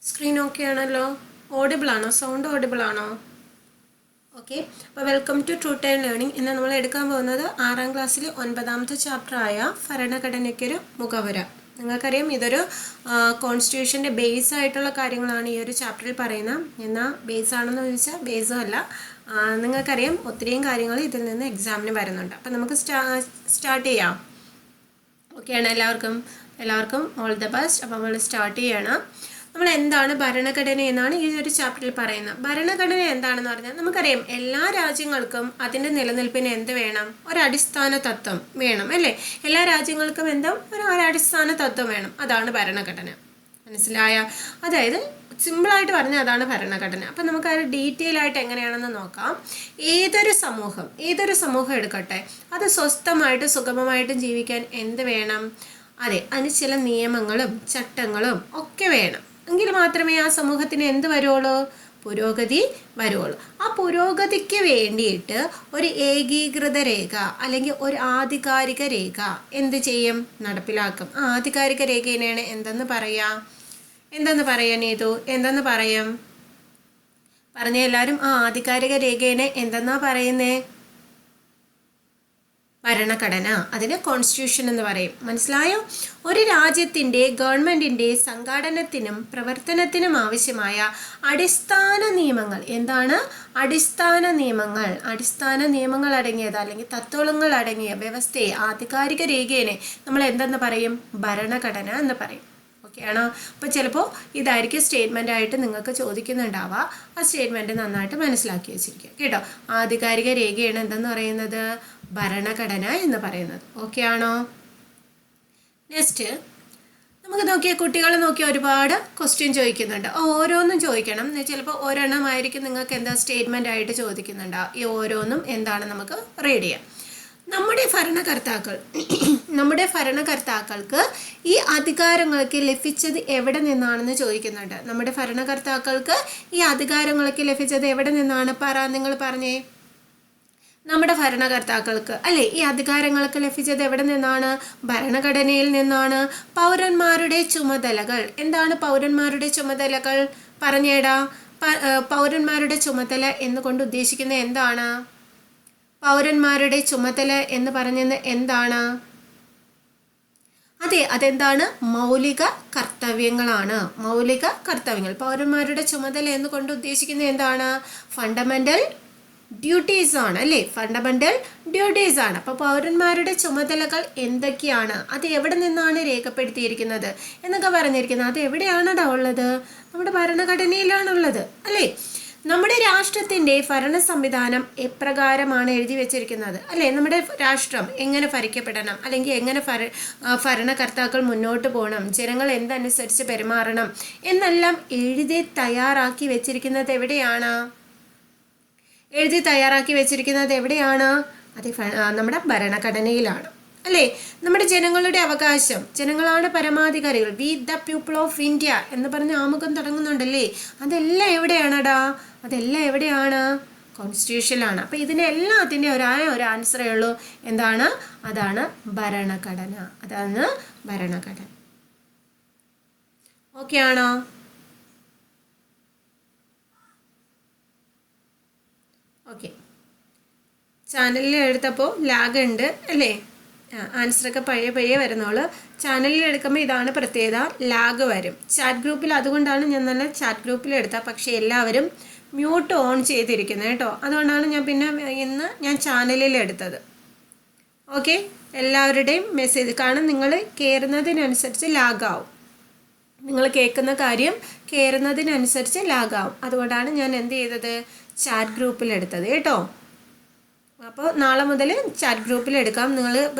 Screen okay ആണല്ലോ? Audible ആണോ? Sound audible ആണോ? ഓക്കെ. അപ്പോൾ welcome to true time learning. ഇന്ന് നമ്മൾ എടുക്കാൻ പോകുന്നത് 6ാം ക്ലാസ്സിലെ 9ാമത്തെ ചാപ്റ്ററായ ഭരണഘടനയ്ക്കൊരു മുഖവുര. നിങ്ങൾക്കറിയാം ഇതൊരു കോൺസ്റ്റിറ്റ്യൂഷൻ്റെ ബേസ് ആയിട്ടുള്ള കാര്യങ്ങളാണ് ഈ ഒരു ചാപ്റ്ററിൽ പറയുന്നത്. എന്നാൽ ബേസ് ആണെന്ന് ചോദിച്ചാൽ ബേസും അല്ല. നിങ്ങൾക്കറിയാം ഒത്തിരിയും കാര്യങ്ങൾ ഇതിൽ നിന്ന് എക്സാമിന് വരുന്നുണ്ട്. അപ്പം നമുക്ക് സ്റ്റാർട്ട് ചെയ്യാം. ഓക്കെയാണ് എല്ലാവർക്കും ഓൾ ദ ബെസ്റ്റ്. അപ്പോൾ നമ്മൾ സ്റ്റാർട്ട് ചെയ്യണം. നമ്മൾ എന്താണ് ഭരണഘടന എന്നാണ് ഈ ഒരു ചാപ്റ്ററിൽ പറയുന്നത്. ഭരണഘടന എന്താണെന്ന് പറഞ്ഞാൽ നമുക്കറിയാം എല്ലാ രാജ്യങ്ങൾക്കും അതിൻ്റെ നിലനിൽപ്പിന് എന്ത് വേണം? ഒരടിസ്ഥാന തത്വം വേണം അല്ലേ? എല്ലാ രാജ്യങ്ങൾക്കും എന്താ ഒരടിസ്ഥാന തത്വം വേണം. അതാണ് ഭരണഘടന. മനസ്സിലായ? അതായത് സിമ്പിളായിട്ട് പറഞ്ഞാൽ അതാണ് ഭരണഘടന. അപ്പം നമുക്കത് ഡീറ്റെയിൽ ആയിട്ട് എങ്ങനെയാണെന്ന് നോക്കാം. ഏതൊരു സമൂഹം എടുക്കട്ടെ, അത് സ്വസ്ഥമായിട്ടും സുഗമമായിട്ടും ജീവിക്കാൻ എന്ത് വേണം? അതെ, അതിന് ചില നിയമങ്ങളും ചട്ടങ്ങളും ഒക്കെ വേണം. എങ്കിൽ മാത്രമേ ആ സമൂഹത്തിന് എന്ത് വരുള്ളൂ? പുരോഗതി വരുള്ളൂ. ആ പുരോഗതിക്ക് വേണ്ടിയിട്ട് ഒരു ഏകീകൃത രേഖ അല്ലെങ്കിൽ ഒരു ആധികാരിക രേഖ എന്ത് ചെയ്യും? നടപ്പിലാക്കും. ആ ആധികാരിക രേഖയാണ് എന്തെന്ന് പറയാ നീതു? എന്തെന്ന് പറയും? പറഞ്ഞ എല്ലാവരും. ആ ആധികാരിക രേഖയെ എന്തെന്നാ പറയുന്നേ? ഭരണഘടന. അതിന് കോൺസ്റ്റിറ്റ്യൂഷൻ എന്ന് പറയും. മനസ്സിലായോ? ഒരു രാജ്യത്തിൻ്റെ ഗവൺമെൻറ്റിൻ്റെ സംഘാടനത്തിനും പ്രവർത്തനത്തിനും ആവശ്യമായ അടിസ്ഥാന നിയമങ്ങൾ. എന്താണ് അടിസ്ഥാന നിയമങ്ങൾ അടങ്ങിയത് അല്ലെങ്കിൽ തത്വങ്ങൾ അടങ്ങിയ വ്യവസ്ഥയെ ആധികാരിക രേഖയെ നമ്മൾ എന്തെന്ന് പറയും? ഭരണഘടന എന്ന് പറയും. ഓക്കെ ആണോ? അപ്പോൾ ചിലപ്പോൾ ഇതായിരിക്കും സ്റ്റേറ്റ്മെൻ്റ് ആയിട്ട് നിങ്ങൾക്ക് ചോദിക്കുന്നുണ്ടാവുക. ആ സ്റ്റേറ്റ്മെൻറ്റ് നന്നായിട്ട് മനസ്സിലാക്കി വെച്ചിരിക്കുക കേട്ടോ. ആധികാരിക രേഖയാണ് എന്തെന്ന് പറയുന്നത്? ഭരണഘടന എന്ന് പറയുന്നത്. ഓക്കെ ആണോ? നെക്സ്റ്റ് നമുക്ക് നോക്കിയ കുട്ടികൾ ഒരുപാട് ക്വസ്റ്റ്യൻ ചോദിക്കുന്നുണ്ട്. ഓരോന്നും ചോദിക്കണം. ചിലപ്പോൾ ഒരെണ്ണമായിരിക്കും നിങ്ങൾക്ക് എന്താ സ്റ്റേറ്റ്മെൻ്റ് ആയിട്ട് ചോദിക്കുന്നുണ്ടാവും. ഈ ഓരോന്നും എന്താണ് നമുക്ക് റീഡ് ചെയ്യാം. നമ്മുടെ ഭരണകർത്താക്കൾക്ക് ഈ അധികാരങ്ങൾക്ക് ലഭിച്ചത് എവിടെ നിന്നാണെന്ന് ചോദിക്കുന്നുണ്ട്. നമ്മുടെ ഭരണകർത്താക്കൾക്ക് ഈ അധികാരങ്ങൾക്ക് ലഭിച്ചത് എവിടെ നിന്നാണ്? നിങ്ങൾ പറഞ്ഞേ. നമ്മുടെ ഭരണകർത്താക്കൾക്ക് അല്ലേ ഈ അധികാരങ്ങൾക്ക് ലഭിച്ചത് എവിടെ നിന്നാണ്? ഭരണഘടനയിൽ നിന്നാണ്. പൗരന്മാരുടെ ചുമതലകൾ. എന്താണ് പൗരന്മാരുടെ ചുമതലകൾ? പറഞ്ഞേടാ. പൗരന്മാരുടെ ചുമതല എന്നുകൊണ്ട് ഉദ്ദേശിക്കുന്നത് എന്താണ്? പൗരന്മാരുടെ ചുമതല എന്ന് പറഞ്ഞത് എന്താണ്? അതെ, അതെന്താണ്? മൗലിക കർത്തവ്യങ്ങളാണ്. പൗരന്മാരുടെ ചുമതല എന്നുകൊണ്ട് ഉദ്ദേശിക്കുന്നത് എന്താണ്? ഫണ്ടമെന്റൽ ഡ്യൂട്ടീസ് ആണ് അല്ലേ? ഫണ്ടമെന്റൽ ഡ്യൂട്ടീസ് ആണ്. അപ്പോൾ പൗരന്മാരുടെ ചുമതലകൾ എന്തൊക്കെയാണ്? അത് എവിടെ നിന്നാണ് രേഖപ്പെടുത്തിയിരിക്കുന്നത് എന്നൊക്കെ പറഞ്ഞിരിക്കുന്നത്? അത് എവിടെയാണോ ഉള്ളത്? നമ്മുടെ ഭരണഘടനയിലാണുള്ളത് അല്ലേ? നമ്മുടെ രാഷ്ട്രത്തിൻ്റെ ഭരണ സംവിധാനം എപ്രകാരമാണ് എഴുതി വെച്ചിരിക്കുന്നത് അല്ലേ? നമ്മുടെ രാഷ്ട്രം എങ്ങനെ ഭരിക്കപ്പെടണം അല്ലെങ്കിൽ എങ്ങനെ ഭരണകർത്താക്കൾ മുന്നോട്ട് പോകണം, ജനങ്ങൾ എന്തനുസരിച്ച് പെരുമാറണം എന്നെല്ലാം എഴുതി തയ്യാറാക്കി വെച്ചിരിക്കുന്നത് എവിടെയാണ്? അത് നമ്മുടെ ഭരണഘടനയിലാണ് അല്ലേ? നമ്മുടെ ജനങ്ങളുടെ അവകാശം, ജനങ്ങളാണ് പരമാധികാരികൾ. We the people of India എന്ന് പറഞ്ഞ് ആമുഖം തുടങ്ങുന്നുണ്ടല്ലേ? അതെല്ലാം എവിടെയാണ്? കോൺസ്റ്റിറ്റ്യൂഷനിലാണ്. അപ്പോൾ ഇതിനെല്ലാത്തിൻ്റെ ഒരു ആൻസറേ ഉള്ളൂ. എന്താണ്? അതാണ് ഭരണഘടന. ഓക്കെ ആണോ? ഓക്കെ. ചാനലിൽ എടുത്തപ്പോൾ ലാഗ് ഉണ്ട് അല്ലേ? ആൻസറൊക്കെ പഴയ വരുന്നുള്ളൂ. ചാനലിൽ എടുക്കുമ്പോൾ ഇതാണ് പ്രത്യേകത, ലാഗ് വരും. ചാറ്റ് ഗ്രൂപ്പിൽ അതുകൊണ്ടാണ് ഞാൻ നല്ല ചാറ്റ് ഗ്രൂപ്പിൽ എടുത്തത്. പക്ഷേ എല്ലാവരും മ്യൂട്ട് ഓൺ ചെയ്തിരിക്കുന്നത് കേട്ടോ. അതുകൊണ്ടാണ് ഇന്ന് ഞാൻ ചാനലിൽ എടുത്തത്. ഓക്കെ, എല്ലാവരുടെയും മെസ്സേജ് കാരണം നിങ്ങൾ കയറുന്നതിനനുസരിച്ച് ലാഗാവും. നിങ്ങൾ കേൾക്കുന്ന കാര്യം കയറുന്നതിനനുസരിച്ച് ലാഗാവും. അതുകൊണ്ടാണ് ഞാൻ എന്ത് ചെയ്തത്? ചാറ്റ് ഗ്രൂപ്പിൽ എടുത്തത് കേട്ടോ. അപ്പോൾ നാളെ മുതൽ ചാറ്റ് ഗ്രൂപ്പിൽ എടുക്കാം. നിങ്ങൾ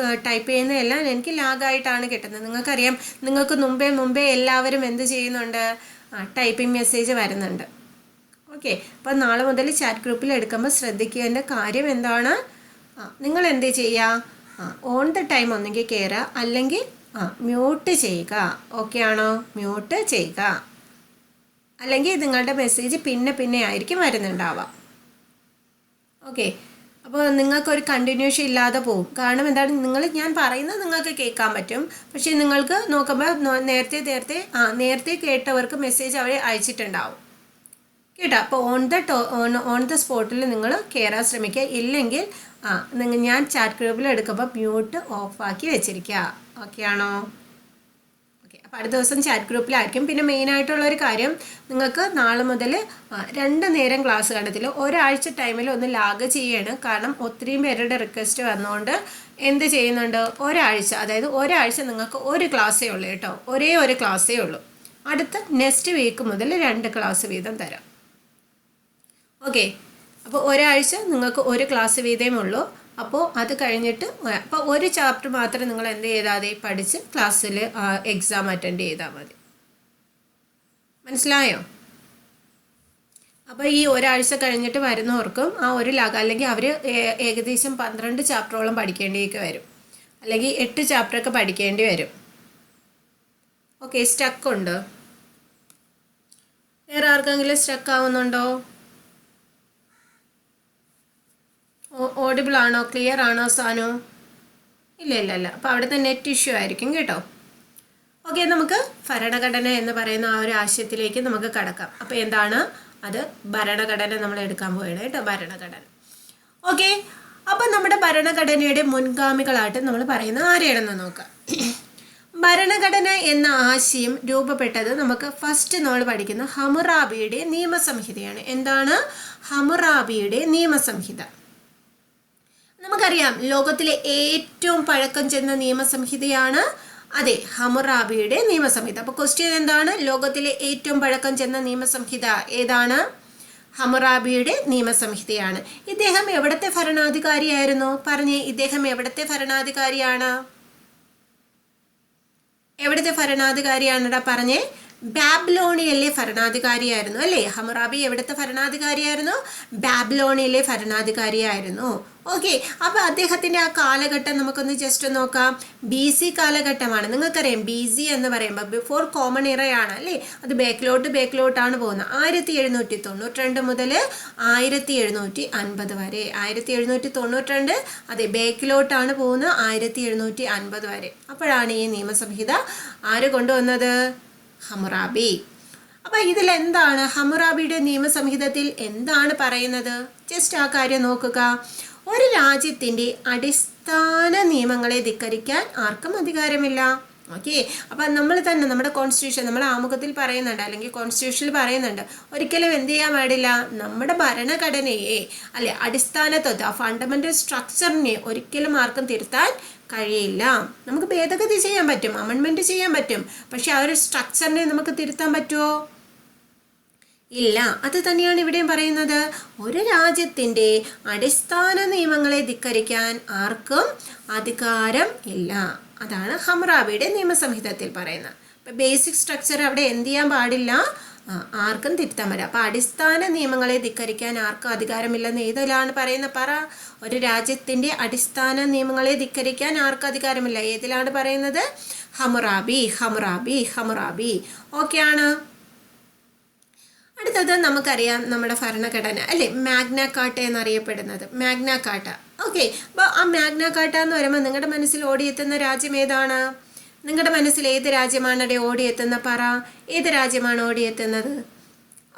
ടൈപ്പ് ചെയ്യുന്നതെല്ലാം എനിക്ക് ലാഗായിട്ടാണ് കിട്ടുന്നത്. നിങ്ങൾക്കറിയാം, നിങ്ങൾക്ക് മുമ്പേ എല്ലാവരും എന്ത് ചെയ്യുന്നുണ്ട്? ടൈപ്പിംഗ് മെസ്സേജ് വരുന്നുണ്ട്. ഓക്കെ, അപ്പോൾ നാളെ മുതൽ ചാറ്റ് ഗ്രൂപ്പിൽ എടുക്കുമ്പോൾ ശ്രദ്ധിക്കേണ്ട കാര്യം എന്താണ്? നിങ്ങൾ എന്ത് ചെയ്യുക? ഓൺ ദ ടൈം ഒന്നെങ്കിൽ കയറുക, അല്ലെങ്കിൽ മ്യൂട്ട് ചെയ്യുക. ഓക്കെ ആണോ? മ്യൂട്ട് ചെയ്യുക. അല്ലെങ്കിൽ നിങ്ങളുടെ മെസ്സേജ് പിന്നെ ആയിരിക്കും വരുന്നുണ്ടാവുക. ഓക്കെ, അപ്പോൾ നിങ്ങൾക്കൊരു കണ്ടിന്യൂഷൻ ഇല്ലാതെ പോകും. കാരണം എന്താണ്, ഞാൻ പറയുന്നത് നിങ്ങൾക്ക് കേൾക്കാൻ പറ്റും, പക്ഷേ നിങ്ങൾക്ക് നോക്കുമ്പോൾ നേരത്തെ കേട്ടവർക്ക് മെസ്സേജ് അവർ അയച്ചിട്ടുണ്ടാവും കേട്ടോ. അപ്പോൾ ഓൺ ദ സ്പോട്ടിൽ നിങ്ങൾ കയറാൻ ശ്രമിക്കുക. ഇല്ലെങ്കിൽ ഞാൻ ചാറ്റ് ഗ്രൂപ്പിൽ എടുക്കുമ്പോൾ മ്യൂട്ട് ഓഫാക്കി വെച്ചിരിക്കുക. ഓക്കെ ആണോ? ഓക്കെ, അപ്പോൾ അടുത്ത ദിവസം ചാറ്റ് ഗ്രൂപ്പിലായിരിക്കും. പിന്നെ മെയിനായിട്ടുള്ളൊരു കാര്യം, നിങ്ങൾക്ക് നാളെ മുതൽ 2 നേരം ക്ലാസ് കണ്ടത്തില്ല. ഒരാഴ്ച ടൈമിൽ ഒന്ന് ലാഗ് ചെയ്യാണ്. കാരണം ഒത്തിരിയും പേരുടെ റിക്വസ്റ്റ് വന്നുകൊണ്ട് എന്ത് ചെയ്യുന്നുണ്ട്, ഒരാഴ്ച നിങ്ങൾക്ക് ഒരു ക്ലാസ്സേ ഉള്ളൂ കേട്ടോ. ഒരേ ഒരു ക്ലാസ്സേ ഉള്ളൂ. അടുത്ത നെക്സ്റ്റ് വീക്ക് മുതൽ 2 ക്ലാസ് വീതം തരാം. ഓക്കെ, അപ്പോൾ ഒരാഴ്ച നിങ്ങൾക്ക് ഒരു ക്ലാസ് വീതമേ ഉള്ളൂ. അപ്പോൾ അത് കഴിഞ്ഞിട്ട് അപ്പോൾ ഒരു ചാപ്റ്റർ മാത്രം നിങ്ങൾ എന്ത് ചെയ്താൽ മതി, പഠിച്ച് ക്ലാസ്സിൽ എക്സാം അറ്റൻഡ് ചെയ്താൽ മതി. മനസ്സിലായോ? അപ്പോൾ ഈ ഒരാഴ്ച കഴിഞ്ഞിട്ട് വരുന്നവർക്കും ആ ഒരു അല്ലെങ്കിൽ അവർ ഏകദേശം 12 ചാപ്റ്ററോളം പഠിക്കേണ്ടിയൊക്കെ വരും, അല്ലെങ്കിൽ 8 ചാപ്റ്ററൊക്കെ പഠിക്കേണ്ടി വരും. ഓക്കെ, സ്റ്റക്കുണ്ട്? വേറെ ആർക്കെങ്കിലും സ്റ്റക്ക് ആവുന്നുണ്ടോ? ഓഡിബിൾ ആണോ? ക്ലിയർ ആണോ സാനു? ഇല്ല. അപ്പോൾ അവിടുത്തെ നെറ്റ് ഇഷ്യൂ ആയിരിക്കും കേട്ടോ. ഓക്കെ, നമുക്ക് ഭരണഘടന എന്ന് പറയുന്ന ആ ഒരു ആശയത്തിലേക്ക് നമുക്ക് കടക്കാം. അപ്പോൾ എന്താണ് അത്? ഭരണഘടന നമ്മൾ എടുക്കാൻ പോവുകയാണ് കേട്ടോ, ഭരണഘടന. ഓക്കെ, അപ്പോൾ നമ്മുടെ ഭരണഘടനയുടെ മുൻഗാമികളായിട്ട് നമ്മൾ പറയുന്ന ആരെയാണെന്ന് നോക്കാം. ഭരണഘടന എന്ന ആശയം രൂപപ്പെട്ടത് നമുക്ക് ഫസ്റ്റ് നമ്മൾ പഠിക്കുന്ന ഹമ്മുറാബിയുടെ നിയമസംഹിതയാണ്. എന്താണ് ഹമ്മുറാബിയുടെ നിയമസംഹിത? നമുക്കറിയാം ലോകത്തിലെ ഏറ്റവും പഴക്കം ചെന്ന നിയമസംഹിതയാണ് അതെ ഹമ്മുറാബിയുടെ നിയമസംഹിത. അപ്പോൾ ക്വസ്റ്റ്യൻ എന്താണ്? ലോകത്തിലെ ഏറ്റവും പഴക്കം ചെന്ന നിയമസംഹിത ഏതാണ്? ഹമ്മുറാബിയുടെ നിയമസംഹിതയാണ്. ഇദ്ദേഹം എവിടത്തെ ഭരണാധികാരിയായിരുന്നു? പറഞ്ഞേ, ഇദ്ദേഹം എവിടത്തെ ഭരണാധികാരിയാണ്? എവിടത്തെ ഭരണാധികാരിയാണെടാ? പറഞ്ഞേ. ബാബിലോണിയയിലെ ഭരണാധികാരിയായിരുന്നു അല്ലേ? ഹമ്മുറാബി എവിടുത്തെ ഭരണാധികാരിയായിരുന്നു? ബാബിലോണിയയിലെ ഭരണാധികാരിയായിരുന്നു. ഓക്കെ, അപ്പോൾ അദ്ദേഹത്തിൻ്റെ ആ കാലഘട്ടം നമുക്കൊന്ന് ജസ്റ്റ് നോക്കാം. BC കാലഘട്ടമാണ്. നിങ്ങൾക്കറിയാം BC എന്ന് പറയുമ്പോൾ ബിഫോർ കോമൺ ഇറയാണ് അല്ലേ? അത് ബേക്കിലോട്ടാണ് പോകുന്നത്. 1792 മുതൽ 1750 വരെ. 1792 അതെ ബേക്കിലോട്ടാണ് പോകുന്നത്, 1750 വരെ. അപ്പോഴാണ് ഈ നിയമസംഹിത ആര് കൊണ്ടുവന്നത്? ഹമ്മുറാബി. അപ്പോൾ ഇതിലെന്താണ് ഹമ്മുറാബിയുടെ നിയമസംഹിതത്തിൽ എന്താണ് പറയുന്നത്? ജസ്റ്റ് ആ കാര്യം നോക്കുക. ഒരു രാജ്യത്തിൻ്റെ അടിസ്ഥാന നിയമങ്ങളെ ധിക്കരിക്കാൻ ആർക്കും അധികാരമില്ല. ഓക്കെ, അപ്പം നമ്മൾ തന്നെ നമ്മുടെ കോൺസ്റ്റിറ്റ്യൂഷൻ, നമ്മുടെ ആമുഖത്തിൽ പറയുന്നുണ്ട്, അല്ലെങ്കിൽ കോൺസ്റ്റിറ്റ്യൂഷനിൽ പറയുന്നുണ്ട്, ഒരിക്കലും എന്ത് ചെയ്യാൻ പാടില്ല, നമ്മുടെ ഭരണഘടനയെ അല്ലെ അടിസ്ഥാന തത്വം, ഫണ്ടമെൻ്റൽ സ്ട്രക്ചറിനെ ഒരിക്കലും ആർക്കും തിരുത്താൻ കഴിയില്ല. നമുക്ക് ഭേദഗതി ചെയ്യാൻ പറ്റും, അമെൻമെൻറ്റ് ചെയ്യാൻ പറ്റും, പക്ഷെ ആ ഒരു സ്ട്രക്ചറിനെ നമുക്ക് തിരുത്താൻ പറ്റുമോ? ഇല്ല. അത് തന്നെയാണ് ഇവിടെയും പറയുന്നത്. ഒരു രാജ്യത്തിൻ്റെ അടിസ്ഥാന നിയമങ്ങളെ ധിക്കരിക്കാൻ ആർക്കും അധികാരം ഇല്ല. അതാണ് ഹമ്മുറാബിയുടെ നിയമസംഹിതത്തിൽ പറയുന്നത്. അപ്പം ബേസിക് സ്ട്രക്ചർ അവിടെ എന്ത് ചെയ്യാൻ പാടില്ല, ആർക്കും തിരുത്താൻ പറ്റില്ല. അപ്പോൾ അടിസ്ഥാന നിയമങ്ങളെ ധിക്കരിക്കാൻ ആർക്കും അധികാരമില്ലെന്ന് ഏതിലാണ് പറയുന്നത്? പറ. ഒരു രാജ്യത്തിൻ്റെ അടിസ്ഥാന നിയമങ്ങളെ ധിക്കരിക്കാൻ ആർക്കും അധികാരമില്ല. ഏതിലാണ് പറയുന്നത്? ഹമ്മുറാബി. ഓക്കെ ആണ്. അടുത്തത് നമുക്കറിയാം നമ്മുടെ ഭരണഘടന അല്ലേ, മാഗ്ന കാർട്ട എന്നറിയപ്പെടുന്നത്. Magna Carta. ഓക്കെ, അപ്പോൾ ആ മാഗ്ന കാർട്ട എന്ന് പറയുമ്പോൾ നിങ്ങളുടെ മനസ്സിൽ ഓടിയെത്തുന്ന രാജ്യം ഏതാണ്? നിങ്ങളുടെ മനസ്സിൽ ഏത് രാജ്യമാണ് അവിടെ ഓടിയെത്തുന്ന? പറ, ഏത് രാജ്യമാണ് ഓടിയെത്തുന്നത്?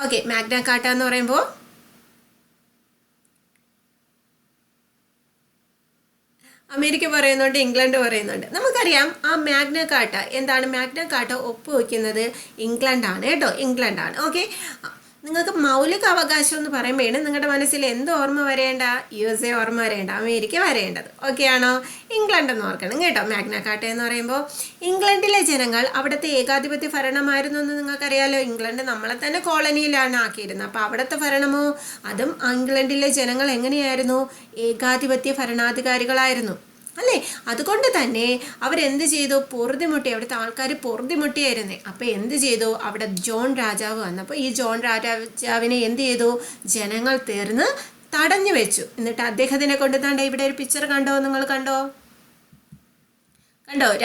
ഓക്കെ, മാഗ്ന കാർട്ട എന്ന് പറയുമ്പോൾ അമേരിക്ക പറയുന്നുണ്ട്, ഇംഗ്ലണ്ട് പറയുന്നുണ്ട്. നമുക്കറിയാം ആ മാഗ്ന കാർട്ട എന്താണ്? മാഗ്ന കാർട്ട ഒപ്പുവെക്കുന്നത് ഇംഗ്ലണ്ടാണ് കേട്ടോ, ഇംഗ്ലണ്ടാണ്. ഓക്കെ, നിങ്ങൾക്ക് മൗലിക അവകാശം എന്ന് പറയുമ്പോഴാണ് നിങ്ങളുടെ മനസ്സിൽ എന്ത് ഓർമ്മ വരേണ്ട? USA ഓർമ്മ വരേണ്ട, അമേരിക്ക വരേണ്ടത്. ഓക്കെ ആണോ? ഇംഗ്ലണ്ട് എന്ന് ഓർക്കണം കേട്ടോ. മാഗ്ന കാർട്ട എന്ന് പറയുമ്പോൾ ഇംഗ്ലണ്ടിലെ ജനങ്ങൾ അവിടുത്തെ ഏകാധിപത്യ ഭരണമായിരുന്നു എന്ന് നിങ്ങൾക്കറിയാലോ. ഇംഗ്ലണ്ട് നമ്മളെ തന്നെ കോളനിയിലാണ് ആക്കിയിരുന്നത്. അപ്പോൾ അവിടുത്തെ ഭരണമോ, അതും ഇംഗ്ലണ്ടിലെ ജനങ്ങൾ എങ്ങനെയായിരുന്നു? ഏകാധിപത്യ ഭരണാധികാരികളായിരുന്നു അല്ലേ? അതുകൊണ്ട് തന്നെ അവരെന്ത് ചെയ്തു? പൊറുതിമുട്ടി. അവിടുത്തെ ആൾക്കാർ പൊറുതിമുട്ടിയായിരുന്നേ. അപ്പോൾ എന്ത് ചെയ്തു? അവിടെ ജോൺ രാജാവ് വന്നപ്പോൾ ഈ ജോൺ രാജാവിനെ എന്ത് ചെയ്തു? ജനങ്ങൾ തീർന്ന് തടഞ്ഞു വെച്ചു. എന്നിട്ട് അദ്ദേഹത്തിനെ കൊണ്ടുതണ്ട ഇവിടെ ഒരു പിക്ചർ കണ്ടോ? നിങ്ങൾ കണ്ടോ?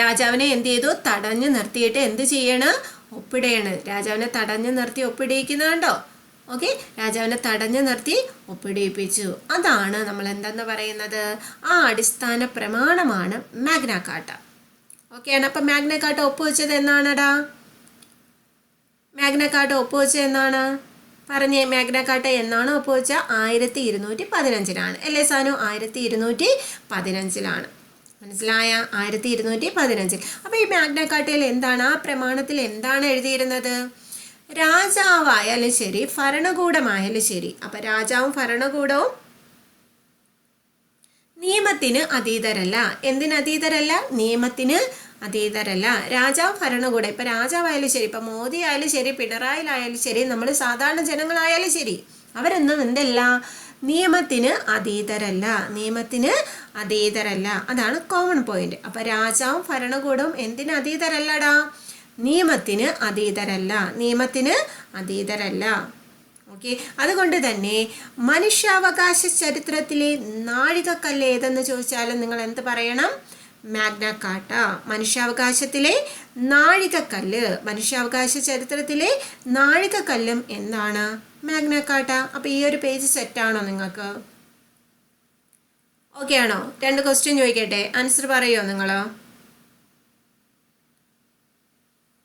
രാജാവിനെ എന്ത് ചെയ്തു? തടഞ്ഞു നിർത്തിയിട്ട് എന്ത് ചെയ്യണം? ഒപ്പിടയാണ്. രാജാവിനെ തടഞ്ഞു നിർത്തി ഒപ്പിടിയിക്കുന്ന കണ്ടോ? ഓക്കെ, രാജാവിനെ തടഞ്ഞു നിർത്തി ഒപ്പിടിയിപ്പിച്ചു. അതാണ് നമ്മൾ എന്തെന്ന് പറയുന്നത്, ആ അടിസ്ഥാന പ്രമാണമാണ് മാഗ്ന കാർട്ട. ഓക്കെയാണ്. അപ്പം മാഗ്ന കാർട്ട ഒപ്പുവെച്ചത് എന്നാണെടാ? മാഗ്ന കാർട്ട ഒപ്പുവെച്ചത് എന്നാണ് പറഞ്ഞേ? മാഗ്ന കാർട്ട എന്നാണ് ഒപ്പുവെച്ച? 1215 അല്ലേ സാനു? 1215 മനസ്സിലായ? 1215. അപ്പോൾ ഈ മാഗ്ന കാർട്ടയിൽ എന്താണ്, ആ പ്രമാണത്തിൽ എന്താണ് എഴുതിയിരുന്നത്? രാജാവായാലും ശരി ഭരണകൂടമായാലും ശരി, അപ്പം രാജാവും ഭരണകൂടവും നിയമത്തിന് അതീതരല്ല. എന്തിന് അതീതരല്ല? നിയമത്തിന് അതീതരല്ല. രാജാവ് ഭരണകൂടം, ഇപ്പം രാജാവായാലും ശരി, ഇപ്പം മോദി ആയാലും ശരി, പിണറായിലായാലും ശരി, നമ്മൾ സാധാരണ ജനങ്ങളായാലും ശരി, അവരൊന്നും എന്തല്ല? നിയമത്തിന് അതീതരല്ല. നിയമത്തിന് അതീതരല്ല. അതാണ് കോമൺ പോയിന്റ്. അപ്പം രാജാവും ഭരണകൂടവും എന്തിന് അതീതരല്ലടാ? നിയമത്തിന് അതീതരല്ല. നിയമത്തിന് അതീതരല്ല. ഓക്കെ, അതുകൊണ്ട് തന്നെ മനുഷ്യാവകാശ ചരിത്രത്തിലെ നാഴികക്കല്ല് ഏതെന്ന് ചോദിച്ചാലും നിങ്ങൾ എന്ത് പറയണം? Magna Carta. മനുഷ്യാവകാശത്തിലെ നാഴികക്കല്ല്, മനുഷ്യാവകാശ ചരിത്രത്തിലെ നാഴികക്കല്ലും എന്താണ്? Magna Carta. അപ്പോൾ ഈ ഒരു പേജ് സെറ്റാണോ നിങ്ങൾക്ക്? ഓക്കെ ആണോ? 2 ക്വസ്റ്റ്യൻ ചോദിക്കട്ടെ, ആൻസർ പറയുമോ നിങ്ങൾ?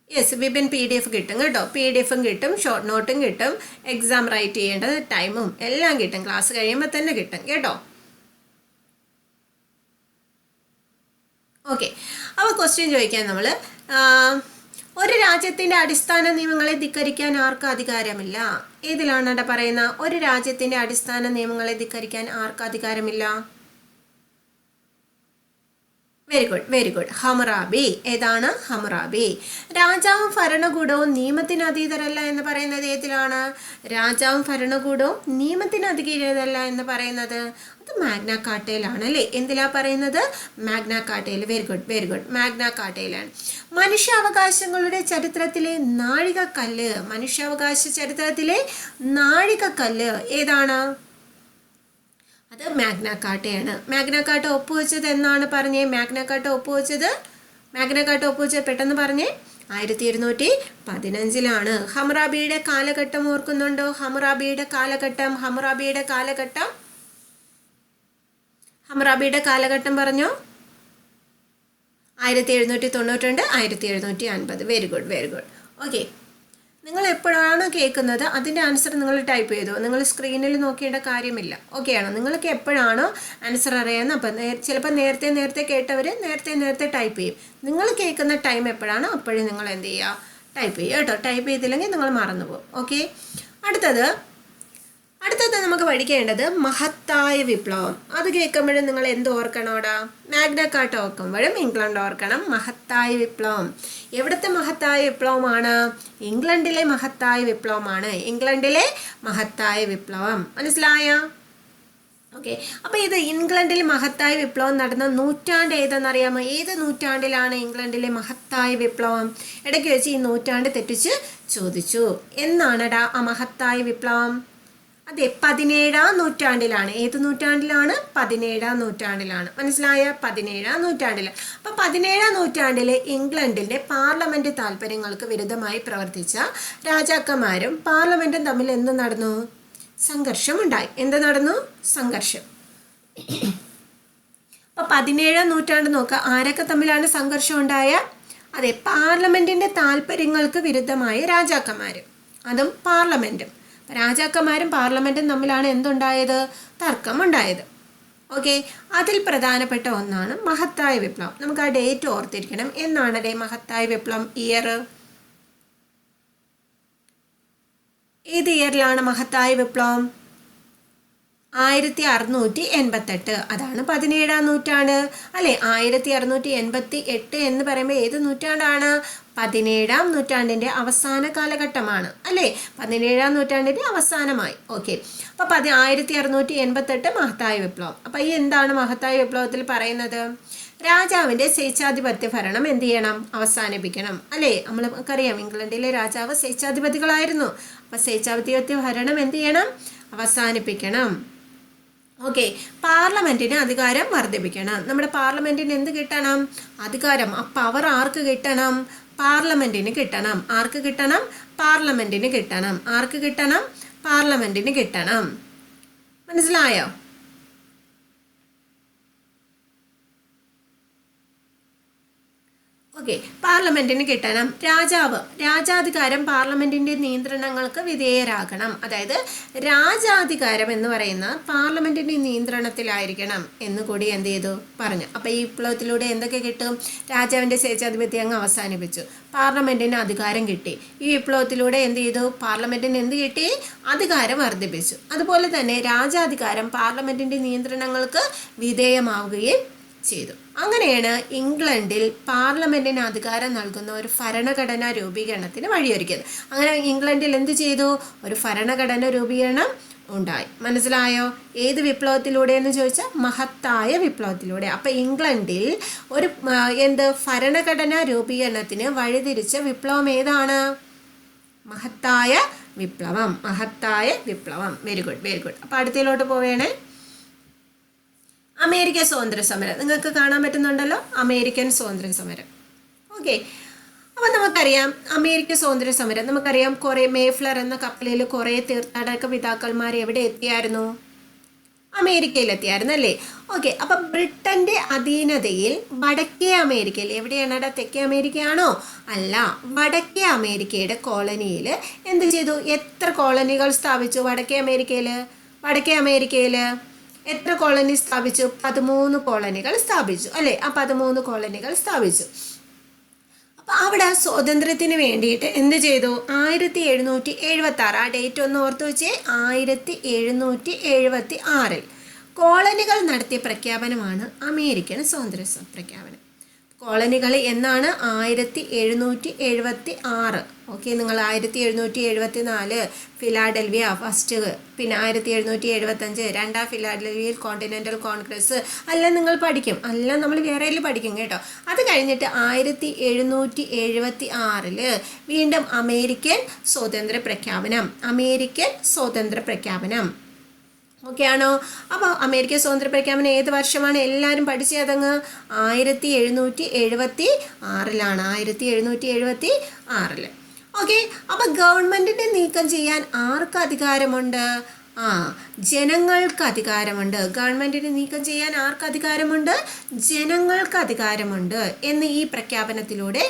യെസ്, വിപിൻ PDF കിട്ടും കേട്ടോ. PDF കിട്ടും, ഷോർട്ട് നോട്ടും കിട്ടും, എക്സാം റൈറ്റ് ചെയ്യേണ്ടത് ടൈമും എല്ലാം കിട്ടും, ക്ലാസ് കഴിയുമ്പോൾ തന്നെ കിട്ടും കേട്ടോ. ഓക്കെ, അപ്പോൾ ക്വസ്റ്റ്യൻ ചോദിക്കാൻ നമ്മൾ, ഒരു രാജ്യത്തിൻ്റെ അടിസ്ഥാന നിയമങ്ങളെ ധിക്കരിക്കാൻ ആർക്കും അധികാരമില്ല. ഏതിലാണ് അവിടെ പറയുന്ന? ഒരു രാജ്യത്തിൻ്റെ അടിസ്ഥാന നിയമങ്ങളെ ധിക്കരിക്കാൻ ആർക്കും അധികാരമില്ല. Very good, very good. Hammurabi. ഏതാണ്? ഹമ്മുറാബി. രാജാവും ഭരണകൂടവും നിയമത്തിന് അതീതരല്ല എന്ന് പറയുന്നത് ഏതിലാണ്? രാജാവും ഭരണകൂടവും നിയമത്തിന് അതീതരല്ല എന്ന് പറയുന്നത് അത് മാഗ്ന കാർട്ടയിലാണ് അല്ലേ? എന്തിലാ പറയുന്നത്? മാഗ്ന കാർട്ടയിൽ. Very good, very good. Magna കാർട്ടയിലാണ്. മനുഷ്യാവകാശങ്ങളുടെ ചരിത്രത്തിലെ നാഴികക്കല്ല്, മനുഷ്യാവകാശ ചരിത്രത്തിലെ നാഴികക്കല്ല് ഏതാണ്? അത് മാഗ്ന കാർട്ടയാണ്. മാഗ്ന കാർട്ട ഒപ്പുവെച്ചത് എന്നാണ് പറഞ്ഞേ? മാഗ്ന കാർട്ട ഒപ്പുവെച്ചത് പെട്ടെന്ന് പറഞ്ഞേ. 1215. ഹമ്മുറാബിയുടെ കാലഘട്ടം ഓർക്കുന്നുണ്ടോ? ഹമ്മുറാബിയുടെ കാലഘട്ടം പറഞ്ഞോ? 1792, 1750. Very good, very good. Okay, നിങ്ങൾ എപ്പോഴാണ് കേൾക്കുന്നത് അതിൻ്റെ ആൻസർ നിങ്ങൾ ടൈപ്പ് ചെയ്തോ. നിങ്ങൾ സ്ക്രീനിൽ നോക്കേണ്ട കാര്യമില്ല. ഓക്കെ ആണോ? നിങ്ങൾക്ക് എപ്പോഴാണോ ആൻസർ അറിയാമെന്ന്, അപ്പം ചിലപ്പോൾ നേരത്തെ കേട്ടവർ നേരത്തെ ടൈപ്പ് ചെയ്യും. നിങ്ങൾ കേൾക്കുന്ന ടൈം എപ്പോഴാണോ അപ്പോഴും നിങ്ങൾ എന്ത് ചെയ്യുക? ടൈപ്പ് ചെയ്യുക കേട്ടോ. ടൈപ്പ് ചെയ്തില്ലെങ്കിൽ നിങ്ങൾ മറന്നു പോകും. ഓക്കെ, അടുത്തത് നമുക്ക് പഠിക്കേണ്ടത് മഹത്തായ വിപ്ലവം. അത് കേൾക്കുമ്പോഴും നിങ്ങൾ എന്ത് ഓർക്കണോടാ? മാഗ്ന കാർട്ട ഓർക്കുമ്പോഴും ഇംഗ്ലണ്ട് ഓർക്കണം. മഹത്തായ വിപ്ലവം എവിടുത്തെ മഹത്തായ വിപ്ലവമാണ്? ഇംഗ്ലണ്ടിലെ മഹത്തായ വിപ്ലവമാണ്. ഇംഗ്ലണ്ടിലെ മഹത്തായ വിപ്ലവം. മനസ്സിലായോ? ഓക്കെ, അപ്പോൾ ഇത് ഇംഗ്ലണ്ടിൽ മഹത്തായ വിപ്ലവം നടന്ന നൂറ്റാണ്ട് ഏതെന്നറിയാമോ? ഏത് നൂറ്റാണ്ടിലാണ് ഇംഗ്ലണ്ടിലെ മഹത്തായ വിപ്ലവം? ഇടയ്ക്ക് വെച്ച് ഈ നൂറ്റാണ്ട് തെറ്റിച്ച് ചോദിച്ചു. എന്നാണെടാ ആ മഹത്തായ വിപ്ലവം? അതെ, 17-ാം നൂറ്റാണ്ടിലാണ്. ഏത് നൂറ്റാണ്ടിലാണ്? 17-ാം നൂറ്റാണ്ടിലാണ്. മനസ്സിലായ? 17-ാം നൂറ്റാണ്ടിൽ. അപ്പം 17-ാം നൂറ്റാണ്ടിൽ ഇംഗ്ലണ്ടിൻ്റെ പാർലമെൻറ്റ് താല്പര്യങ്ങൾക്ക് വിരുദ്ധമായി പ്രവർത്തിച്ച രാജാക്കന്മാരും പാർലമെൻറ്റും തമ്മിൽ എന്ത് നടന്നു? സംഘർഷമുണ്ടായി. എന്ത് നടന്നു? സംഘർഷം. അപ്പം 17-ാം നൂറ്റാണ്ട് നോക്കുക, ആരൊക്കെ തമ്മിലാണ് സംഘർഷം ഉണ്ടായ? അതെ, പാർലമെൻറ്റിൻ്റെ താല്പര്യങ്ങൾക്ക് വിരുദ്ധമായ രാജാക്കന്മാർ, അതും പാർലമെൻറ്റും. രാജാക്കന്മാരും പാർലമെൻറ്റും തമ്മിലാണ് എന്തുണ്ടായത്? തർക്കമുണ്ടായത്. ഓക്കെ, അതിൽ പ്രധാനപ്പെട്ട ഒന്നാണ് മഹത്തായ വിപ്ലവം. നമുക്ക് ആ ഡേറ്റ് ഓർത്തിരിക്കണം. എന്നാണ് മഹത്തായ വിപ്ലവം? ഇയർ ഏത് ഇയറിലാണ് മഹത്തായ വിപ്ലവം? 1688. അതാണ് 17-ാം നൂറ്റാണ്ട് അല്ലേ? 1688 എന്ന് പറയുമ്പോൾ ഏത് നൂറ്റാണ്ടാണ്? 17-ാം നൂറ്റാണ്ടിൻ്റെ അവസാന കാലഘട്ടമാണ് അല്ലേ? 17-ാം നൂറ്റാണ്ടിൻ്റെ അവസാനമായി. ഓക്കെ, അപ്പോൾ 1688 മഹത്തായ വിപ്ലവം. അപ്പോൾ ഈ എന്താണ് മഹത്തായ വിപ്ലവത്തിൽ പറയുന്നത്? രാജാവിൻ്റെ സ്വേച്ഛാധിപത്യ ഭരണം എന്ത് ചെയ്യണം? അവസാനിപ്പിക്കണം അല്ലേ? നമുക്കറിയാം ഇംഗ്ലണ്ടിലെ രാജാവ് സ്വേച്ഛാധിപതികളായിരുന്നു. അപ്പോൾ സ്വേച്ഛാധിപത്യ ഭരണം എന്ത് ചെയ്യണം? അവസാനിപ്പിക്കണം. ഓക്കെ, പാർലമെൻറ്റിന് അധികാരം വർദ്ധിപ്പിക്കണം. നമ്മുടെ പാർലമെൻറ്റിന് എന്ത് കിട്ടണം? അധികാരം. ആ പവർ ആർക്ക് കിട്ടണം? പാർലമെൻറ്റിന് കിട്ടണം. ആർക്ക് കിട്ടണം? പാർലമെൻറ്റിന് കിട്ടണം. ആർക്ക് കിട്ടണം? പാർലമെന്റിന് കിട്ടണം. മനസ്സിലായോ? ഓക്കെ, പാർലമെന്റിന് കിട്ടണം. രാജാധികാരം പാർലമെന്റിന്റെ നിയന്ത്രണങ്ങൾക്ക് വിധേയരാകണം. അതായത് രാജാധികാരം എന്ന് പറയുന്ന പാർലമെന്റിന്റെ നിയന്ത്രണത്തിലായിരിക്കണം എന്ന് കൂടി എന്ത് ചെയ്തു പറഞ്ഞു. അപ്പൊ ഈ വിപ്ലവത്തിലൂടെ എന്തൊക്കെ കിട്ടും? രാജാവിന്റെ സ്വേച്ഛാധിപത്യം അങ്ങ് അവസാനിപ്പിച്ചു, പാർലമെന്റിന് അധികാരം കിട്ടി. ഈ വിപ്ലവത്തിലൂടെ എന്ത് ചെയ്തു? പാർലമെന്റിന് എന്ത് കിട്ടി? അധികാരം വർദ്ധിപ്പിച്ചു. അതുപോലെ തന്നെ രാജാധികാരം പാർലമെന്റിന്റെ നിയന്ത്രണങ്ങൾക്ക് വിധേയമാവുകയും ചെയ്തു. അങ്ങനെയാണ് ഇംഗ്ലണ്ടിൽ പാർലമെന്റിന് അധികാരം നൽകുന്ന ഒരു ഭരണഘടനാ രൂപീകരണത്തിന് വഴിയൊരുക്കിയത്. അങ്ങനെ ഇംഗ്ലണ്ടിൽ എന്ത് ചെയ്തു? ഒരു ഭരണഘടന രൂപീകരണം ഉണ്ടായി. മനസ്സിലായോ? ഏത് വിപ്ലവത്തിലൂടെ എന്ന് ചോദിച്ചാൽ മഹത്തായ വിപ്ലവത്തിലൂടെ. അപ്പൊ ഇംഗ്ലണ്ടിൽ ഒരു ഭരണഘടനാ രൂപീകരണത്തിന് വഴിതിരിച്ച വിപ്ലവം ഏതാണ്? മഹത്തായ വിപ്ലവം. Very good. അപ്പൊ അടുത്തതിലോട്ട് പോവേണേ. അമേരിക്കൻ സ്വാതന്ത്ര്യ സമരം നിങ്ങൾക്ക് കാണാൻ പറ്റുന്നുണ്ടല്ലോ, അമേരിക്കൻ സ്വാതന്ത്ര്യ സമരം. ഓക്കെ, അപ്പൊ നമുക്കറിയാം അമേരിക്കൻ സ്വാതന്ത്ര്യ സമരം നമുക്കറിയാം. കുറെ മേഫ്ലർ എന്ന കപ്പലിൽ കുറെ തീർത്ഥാടക പിതാക്കന്മാർ എവിടെ എത്തിയായിരുന്നു? അമേരിക്കയിലെത്തിയായിരുന്നു അല്ലേ? ഓക്കെ, അപ്പൊ ബ്രിട്ടന്റെ അധീനതയിൽ വടക്കേ അമേരിക്കയിൽ, എവിടെയാണ്? തെക്കേ അമേരിക്കയാണോ? അല്ല, വടക്കേ അമേരിക്കയുടെ കോളനിയിൽ എന്ത് ചെയ്തു? എത്ര കോളനികൾ സ്ഥാപിച്ചു? വടക്കേ അമേരിക്കയിൽ എത്ര കോളനി സ്ഥാപിച്ചു? 13 കോളനികൾ സ്ഥാപിച്ചു അല്ലേ? ആ 13 കോളനികൾ സ്ഥാപിച്ചു. അപ്പൊ അവിടെ സ്വാതന്ത്ര്യത്തിന് വേണ്ടിയിട്ട് എന്ത് ചെയ്തു? 1776, ആ ഡേറ്റ് ഒന്ന് ഓർത്തു വെച്ചേ, 1776 കോളനികൾ നടത്തിയ പ്രഖ്യാപനമാണ് അമേരിക്കൻ സ്വാതന്ത്ര്യ പ്രഖ്യാപനം. കോളനികൾ എന്നാണ്? 1776. ഓക്കെ, നിങ്ങൾ 1774 ഫിലാഡൽഫിയ ഫസ്റ്റ്, പിന്നെ 1775 രണ്ടാം ഫിലാഡൽഫിയയിൽ കോണ്ടിനെന്റൽ കോൺഗ്രസ് എല്ലാം നിങ്ങൾ പഠിക്കും, എല്ലാം നമ്മൾ വേറെയിൽ പഠിക്കും കേട്ടോ. അത് കഴിഞ്ഞിട്ട് 1776 വീണ്ടും അമേരിക്കൻ സ്വാതന്ത്ര്യ പ്രഖ്യാപനം. ഓക്കെ ആണോ? അപ്പോൾ അമേരിക്കൻ സ്വാതന്ത്ര്യ പ്രഖ്യാപനം ഏത് വർഷമാണ്? എല്ലാവരും പഠിച്ചതങ്ങ് 1776. 1776. ഓക്കെ, അപ്പൊ ഗവൺമെന്റിനെ നീക്കം ചെയ്യാൻ ആർക്ക് അധികാരമുണ്ട്? ജനങ്ങൾക്ക് അധികാരമുണ്ട്. ഗവൺമെന്റിനെ നീക്കം ചെയ്യാൻ ആർക്ക് അധികാരമുണ്ട്? ജനങ്ങൾക്ക് അധികാരമുണ്ട് എന്ന് ഈ പ്രഖ്യാപനത്തിലൂടെ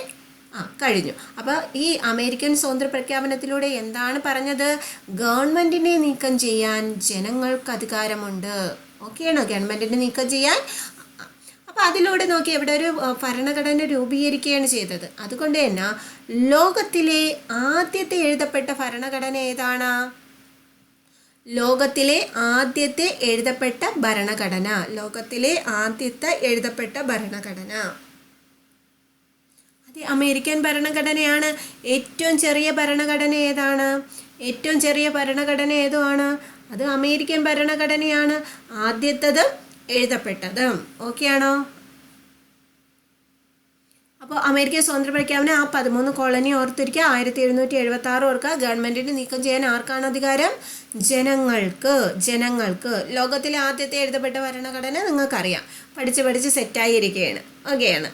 കഴിഞ്ഞു. അപ്പോൾ ഈ അമേരിക്കൻ സ്വാതന്ത്ര്യ പ്രഖ്യാപനത്തിലൂടെ എന്താണ് പറഞ്ഞത്? ഗവൺമെന്റിനെ നീക്കം ചെയ്യാൻ ജനങ്ങൾക്ക് അധികാരമുണ്ട്. ഓക്കെയാണോ? ഗവൺമെന്റിനെ നീക്കം ചെയ്യാൻ. അപ്പോൾ അതിലൂടെ നോക്കി ഇവിടെ ഒരു ഭരണഘടന രൂപീകരിക്കുകയാണ് ചെയ്തത്. അതുകൊണ്ട് തന്നെ ലോകത്തിലെ ആദ്യത്തെ എഴുതപ്പെട്ട ഭരണഘടന ഏതാണ്? ലോകത്തിലെ ആദ്യത്തെ എഴുതപ്പെട്ട ഭരണഘടന അത് അമേരിക്കൻ ഭരണഘടനയാണ്. ഏറ്റവും ചെറിയ ഭരണഘടന ഏതാണ്? അത് അമേരിക്കൻ ഭരണഘടനയാണ്, ആദ്യത്തേത് എഴുതപ്പെട്ടത്. ഓക്കെ ആണോ? അപ്പോൾ അമേരിക്കൻ സ്വാതന്ത്ര്യ പ്രഖ്യാപനം ആ 13 കോളനി ഓർത്തിരിക്കുക. 1776 ഓർക്കുക. ഗവൺമെന്റിന് നീക്കം ചെയ്യാൻ ആർക്കാണ് അധികാരം? ജനങ്ങൾക്ക്. ലോകത്തിലെ ആദ്യത്തെ എഴുതപ്പെട്ട ഭരണഘടന നിങ്ങൾക്കറിയാം, പഠിച്ച് സെറ്റായി ഇരിക്കുകയാണ്.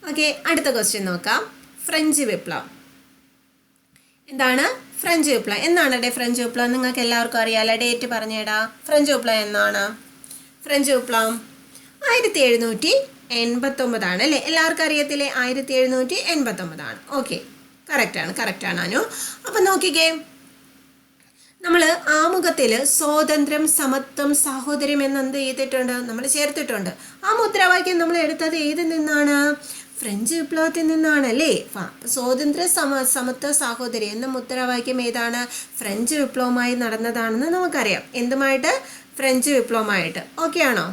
ഓക്കെ, അടുത്ത ക്വസ്റ്റ്യൻ നോക്കാം. ഫ്രഞ്ച് വിപ്ലവം എന്താണ്? ഫ്രഞ്ച് വിപ്ലവം എന്നാണ്? ഫ്രഞ്ച് വിപ്ലവം നിങ്ങൾക്ക് എല്ലാവർക്കും അറിയാലോ, ഡേറ്റ് പറഞ്ഞേടാ. ഫ്രഞ്ച് വിപ്ലവം എന്നാണ്? ഫ്രഞ്ച് വിപ്ലവം 1789 അല്ലേ? എല്ലാവർക്കും അറിയത്തില്ലേ? 1789. ഓക്കെ, കറക്റ്റാണ് അനു. അപ്പം നോക്കിക്കേ, നമ്മൾ ആമുഖത്തിൽ സ്വാതന്ത്ര്യം, സമത്വം, സാഹോദര്യം എന്നെന്ത് ചെയ്തിട്ടുണ്ട്? നമ്മൾ ചേർത്തിട്ടുണ്ട്. ആ മുദ്രാവാക്യം നമ്മൾ എടുത്തത് ഏതിൽ നിന്നാണ്? ഫ്രഞ്ച് വിപ്ലവത്തിൽ നിന്നാണ് അല്ലേ? സ്വാതന്ത്ര്യ, സമത്വ, സാഹോദര്യം എന്ന മുദ്രാവാക്യം ഏതാണ്? ഫ്രഞ്ച് വിപ്ലവമായി നടന്നതാണെന്ന് നമുക്കറിയാം. എന്തുമായിട്ട്? ഫ്രഞ്ച് വിപ്ലവമായിട്ട്. ഓക്കെ ആണോ?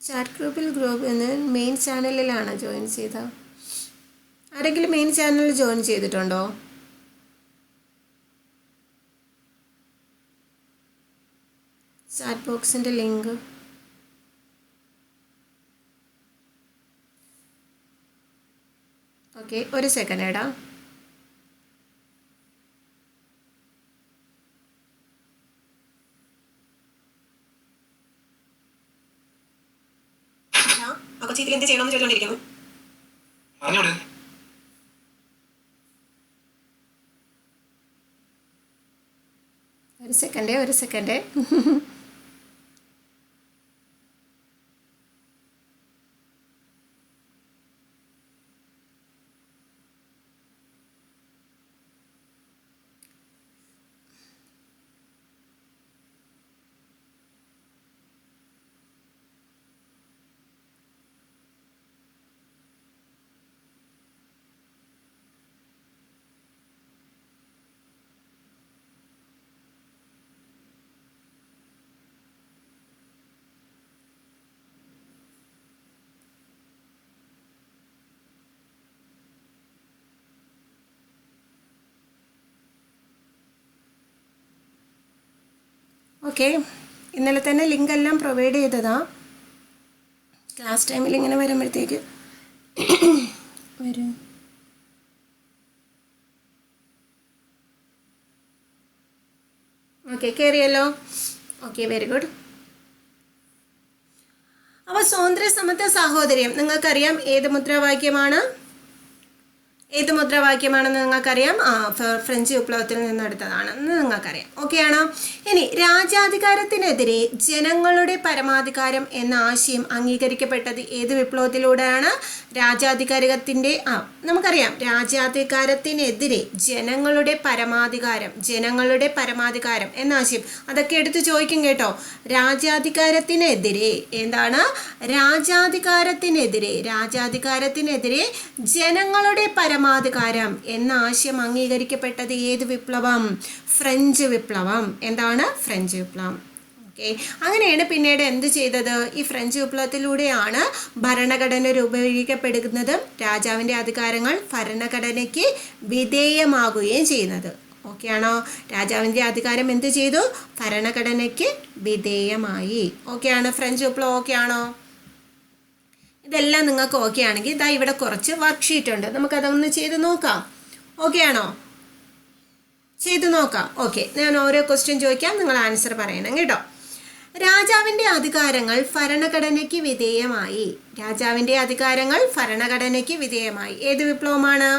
ചാറ്റ് ഗ്രൂപ്പിൽ മെയിൻ ചാനലിലാണ് ജോയിൻ ചെയ്ത ആരെങ്കിലും മെയിൻ ചാനലിൽ ജോയിൻ ചെയ്തിട്ടുണ്ടോ? ചാറ്റ് ബോക്സിൻ്റെ ലിങ്ക് ഓക്കെ, ഒരു സെക്കൻഡ് എടാ. ആ കൊച്ചി ഇതിൽ എന്ത് ചെയ്യണമെന്ന് ചോദിച്ചുകൊണ്ടിരിക്കുന്നു. ഒരു സെക്കൻഡ്. ഓക്കെ, ഇന്നലെ തന്നെ ലിങ്ക് എല്ലാം പ്രൊവൈഡ് ചെയ്തതാണ്. ക്ലാസ് ടൈമിൽ ഇങ്ങനെ വരുമ്പോഴത്തേക്ക് വരും. ഓക്കെ, കയറിയല്ലോ. Okay, very good. അപ്പോൾ സ്വാതന്ത്ര്യ സമത്വ സാഹോദര്യം നിങ്ങൾക്കറിയാം ഏത് മുദ്രാവാക്യമാണ്? ഏത് മുദ്രാവാക്യമാണെന്ന് നിങ്ങൾക്കറിയാം? ഫ്രഞ്ച് വിപ്ലവത്തിൽ നിന്നെടുത്തതാണെന്ന് നിങ്ങൾക്കറിയാം. ഓക്കെ ആണോ? ഇനി രാജാധികാരത്തിനെതിരെ ജനങ്ങളുടെ പരമാധികാരം എന്ന ആശയം അംഗീകരിക്കപ്പെട്ടത് ഏത് വിപ്ലവത്തിലൂടെയാണ്? രാജാധികാരത്തിൻ്റെ നമുക്കറിയാം രാജാധികാരത്തിനെതിരെ ജനങ്ങളുടെ പരമാധികാരം എന്ന ആശയം, അതൊക്കെ എടുത്ത് ചോദിക്കും കേട്ടോ. രാജാധികാരത്തിനെതിരെ എന്താണ്? രാജാധികാരത്തിനെതിരെ ജനങ്ങളുടെ പരമാധികാരം എന്ന ആശയം അംഗീകരിക്കപ്പെട്ടത് ഏത് വിപ്ലവം? ഫ്രഞ്ച് വിപ്ലവം. എന്താണ്? ഫ്രഞ്ച് വിപ്ലവം. ഓക്കെ, അങ്ങനെയാണ് പിന്നീട് എന്ത് ചെയ്തത്? ഈ ഫ്രഞ്ച് വിപ്ലവത്തിലൂടെയാണ് ഭരണഘടന രൂപീകരിക്കപ്പെടുന്നതും രാജാവിൻ്റെ അധികാരങ്ങൾ ഭരണഘടനയ്ക്ക് വിധേയമാകുകയും ചെയ്യുന്നത്. ഓക്കെ ആണോ? രാജാവിൻ്റെ അധികാരം എന്ത് ചെയ്തു? ഭരണഘടനയ്ക്ക് വിധേയമായി. ഓക്കെ ആണ്? ഫ്രഞ്ച് വിപ്ലവം ഓക്കെ ആണോ? ഇതെല്ലാം നിങ്ങൾക്ക് ഓക്കെ ആണെങ്കിൽ ഇതാ ഇവിടെ കുറച്ച് വർക്ക്ഷീറ്റ് ഉണ്ട്, നമുക്കതൊന്ന് ചെയ്ത് നോക്കാം. ഓക്കെ ആണോ? ചെയ്ത് നോക്കാം. ഓക്കെ, ഞാൻ ഓരോ ക്വസ്റ്റ്യൻ ചോദിക്കാം, നിങ്ങൾ ആൻസർ പറയണം കേട്ടോ. രാജാവിൻ്റെ അധികാരങ്ങൾ ഭരണഘടനയ്ക്ക് വിധേയമായി. ഏത് വിപ്ലവമാണ്?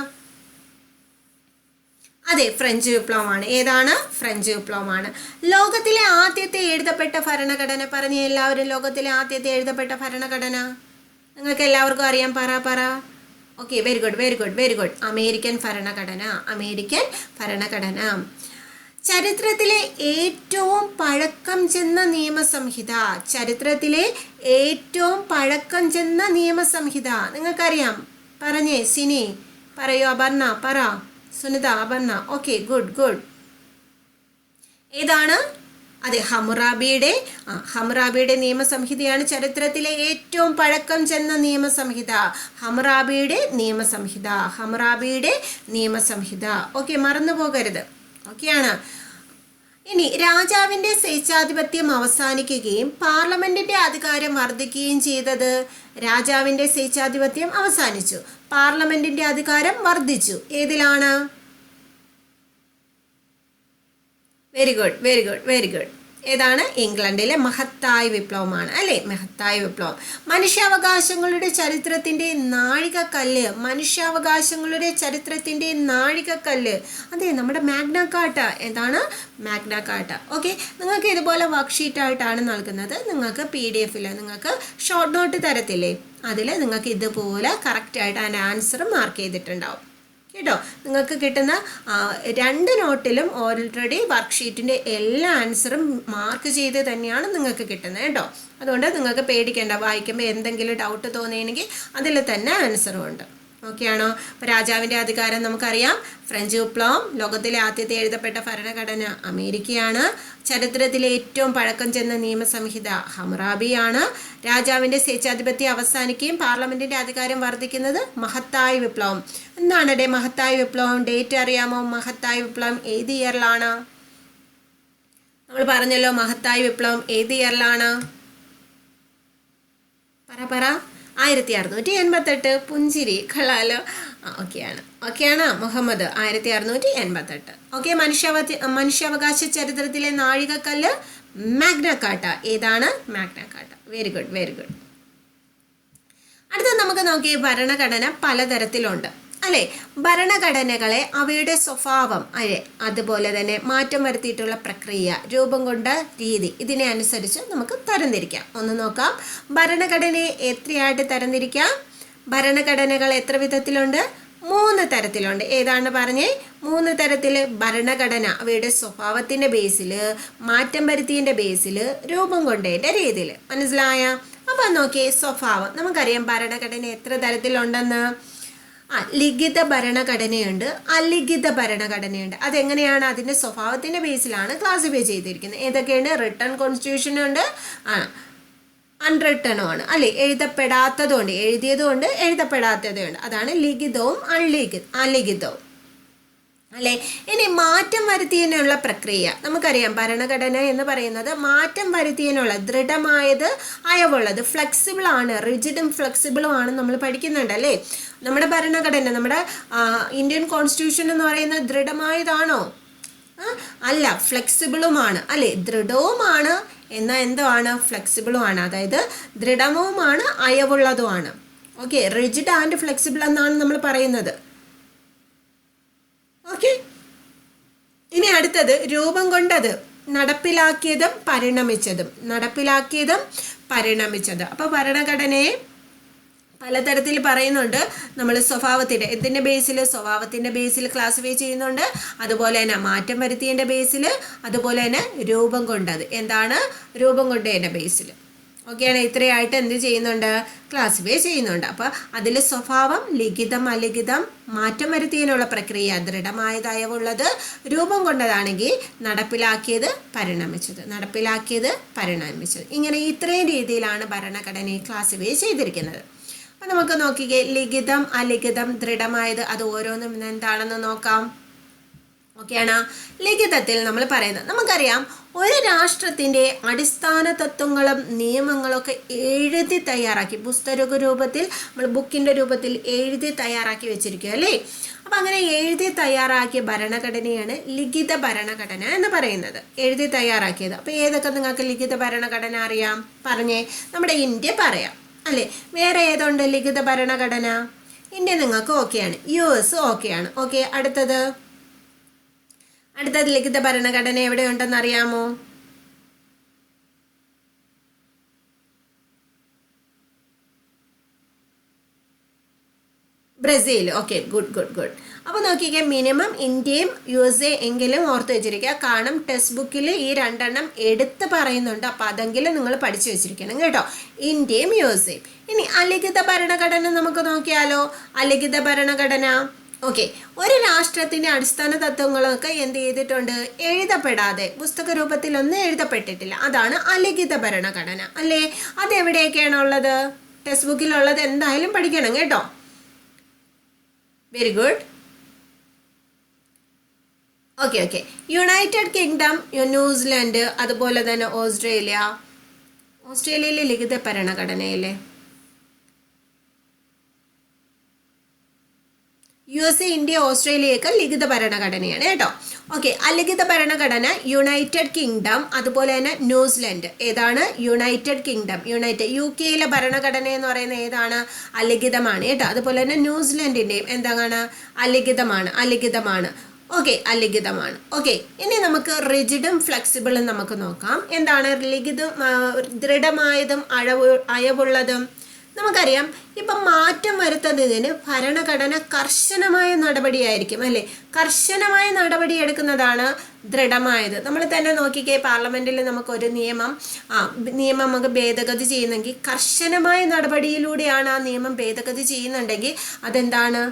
അതെ, ഫ്രഞ്ച് വിപ്ലവമാണ്. ഏതാണ്? ഫ്രഞ്ച് വിപ്ലവമാണ്. ലോകത്തിലെ ആദ്യത്തെ എഴുതപ്പെട്ട ഭരണഘടന പറഞ്ഞ എല്ലാവരും. ലോകത്തിലെ ആദ്യത്തെ എഴുതപ്പെട്ട ഭരണഘടന നിങ്ങൾക്ക് എല്ലാവർക്കും അറിയാം. പറ. Okay, very good. അമേരിക്കൻ ഭരണഘടന. ചരിത്രത്തിലെ ഏറ്റവും പഴക്കം ചെന്ന നിയമസംഹിത നിങ്ങൾക്കറിയാം. പറഞ്ഞേ സിനി, പറയൂ. അപർണ പറ. സുനിത, അപർണ. Okay, good. ഏതാണ്? അതെ, ഹമ്മുറാബിയുടെ നിയമസംഹിതയാണ് ചരിത്രത്തിലെ ഏറ്റവും പഴക്കം ചെന്ന നിയമസംഹിത. ഹമ്മുറാബിയുടെ നിയമസംഹിത. ഓക്കെ, മറന്നു പോകരുത്. ഓക്കെയാണ്. ഇനി രാജാവിൻ്റെ സ്വേച്ഛാധിപത്യം അവസാനിക്കുകയും പാർലമെന്റിന്റെ അധികാരം വർദ്ധിക്കുകയും ചെയ്തത്. രാജാവിൻ്റെ സ്വേച്ഛാധിപത്യം അവസാനിച്ചു, പാർലമെന്റിന്റെ അധികാരം വർദ്ധിച്ചു. ഏതിലാണ്? Very good. ഏതാണ്? ഇംഗ്ലണ്ടിലെ മഹത്തായ വിപ്ലവമാണ് അല്ലേ? മഹത്തായ വിപ്ലവം. മനുഷ്യാവകാശങ്ങളുടെ ചരിത്രത്തിൻ്റെ നാഴികക്കല്ല്. അതെ, നമ്മുടെ മാഗ്ന കാർട്ട. എന്താണ്? Magna Carta. ഓക്കെ, നിങ്ങൾക്ക് ഇതുപോലെ വർക്ക്ഷീറ്റ് ആയിട്ടാണ് നൽകുന്നത്. നിങ്ങൾക്ക് PDF നിങ്ങൾക്ക് ഷോർട്ട് നോട്ട് തരത്തില്ലേ, അതിൽ നിങ്ങൾക്ക് ഇതുപോലെ കറക്റ്റായിട്ട് അതിൻ്റെ ആൻസർ മാർക്ക് ചെയ്തിട്ടുണ്ടാവും കേട്ടോ. നിങ്ങൾക്ക് കിട്ടുന്ന 2 നോട്ടിലും ഓൾറെഡി വർക്ക്ഷീറ്റിൻ്റെ എല്ലാ ആൻസറും മാർക്ക് ചെയ്ത് തന്നെയാണ് നിങ്ങൾക്ക് കിട്ടുന്നത് കേട്ടോ. അതുകൊണ്ട് നിങ്ങൾക്ക് പേടിക്കേണ്ട. വായിക്കുമ്പോൾ എന്തെങ്കിലും ഡൗട്ട് തോന്നിയെങ്കിൽ അതിൽ തന്നെ ആൻസറും ഉണ്ട്. ഓക്കെ ആണോ? അപ്പോൾ രാജാവിൻ്റെ അധികാരം നമുക്കറിയാം. ഫ്രഞ്ച് വിപ്ലവം. ലോകത്തിലെ ആദ്യത്തെ എഴുതപ്പെട്ട ഭരണഘടന അമേരിക്കയാണ്. ചരിത്രത്തിലെ ഏറ്റവും പഴക്കം ചെന്ന നിയമസംഹിത ഹമ്മുറാബിയാണ്. രാജാവിൻ്റെ സ്വേച്ഛാധിപത്യം അവസാനിക്കുകയും പാർലമെന്റിന്റെ അധികാരം വർദ്ധിക്കുന്നത് മഹത്തായ വിപ്ലവം. എന്താണ് മഹത്തായ വിപ്ലവം? ഡേറ്റ് അറിയാമോ? മഹത്തായ വിപ്ലവം ഏത് ഇയറിലാണ്? നമ്മൾ പറഞ്ഞല്ലോ മഹത്തായ വിപ്ലവം ഏത് ഇയറിലാണ്? പറ. 1688. പുഞ്ചിരി, കളാലോ. ഓക്കെയാണ് മുഹമ്മദ്. 1688. ഓക്കെ, മനുഷ്യാവകാശ ചരിത്രത്തിലെ നാഴികക്കല്ല് മാഗ്ന കാർട്ട. ഏതാണ്? Magna Carta. Very good. അടുത്ത നമുക്ക് നോക്കിയ ഭരണഘടന പലതരത്തിലുണ്ട് അല്ലേ. ഭരണഘടനകളെ അവയുടെ സ്വഭാവം അതുപോലെ തന്നെ മാറ്റം വരുത്തിയിട്ടുള്ള പ്രക്രിയ, രൂപം കൊണ്ട രീതി, ഇതിനെ അനുസരിച്ച് നമുക്ക് തരംതിരിക്കാം. ഒന്ന് നോക്കാം. ഭരണഘടനയെ എത്രയായിട്ട് തരംതിരിക്കാം? ഭരണഘടനകൾ എത്ര വിധത്തിലുണ്ട്? 3 തരത്തിലുണ്ട്. ഏതാണ് പറഞ്ഞേ? 3 തരത്തിൽ. ഭരണഘടന അവയുടെ സ്വഭാവത്തിൻ്റെ ബേസിൽ, മാറ്റം വരുത്തിയതിൻ്റെ ബേസിൽ, രൂപം കൊണ്ടതിൻ്റെ രീതിയിൽ. മനസ്സിലായ? അപ്പം നോക്കിയേ, സ്വഭാവം. നമുക്കറിയാം ഭരണഘടന എത്ര തരത്തിലുണ്ടെന്ന്. ലിഖിത ഭരണഘടനയുണ്ട്, അലിഖിത ഭരണഘടനയുണ്ട്. അതെങ്ങനെയാണ്? അതിൻ്റെ സ്വഭാവത്തിൻ്റെ ബേസിലാണ് ക്ലാസിഫൈ ചെയ്തിരിക്കുന്നത്. ഏതൊക്കെയുണ്ട്? റിട്ടൺ കോൺസ്റ്റിറ്റ്യൂഷനുണ്ട്, അൺറിട്ടണുമാണ് അല്ലേ. എഴുതപ്പെടാത്തതുകൊണ്ട്, എഴുതിയതുകൊണ്ട് എഴുതപ്പെടാത്തതുണ്ട്. അതാണ് ലിഖിതവും അലിഖിതവും അല്ലേ. ഇനി മാറ്റം വരുത്തിയതിനുള്ള പ്രക്രിയ. നമുക്കറിയാം ഭരണഘടന എന്ന് പറയുന്നത് മാറ്റം വരുത്തിയതിനുള്ള, ദൃഢമായത്, അയവുള്ളത്, ഫ്ലെക്സിബിൾ ആണ്, റിജിഡും ഫ്ലെക്സിബിളും ആണ് നമ്മൾ പഠിക്കുന്നുണ്ട് അല്ലേ. നമ്മുടെ ഭരണഘടന, നമ്മുടെ ഇന്ത്യൻ കോൺസ്റ്റിറ്റ്യൂഷൻ എന്ന് പറയുന്നത് ദൃഢമായതാണോ? അല്ല, ഫ്ലെക്സിബിളുമാണ് അല്ലേ. ദൃഢവുമാണ്, എന്നാൽ എന്താണ്? ഫ്ലെക്സിബിളുമാണ്. അതായത് ദൃഢവുമാണ്, അയവുള്ളതുമാണ്. ഓക്കെ, റിജിഡ് ആൻഡ് ഫ്ലെക്സിബിൾ എന്നാണ് നമ്മൾ പറയുന്നത്. ഓക്കെ, ഇനി അടുത്തത് രൂപം കൊണ്ടത്, നടപ്പിലാക്കിയതും പരിണമിച്ചതും. അപ്പോൾ ഭരണഘടനയെ പലതരത്തിൽ പറയുന്നുണ്ട്. നമ്മൾ എന്തിൻ്റെ ബേസിൽ? സ്വഭാവത്തിൻ്റെ ബേസിൽ ക്ലാസിഫൈ ചെയ്യുന്നുണ്ട്. അതുപോലെ തന്നെ മാറ്റം വരുത്തിയതിൻ്റെ ബേസിൽ, അതുപോലെ തന്നെ രൂപം കൊണ്ടത്, എന്താണ്? രൂപം കൊണ്ടതിൻ്റെ ബേസിൽ. ഓക്കെയാണ്. ഇത്രയായിട്ട് എന്ത് ചെയ്യുന്നുണ്ട്? ക്ലാസിഫൈ ചെയ്യുന്നുണ്ട്. അപ്പോൾ അതിൽ സ്വഭാവം, ലിഖിതം, അലിഖിതം, മാറ്റം വരുത്തിയതിനുള്ള പ്രക്രിയ, ദൃഢമായത്, അയവുള്ളത്, രൂപം കൊണ്ടതാണെങ്കിൽ നടപ്പിലാക്കിയത്, പരിണമിച്ചത്. ഇങ്ങനെ ഇത്രയും രീതിയിലാണ് ഭരണഘടനയെ ക്ലാസിഫൈ ചെയ്തിരിക്കുന്നത്. അപ്പം നമുക്ക് നോക്കിക്കേ, ലിഖിതം, അലിഖിതം, ദൃഢമായത്, അത് ഓരോന്നും എന്താണെന്ന് നോക്കാം. ഓക്കെയാണ്. ലിഖിതത്തിൽ നമ്മൾ പറയുന്നത്, നമുക്കറിയാം ഒരു രാഷ്ട്രത്തിൻ്റെ അടിസ്ഥാന തത്വങ്ങളും നിയമങ്ങളൊക്കെ എഴുതി തയ്യാറാക്കി, പുസ്തക രൂപത്തിൽ, നമ്മൾ ബുക്കിൻ്റെ രൂപത്തിൽ എഴുതി തയ്യാറാക്കി വെച്ചിരിക്കുക അല്ലേ. അപ്പം അങ്ങനെ എഴുതി തയ്യാറാക്കിയ ഭരണഘടനയാണ് ലിഖിത ഭരണഘടന എന്ന് പറയുന്നത്. എഴുതി തയ്യാറാക്കിയത്. അപ്പോൾ ഏതൊക്കെ നിങ്ങൾക്ക് ലിഖിത ഭരണഘടന അറിയാം? പറഞ്ഞേ. നമ്മുടെ ഇന്ത്യ പറയാം അല്ലേ. വേറെ ഏതുണ്ട് ലിഖിത ഭരണഘടന? ഇന്ത്യ നിങ്ങൾക്ക് ഓക്കെയാണ്, US ഓക്കെയാണ്. ഓക്കെ, അടുത്തത് ലിഖിത ഭരണഘടന എവിടെയുണ്ടെന്ന് അറിയാമോ? ബ്രസീൽ. Okay, good. അപ്പോൾ നോക്കിക്കേ, മിനിമം ഇന്ത്യയും USA എങ്കിലും ഓർത്ത് വെച്ചിരിക്കുക. കാരണം ടെക്സ്റ്റ് ബുക്കിൽ ഈ 2 എണ്ണം എടുത്ത് പറയുന്നുണ്ട്. അപ്പോൾ അതെങ്കിലും നിങ്ങൾ പഠിച്ചു വെച്ചിരിക്കണം കേട്ടോ, ഇന്ത്യയും USA. ഇനി അലിഖിത ഭരണഘടന നമുക്ക് നോക്കിയാലോ. അലിഖിത ഭരണഘടന, ഓക്കെ, ഒരു രാഷ്ട്രത്തിൻ്റെ അടിസ്ഥാന തത്വങ്ങളൊക്കെ എന്ത് ചെയ്തിട്ടുണ്ട്? എഴുതപ്പെടാതെ, പുസ്തക രൂപത്തിലൊന്നും എഴുതപ്പെട്ടിട്ടില്ല. അതാണ് അലിഖിത ഭരണഘടന അല്ലേ. അതെവിടെയൊക്കെയാണ് ഉള്ളത്? ടെക്സ്റ്റ് ബുക്കിലുള്ളത് എന്തായാലും പഠിക്കണം കേട്ടോ. Very good. Okay. United Kingdom, New Zealand, അതുപോലെ തന്നെ ഓസ്ട്രേലിയയിലെ ലിഖിത ഭരണഘടനയില്ലേ. USA, ഇന്ത്യ, ഓസ്ട്രേലിയയൊക്കെ ലിഖിത ഭരണഘടനയാണ് കേട്ടോ. ഓക്കെ, അലിഖിത ഭരണഘടന യുണൈറ്റഡ് കിങ്ഡം, അതുപോലെ തന്നെ ന്യൂസിലാൻഡ്. ഏതാണ്? United kingdom. UK ഭരണഘടന എന്ന് പറയുന്നത് ഏതാണ്? അലിഖിതമാണ് കേട്ടോ. അതുപോലെ തന്നെ ന്യൂസിലാൻഡിൻ്റെയും എന്താണ്? അലിഖിതമാണ്. ഓക്കെ, അലിഖിതമാണ്. ഓക്കെ, ഇനി നമുക്ക് റിജിഡും ഫ്ലെക്സിബിളും നമുക്ക് നോക്കാം. എന്താണ് ലിഖിതം? ദൃഢമായതും അയവുള്ളതും. നമുക്കറിയാം ഇപ്പം മാറ്റം വരുത്തുന്നതിന് ഭരണഘടന കർശനമായ നടപടിയായിരിക്കും അല്ലേ. കർശനമായ നടപടി എടുക്കുന്നതാണ് ദൃഢമായത്. നമ്മൾ തന്നെ നോക്കിക്കേ, പാർലമെൻറ്റിൽ നമുക്കൊരു നിയമം നമുക്ക് ഭേദഗതി ചെയ്യുന്നെങ്കിൽ കർശനമായ നടപടിയിലൂടെയാണ് ആ നിയമം ഭേദഗതി ചെയ്യുന്നുണ്ടെങ്കിൽ അതെന്താണ്?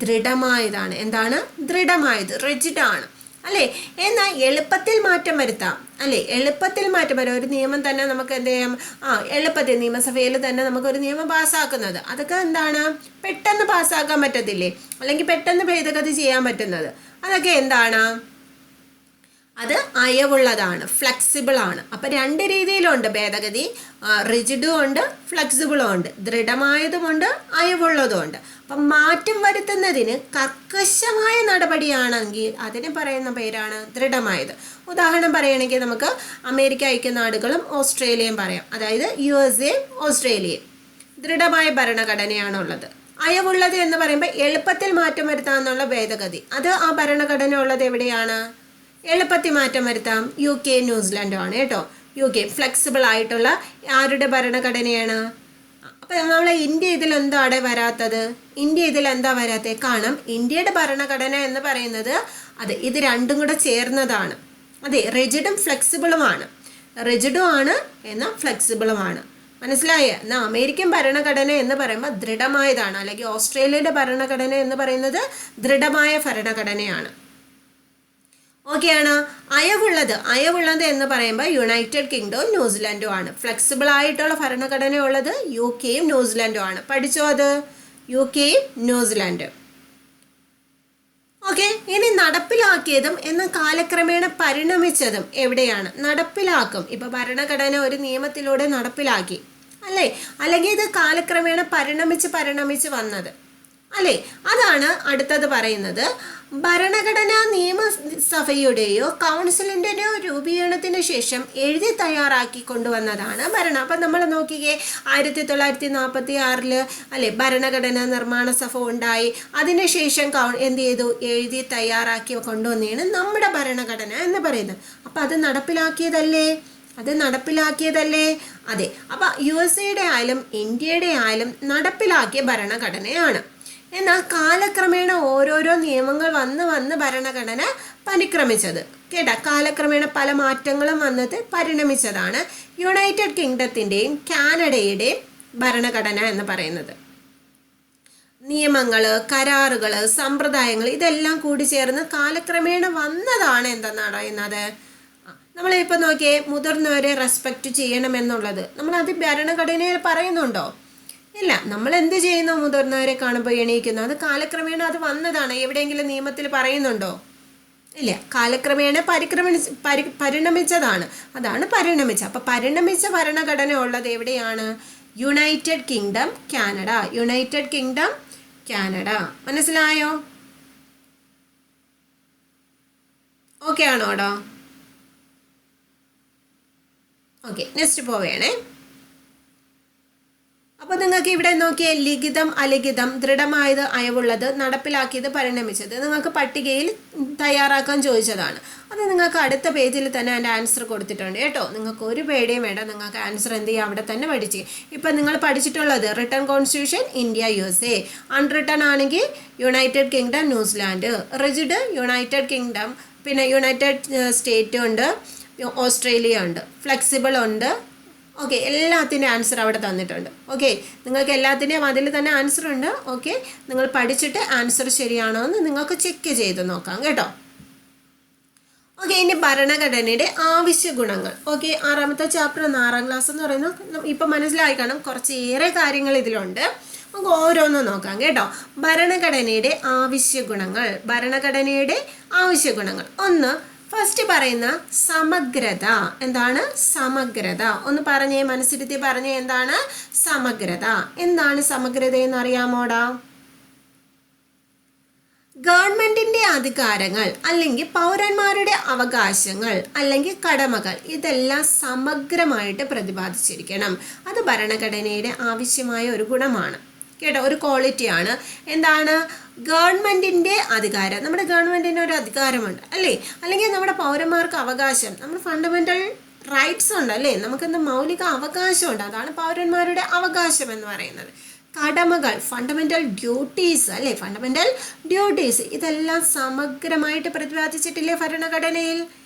ദൃഢമായതാണ്. എന്താണ്? ദൃഢമായത്, റിജിഡാണ് അല്ലേ. എന്നാൽ എളുപ്പത്തിൽ മാറ്റം വരുത്താം അല്ലേ. ഒരു നിയമം തന്നെ നമുക്ക് എന്ത് ചെയ്യാം? എളുപ്പത്തിൽ നിയമസഭയിൽ തന്നെ നമുക്കൊരു നിയമം പാസ്സാക്കുന്നത്, അതൊക്കെ എന്താണ്? പെട്ടെന്ന് പാസ്സാക്കാൻ പറ്റത്തില്ലേ, അല്ലെങ്കിൽ പെട്ടെന്ന് ഭേദഗതി ചെയ്യാൻ പറ്റുന്നത്, അതൊക്കെ എന്താണ്? അത് അയവുള്ളതാണ്, ഫ്ലെക്സിബിൾ ആണ്. അപ്പം 2 രീതിയിലുണ്ട് ഭേദഗതി. റിജിഡും ഉണ്ട്, ഫ്ലെക്സിബിളും ഉണ്ട്, ദൃഢമായതുമുണ്ട്, അയവുള്ളതുമുണ്ട്. അപ്പം മാറ്റം വരുത്തുന്നതിന് കർക്കശമായ നടപടിയാണെങ്കിൽ അതിന് പറയുന്ന പേരാണ് ദൃഢമായത്. ഉദാഹരണം പറയുകയാണെങ്കിൽ നമുക്ക് അമേരിക്ക ഐക്യനാടുകളും ഓസ്ട്രേലിയയും പറയാം. അതായത് USA, ഓസ്ട്രേലിയയും. ദൃഢമായ ഭരണഘടനയാണുള്ളത്. അയവുള്ളത് എന്ന് പറയുമ്പോൾ എളുപ്പത്തിൽ മാറ്റം വരുത്താമെന്നുള്ള ഭേദഗതി, അത് ആ ഭരണഘടന ഉള്ളത് എവിടെയാണ്? എളുപ്പത്തിൽ മാറ്റം വരുത്താം, UK ന്യൂസിലാൻഡുമാണ് കേട്ടോ. UK ഫ്ലെക്സിബിൾ ആയിട്ടുള്ള ആരുടെ ഭരണഘടനയാണ്? അപ്പം നമ്മളെ ഇന്ത്യ ഇതിലെന്താണ് വരാത്തത്? ഇന്ത്യ ഇതിലെന്താ വരാത്തത്? കാരണം ഇന്ത്യയുടെ ഭരണഘടന എന്ന് പറയുന്നത് അതെ ഇത് രണ്ടും കൂടെ ചേർന്നതാണ്. അതെ, റിജിഡും ഫ്ലെക്സിബിളുമാണ്. റിജിഡും ആണ് എന്നാൽ ഫ്ലെക്സിബിളുമാണ്. മനസ്സിലായ? എന്നാൽ അമേരിക്കൻ ഭരണഘടന എന്ന് പറയുമ്പോൾ ദൃഢമായതാണ്, അല്ലെങ്കിൽ ഓസ്ട്രേലിയയുടെ ഭരണഘടന എന്ന് പറയുന്നത് ദൃഢമായ ഭരണഘടനയാണ്. ഓക്കെയാണ്. അയവുള്ളത് എന്ന് പറയുമ്പോൾ യുണൈറ്റഡ് കിങ്ഡവും ന്യൂസിലാൻഡും ആണ്. ഫ്ലെക്സിബിൾ ആയിട്ടുള്ള ഭരണഘടന ഉള്ളത് UK ന്യൂസിലാൻഡും ആണ്. പഠിച്ചോ അത്? UK New Zealand. ഓക്കെ, ഇനി നടപ്പിലാക്കിയതും എന്നാൽ കാലക്രമേണ പരിണമിച്ചതും എവിടെയാണ്? നടപ്പിലാക്കും. ഇപ്പൊ ഭരണഘടന ഒരു നിയമത്തിലൂടെ നടപ്പിലാക്കി അല്ലേ, അല്ലെങ്കിൽ ഇത് കാലക്രമേണ പരിണമിച്ച് വന്നത് അല്ലേ, അതാണ് അടുത്തത് പറയുന്നത്. ഭരണഘടനാ നിയമസഭയുടെയോ കൗൺസിലിൻ്റെയോ രൂപീകരണത്തിന് ശേഷം എഴുതി തയ്യാറാക്കി കൊണ്ടുവന്നതാണ് ഭരണം. അപ്പം നമ്മൾ നോക്കിക്കേ, 1946 അല്ലെ ഭരണഘടനാ നിർമ്മാണ സഭ ഉണ്ടായി. അതിനുശേഷം എന്ത് ചെയ്തു? എഴുതി തയ്യാറാക്കി കൊണ്ടുവന്നതാണ് നമ്മുടെ ഭരണഘടന എന്ന് പറയുന്നത്. അപ്പം അത് നടപ്പിലാക്കിയതല്ലേ? അതെ. അപ്പം USA ആയാലും ഇന്ത്യയുടെ ആയാലും നടപ്പിലാക്കിയ ഭരണഘടനയാണ്. എന്നാൽ കാലക്രമേണ ഓരോരോ നിയമങ്ങൾ വന്ന് ഭരണഘടന പരിക്രമിച്ചത് കേട്ടാ. കാലക്രമേണ പല മാറ്റങ്ങളും വന്നത് പരിണമിച്ചതാണ് യുണൈറ്റഡ് കിങ്ഡത്തിൻ്റെയും കാനഡയുടെയും ഭരണഘടന എന്ന് പറയുന്നത്. നിയമങ്ങൾ, കരാറുകൾ, സമ്പ്രദായങ്ങൾ ഇതെല്ലാം കൂടി ചേർന്ന് കാലക്രമേണ വന്നതാണ് എന്തെന്നാണ് പറയുന്നത്. നമ്മളിപ്പോൾ നോക്കിയേ, മുതിർന്നവരെ റെസ്പെക്റ്റ് ചെയ്യണമെന്നുള്ളത് നമ്മളത് ഭരണഘടനയിൽ പറയുന്നുണ്ടോ? ഇല്ല. നമ്മൾ എന്ത് ചെയ്യുന്നു? മുതിർന്നവരെ കാണുമ്പോൾ എണീക്കുന്നു. അത് കാലക്രമേണ അത് വന്നതാണ്. എവിടെയെങ്കിലും നിയമത്തിൽ പറയുന്നുണ്ടോ? ഇല്ല. കാലക്രമേണ പരിണമിച്ചതാണ്. അതാണ് പരിണമിച്ച. അപ്പം പരിണമിച്ച ഭരണഘടന ഉള്ളത് എവിടെയാണ്? United Kingdom, Canada. മനസ്സിലായോ? ഓക്കെ ആണോടോ? ഓക്കെ, നെക്സ്റ്റ് പോവേണേ. അപ്പോൾ നിങ്ങൾക്ക് ഇവിടെ നോക്കിയാൽ ലിഖിതം, അലിഖിതം, ദൃഢമായത്, അയവുള്ളത്, നടപ്പിലാക്കിയത്, പരിണമിച്ചത് നിങ്ങൾക്ക് പട്ടികയിൽ തയ്യാറാക്കാൻ ചോദിച്ചതാണ്. അത് നിങ്ങൾക്ക് അടുത്ത പേജിൽ തന്നെ അതിൻ്റെ ആൻസർ കൊടുത്തിട്ടുണ്ട് കേട്ടോ. നിങ്ങൾക്ക് ഒരു പേടിയും വേണ്ട, നിങ്ങൾക്ക് ആൻസർ എന്ത് ചെയ്യുക അവിടെ തന്നെ പഠിച്ച്. ഇപ്പം നിങ്ങൾ പഠിച്ചിട്ടുള്ളത് written constitution India USA, unwritten ആണെങ്കിൽ United Kingdom New Zealand, rigid United Kingdom, പിന്നെ യുണൈറ്റഡ് സ്റ്റേറ്റ് ഉണ്ട്, ഓസ്ട്രേലിയ ഉണ്ട്, ഫ്ലെക്സിബിൾ ഉണ്ട്. ഓക്കെ, എല്ലാത്തിൻ്റെ ആൻസർ അവിടെ തന്നിട്ടുണ്ട്. ഓക്കെ, നിങ്ങൾക്ക് എല്ലാത്തിൻ്റെയും അതിൽ തന്നെ ആൻസർ ഉണ്ട്. ഓക്കെ, നിങ്ങൾ പഠിച്ചിട്ട് ആൻസർ ശരിയാണോ എന്ന് നിങ്ങൾക്ക് ചെക്ക് ചെയ്ത് നോക്കാം കേട്ടോ. ഓക്കെ, ഇനി ഭരണഘടനയുടെ ആവശ്യ ഗുണങ്ങൾ. ഓക്കെ, 6ാമത്തെ ചാപ്റ്റർ 6ാം ക്ലാസ് എന്ന് പറയുന്നത് ഇപ്പം മനസ്സിലായി കാണും. കുറച്ചേറെ കാര്യങ്ങൾ ഇതിലുണ്ട്. നമുക്ക് ഓരോന്നും നോക്കാം കേട്ടോ. ഭരണഘടനയുടെ ആവശ്യ ഗുണങ്ങൾ. ഒന്ന്, ഫസ്റ്റ് പറയുന്ന സമഗ്രത. എന്താണ് സമഗ്രത? ഒന്ന് പറഞ്ഞേ, മനസ്സിരുത്തി പറഞ്ഞേ, എന്താണ് സമഗ്രത? എന്താണ് സമഗ്രത എന്ന് അറിയാമോടാ? ഗവൺമെന്റിന്റെ അധികാരങ്ങൾ അല്ലെങ്കിൽ പൗരന്മാരുടെ അവകാശങ്ങൾ അല്ലെങ്കിൽ കടമകൾ ഇതെല്ലാം സമഗ്രമായിട്ട് പ്രതിപാദിച്ചിരിക്കണം. അത് ഭരണഘടനയുടെ ആവശ്യമായ ഒരു ഗുണമാണ് കേട്ടോ, ഒരു ക്വാളിറ്റിയാണ്. എന്താണ്? ഗവൺമെന്റിന്റെ അധികാരം. നമ്മുടെ ഗവൺമെന്റിന് ഒരു അധികാരമുണ്ട് അല്ലേ, അല്ലെങ്കിൽ നമ്മുടെ പൗരന്മാർക്ക് അവകാശം, നമ്മുടെ ഫണ്ടമെന്റൽ റൈറ്റ്സ് ഉണ്ട് അല്ലേ, നമുക്കെന്ത് മൗലിക അവകാശമുണ്ട്. അതാണ് പൗരന്മാരുടെ അവകാശം എന്ന് പറയുന്നത്. കടമകൾ, ഫണ്ടമെന്റൽ ഡ്യൂട്ടീസ് അല്ലേ, ഫണ്ടമെന്റൽ ഡ്യൂട്ടീസ് ഇതെല്ലാം സമഗ്രമായിട്ട് പ്രതിപാദിച്ചിട്ടില്ലേ ഭരണഘടനയിൽ?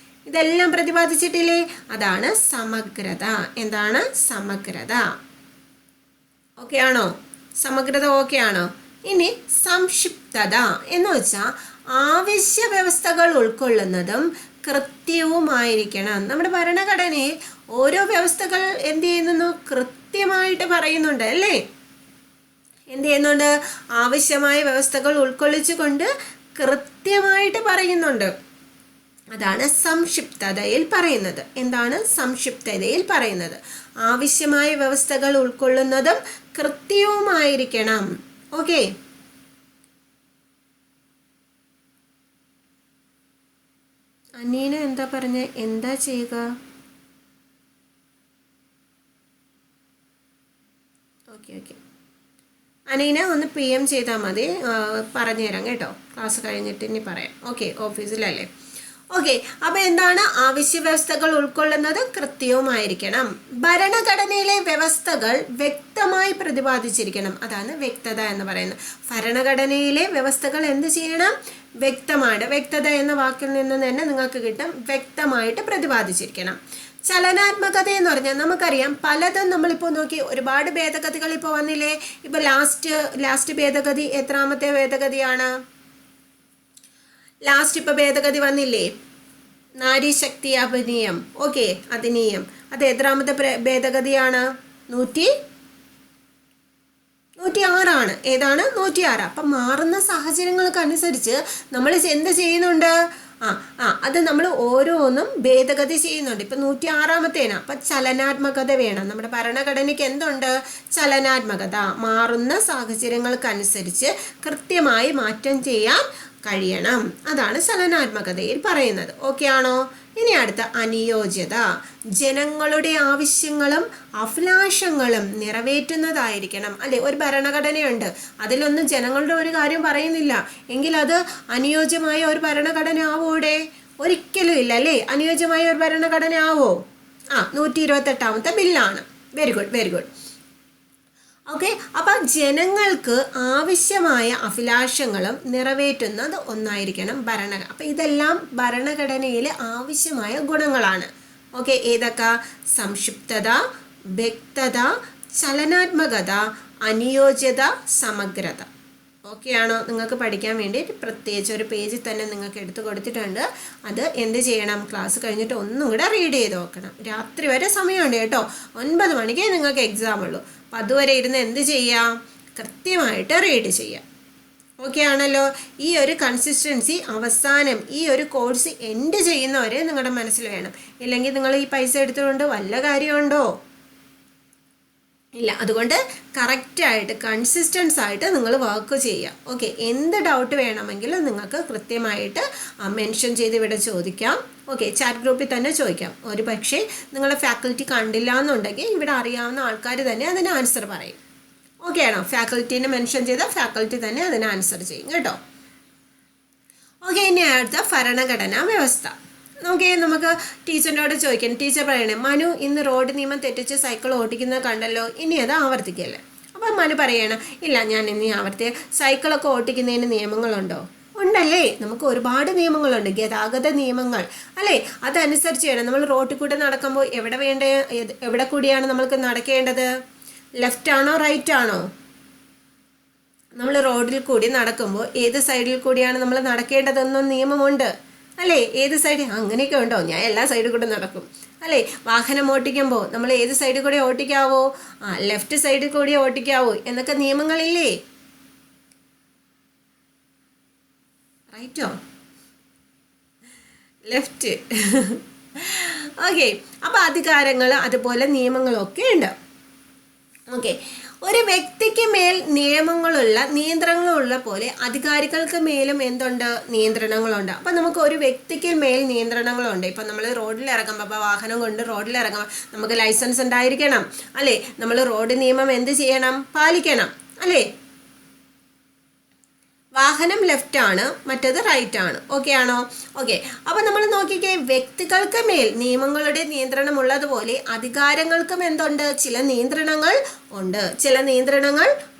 ഇതെല്ലാം പ്രതിപാദിച്ചിട്ടില്ലേ? അതാണ് സമഗ്രത. എന്താണ് സമഗ്രത? ഓക്കെ ആണോ? സമഗ്രത ഓക്കെ ആണോ? ഇനി സംക്ഷിപ്തത എന്ന് വെച്ചാൽ ആവശ്യ വ്യവസ്ഥകൾ ഉൾക്കൊള്ളുന്നതും കൃത്യവുമായിരിക്കണം. നമ്മുടെ ഭരണഘടനയിൽ ഓരോ വ്യവസ്ഥകൾ എന്ത് ചെയ്യുന്നു? കൃത്യമായിട്ട് പറയുന്നുണ്ട് അല്ലേ? എന്ത് ചെയ്യുന്നുണ്ട്? ആവശ്യമായ വ്യവസ്ഥകൾ ഉൾക്കൊള്ളിച്ചുകൊണ്ട് കൃത്യമായിട്ട് പറയുന്നുണ്ട്. അതാണ് സംക്ഷിപ്തതയിൽ പറയുന്നത്. എന്താണ് സംക്ഷിപ്തതയിൽ പറയുന്നത്? ആവശ്യമായ വ്യവസ്ഥകൾ ഉൾക്കൊള്ളുന്നതും കൃത്യവുമായിരിക്കണം. ഓക്കെ, അനീന എന്താ പറഞ്ഞ? എന്താ ചെയ്യുക? ഓക്കെ. അനീന ഒന്ന് PM ചെയ്താൽ മതി, പറഞ്ഞുതരാം കേട്ടോ, ക്ലാസ് കഴിഞ്ഞിട്ട് ഇനി പറയാം. ഓക്കെ, ഓഫീസിലല്ലേ. ഓക്കെ, അപ്പോൾ എന്താണ് ആവശ്യ വ്യവസ്ഥകൾ ഉൾക്കൊള്ളുന്നത്? കൃത്യവുമായിരിക്കണം. ഭരണഘടനയിലെ വ്യവസ്ഥകൾ വ്യക്തമായി പ്രതിപാദിച്ചിരിക്കണം. അതാണ് വ്യക്തത എന്ന് പറയുന്നത്. ഭരണഘടനയിലെ വ്യവസ്ഥകൾ എന്ത് ചെയ്യണം? വ്യക്തമായിട്ട്. വ്യക്തത എന്ന വാക്കിൽ നിന്ന് തന്നെ നിങ്ങൾക്ക് കിട്ടും, വ്യക്തമായിട്ട് പ്രതിപാദിച്ചിരിക്കണം. ചലനാത്മകത എന്ന് പറഞ്ഞാൽ നമുക്കറിയാം, പലതും നമ്മളിപ്പോൾ നോക്കി ഒരുപാട് ഭേദഗതികൾ ഇപ്പോൾ വന്നില്ലേ. ഇപ്പോൾ ലാസ്റ്റ് ഭേദഗതി എത്രാമത്തെ ഭേദഗതിയാണ്? ലാസ്റ്റ് ഇപ്പോൾ ഭേദഗതി വന്നില്ലേ, നാരീശക്തി അധിനിയം. ഓക്കെ, അധിനിയം. അത് എത്രാമത്തെ ഭേദഗതിയാണ്? 106. ഏതാണ്? 106. അപ്പം മാറുന്ന സാഹചര്യങ്ങൾക്കനുസരിച്ച് നമ്മൾ എന്ത് ചെയ്യുന്നുണ്ട്? അത് നമ്മൾ ഓരോന്നും ഭേദഗതി ചെയ്യുന്നുണ്ട്. ഇപ്പം 106ാമത്തേനാണ്. അപ്പം ചലനാത്മകത വേണം. നമ്മുടെ ഭരണഘടനയ്ക്ക് എന്തുണ്ട്? ചലനാത്മകത. മാറുന്ന സാഹചര്യങ്ങൾക്കനുസരിച്ച് കൃത്യമായി മാറ്റം ചെയ്യാൻ കഴിയണം. അതാണ് ചലനാത്മകതയിൽ പറയുന്നത്. ഓക്കെ ആണോ? ഇനി അടുത്ത അനുയോജ്യത. ജനങ്ങളുടെ ആവശ്യങ്ങളും അഭിലാഷങ്ങളും നിറവേറ്റുന്നതായിരിക്കണം. അല്ലെ, ഒരു ഭരണഘടനയുണ്ട്, അതിലൊന്നും ജനങ്ങളുടെ ഒരു കാര്യം പറയുന്നില്ല എങ്കിൽ അത് അനുയോജ്യമായ ഒരു ഭരണഘടന ആവോടെ? ഒരിക്കലും ഇല്ല അല്ലേ. അനുയോജ്യമായ ഒരു ഭരണഘടന ആവോ? 128ാമത്തെ ബില്ലാണ്. Very good. ഓക്കെ, അപ്പം ജനങ്ങൾക്ക് ആവശ്യമായ അഭിലാഷങ്ങളും നിറവേറ്റുന്നത് ഒന്നായിരിക്കണം ഭരണഘടന. അപ്പം ഇതെല്ലാം ഭരണഘടനയിലെ ആവശ്യമായ ഗുണങ്ങളാണ്. ഓക്കെ, ഏതൊക്കെ? സംക്ഷിപ്തത, വ്യക്തത, ചലനാത്മകത, അനുയോജ്യത, സമഗ്രത. ഓക്കെ ആണോ? നിങ്ങൾക്ക് പഠിക്കാൻ വേണ്ടി പ്രത്യേകിച്ച് ഒരു പേജിൽ തന്നെ നിങ്ങൾക്ക് എടുത്തു കൊടുത്തിട്ടുണ്ട്. അത് എന്ത് ചെയ്യണം? ക്ലാസ് കഴിഞ്ഞിട്ട് ഒന്നും കൂടെ റീഡ് ചെയ്ത് നോക്കണം. രാത്രി വരെ സമയമുണ്ട് കേട്ടോ. 9 മണിക്കേ നിങ്ങൾക്ക് എക്സാം ഉള്ളൂ. അപ്പം അതുവരെ ഇരുന്ന് എന്ത് ചെയ്യാം? കൃത്യമായിട്ട് റീഡ് ചെയ്യാം. ഓക്കെ ആണല്ലോ? ഈ ഒരു കൺസിസ്റ്റൻസി അവസാനം ഈ ഒരു കോഴ്സ് എൻഡ് ചെയ്യുന്നവരെ നിങ്ങളുടെ മനസ്സിൽ വേണം. ഇല്ലെങ്കിൽ നിങ്ങൾ ഈ പൈസ എടുത്തുകൊണ്ട് വല്ല കാര്യമുണ്ടോ? ഇല്ല. അതുകൊണ്ട് കറക്റ്റായിട്ട് കൺസിസ്റ്റൻസ് ആയിട്ട് നിങ്ങൾ വർക്ക് ചെയ്യുക. ഓക്കെ, എന്ത് ഡൗട്ട് വേണമെങ്കിലും നിങ്ങൾക്ക് കൃത്യമായിട്ട് മെൻഷൻ ചെയ്ത് ഇവിടെ ചോദിക്കാം. ഓക്കെ, ചാറ്റ് ഗ്രൂപ്പിൽ തന്നെ ചോദിക്കാം. ഒരു പക്ഷേ നിങ്ങളുടെ ഫാക്കൽറ്റി കണ്ടില്ല എന്നുണ്ടെങ്കിൽ ഇവിടെ അറിയാവുന്ന ആൾക്കാർ തന്നെ അതിന് ആൻസർ പറയും. ഓക്കെ ആണോ? ഫാക്കൽറ്റീനെ മെൻഷൻ ചെയ്താൽ ഫാക്കൽറ്റി തന്നെ അതിന് ആൻസർ ചെയ്യും കേട്ടോ. ഓക്കെ, ഇനി അടുത്ത ഭരണഘടനാ വ്യവസ്ഥ. ഓക്കെ, നമുക്ക് ടീച്ചറിനോട് ചോദിക്കാം. ടീച്ചർ പറയണേ, മനു ഇന്ന് റോഡ് നിയമം തെറ്റിച്ച് സൈക്കിൾ ഓടിക്കുന്നത് കണ്ടല്ലോ, ഇനി അത് ആവർത്തിക്കല്ലേ. അപ്പം മനു പറയണം, ഇല്ല ഞാൻ ഇനി സൈക്കിളൊക്കെ ഓടിക്കുന്നതിന് നിയമങ്ങളുണ്ടോ? ഉണ്ടല്ലേ. നമുക്ക് ഒരുപാട് നിയമങ്ങളുണ്ട്, ഗതാഗത നിയമങ്ങൾ അല്ലേ. അതനുസരിച്ച് വേണം നമ്മൾ റോഡിൽ കൂടെ നടക്കുമ്പോൾ എവിടെ കൂടിയാണ് നമ്മൾക്ക് നടക്കേണ്ടത്? ലെഫ്റ്റ് ആണോ റൈറ്റ് ആണോ? നമ്മൾ റോഡിൽ കൂടി നടക്കുമ്പോൾ ഏത് സൈഡിൽ കൂടിയാണ് നമ്മൾ നടക്കേണ്ടതെന്നും നിയമമുണ്ട് അല്ലേ. ഏത് സൈഡ്? അങ്ങനെയൊക്കെ ഉണ്ടോ? ഞാൻ എല്ലാ സൈഡിൽ കൂടെ നടക്കും അല്ലേ. വാഹനം ഓട്ടിക്കുമ്പോൾ നമ്മൾ ഏത് സൈഡിൽ കൂടെ ഓട്ടിക്കാവോ? ലെഫ്റ്റ് സൈഡിൽ കൂടി ഓട്ടിക്കാവോ എന്നൊക്കെ നിയമങ്ങളില്ലേ. റൈറ്റോ? ലെഫ്റ്റ്. ഓക്കെ, അപ്പോൾ അധികാരങ്ങൾ അതുപോലെ നിയമങ്ങളൊക്കെ ഉണ്ട്. ഓക്കെ, ഒരു വ്യക്തിക്ക് മേൽ നിയമങ്ങളുള്ള നിയന്ത്രണങ്ങളുള്ള പോലെ അധികാരികൾക്ക് മേലും എന്തുണ്ട്? നിയന്ത്രണങ്ങളുണ്ട്. അപ്പം നമുക്ക് ഒരു വ്യക്തിക്ക് മേൽ നിയന്ത്രണങ്ങളുണ്ട്. ഇപ്പം നമ്മൾ റോഡിൽ ഇറങ്ങുമ്പോൾ, അപ്പോൾ വാഹനം കൊണ്ട് റോഡിൽ ഇറങ്ങുമ്പോൾ നമുക്ക് ലൈസൻസ് ഉണ്ടായിരിക്കണം അല്ലേ. നമ്മൾ റോഡ് നിയമം എന്ത് ചെയ്യണം? പാലിക്കണം അല്ലേ. വാഹനം ലെഫ്റ്റ് ആണ്, മറ്റേത് റൈറ്റ് ആണ്. ഓക്കെ ആണോ? ഓക്കെ, അപ്പോൾ നമ്മൾ നോക്കിക്കേ, വ്യക്തികൾക്ക് മേൽ നിയമങ്ങളുടെ നിയന്ത്രണം ഉള്ളതുപോലെ അധികാരങ്ങൾക്കും എന്തുണ്ട്? ചില നിയന്ത്രണങ്ങൾ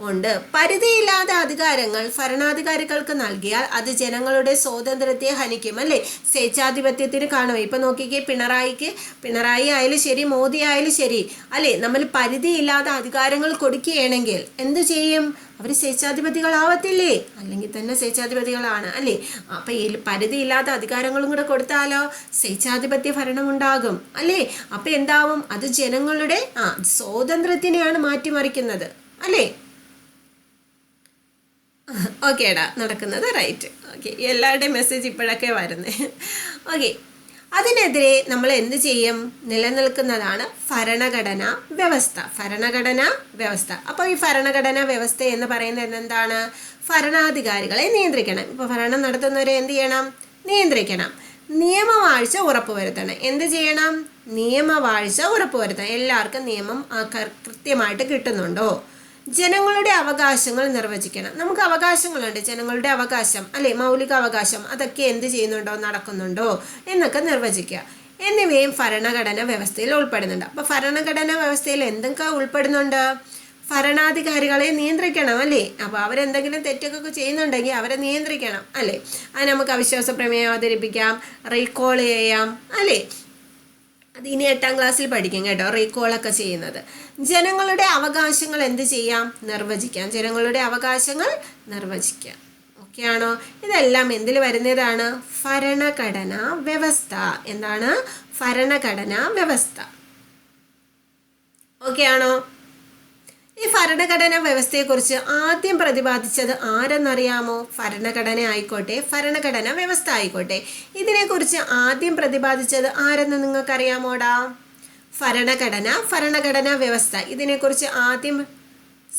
ഉണ്ട്. പരിധിയില്ലാത്ത അധികാരങ്ങൾ ഭരണാധികാരികൾക്ക് നൽകിയാൽ അത് ജനങ്ങളുടെ സ്വാതന്ത്ര്യത്തെ ഹനിക്കും അല്ലേ. സ്വേച്ഛാധിപത്യത്തിന് കാണുമോ? ഇപ്പം നോക്കിക്കേ, പിണറായി ആയാലും ശരി, മോദി ആയാലും ശരി അല്ലേ, നമ്മൾ പരിധിയില്ലാത്ത അധികാരങ്ങൾ കൊടുക്കുകയാണെങ്കിൽ എന്ത് ചെയ്യും? അവർ സ്വേച്ഛാധിപതികളാവത്തില്ലേ? അല്ലെങ്കിൽ തന്നെ സ്വേച്ഛാധിപതികളാണ് അല്ലേ. അപ്പം ഈ പരിധിയില്ലാത്ത അധികാരങ്ങളും കൂടെ കൊടുത്താലോ സ്വേച്ഛാധിപത്യ ഭരണം ഉണ്ടാകും അല്ലേ. അപ്പം എന്താവും? അത് ജനങ്ങളുടെ സ്വാതന്ത്ര്യത്തിനെയാണ് മാറ്റിമറിക്കുന്നത് അല്ലേ. ഓക്കേടാ, നടക്കുന്നത് റൈറ്റ്. ഓക്കെ, എല്ലാവരുടെയും മെസ്സേജ് ഇപ്പോഴൊക്കെ വരുന്നത്. ഓക്കെ, അതിനെതിരെ നമ്മൾ എന്ത് ചെയ്യും? നിലനിൽക്കുന്നതാണ് ഭരണഘടനാ വ്യവസ്ഥ. അപ്പോൾ ഈ ഭരണഘടനാ വ്യവസ്ഥ എന്ന് പറയുന്നത് എന്താണ്? ഭരണാധികാരികളെ നിയന്ത്രിക്കണം. ഇപ്പോൾ ഭരണം നടത്തുന്നവരെ എന്ത് ചെയ്യണം? നിയന്ത്രിക്കണം. നിയമവാഴ്ച ഉറപ്പുവരുത്തണം. എന്ത് ചെയ്യണം? നിയമവാഴ്ച ഉറപ്പുവരുത്തണം. എല്ലാവർക്കും നിയമം കൃത്യമായിട്ട് കിട്ടുന്നുണ്ടോ? ജനങ്ങളുടെ അവകാശങ്ങൾ നിർവചിക്കണം. നമുക്ക് അവകാശങ്ങളുണ്ട്, ജനങ്ങളുടെ അവകാശം അല്ലെ, മൗലിക അവകാശം, അതൊക്കെ എന്ത് ചെയ്യുന്നുണ്ടോ, നടക്കുന്നുണ്ടോ എന്നൊക്കെ നിർവചിക്കുക. എന്നിവയും ഭരണഘടനാ വ്യവസ്ഥയിൽ ഉൾപ്പെടുന്നുണ്ട്. അപ്പോൾ ഭരണഘടനാ വ്യവസ്ഥയിൽ എന്തൊക്കെ ഉൾപ്പെടുന്നുണ്ട്? ഭരണാധികാരികളെ നിയന്ത്രിക്കണം അല്ലേ. അപ്പോൾ അവരെന്തെങ്കിലും തെറ്റൊക്കെ ചെയ്യുന്നുണ്ടെങ്കിൽ അവരെ നിയന്ത്രിക്കണം അല്ലേ. അത് നമുക്ക് അവിശ്വാസ പ്രമേയം അവതരിപ്പിക്കാം, റീകോൾ ചെയ്യാം അല്ലേ. അത് ഇനി 8ാം ക്ലാസ്സിൽ പഠിക്കും കേട്ടോ, റീകോളൊക്കെ ചെയ്യുന്നത്. ജനങ്ങളുടെ അവകാശങ്ങൾ എന്ത് ചെയ്യാം, നിർവചിക്കാം. ജനങ്ങളുടെ അവകാശങ്ങൾ നിർവചിക്കാം. ഓക്കെ ആണോ? ഇതെല്ലാം എന്തിൽ വരുന്നതാണ്? ഭരണഘടനാ വ്യവസ്ഥ. എന്താണ്? ഭരണഘടനാ വ്യവസ്ഥ. ഓക്കെ ആണോ? ഈ ഭരണഘടനാ വ്യവസ്ഥയെക്കുറിച്ച് ആദ്യം പ്രതിപാദിച്ചത് ആരെന്നറിയാമോ? ഭരണഘടന ആയിക്കോട്ടെ, ഭരണഘടനാ വ്യവസ്ഥ ആയിക്കോട്ടെ, ഇതിനെക്കുറിച്ച് ആദ്യം പ്രതിപാദിച്ചത് ആരെന്ന് നിങ്ങൾക്കറിയാമോടാ? ഭരണഘടനാ വ്യവസ്ഥ. ഇതിനെക്കുറിച്ച് ആദ്യം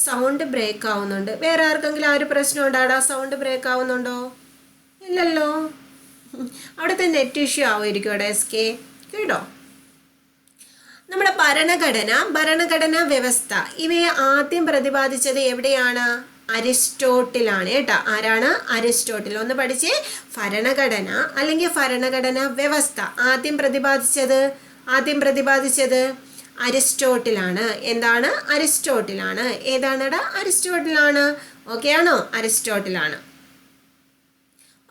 സൗണ്ട് ബ്രേക്ക് ആവുന്നുണ്ട്. വേറെ ആർക്കെങ്കിലും ആ ഒരു പ്രശ്നം ഉണ്ടാടാ? സൗണ്ട് ബ്രേക്ക് ആവുന്നുണ്ടോ? ഇല്ലല്ലോ. അവിടുത്തെ നെറ്റ് ഇഷ്യൂ ആവുമായിരിക്കും അവിടെ. SK കേട്ടോ. നമ്മുടെ ഭരണഘടനാ വ്യവസ്ഥ ഇവയെ ആദ്യം പ്രതിപാദിച്ചത് എവിടെയാണ്? അരിസ്റ്റോട്ടിലാണ് കേട്ടോ. ആരാണ്? അരിസ്റ്റോട്ടിൽ. ഒന്ന് പഠിച്ചേ. ഭരണഘടന അല്ലെങ്കിൽ ഭരണഘടനാ വ്യവസ്ഥ ആദ്യം പ്രതിപാദിച്ചത് അരിസ്റ്റോട്ടിലാണ്. എന്താണ്? അരിസ്റ്റോട്ടിലാണ്. ഏതാണെടാ? അരിസ്റ്റോട്ടിലാണ്. ഓക്കെ ആണോ? അരിസ്റ്റോട്ടിലാണ്.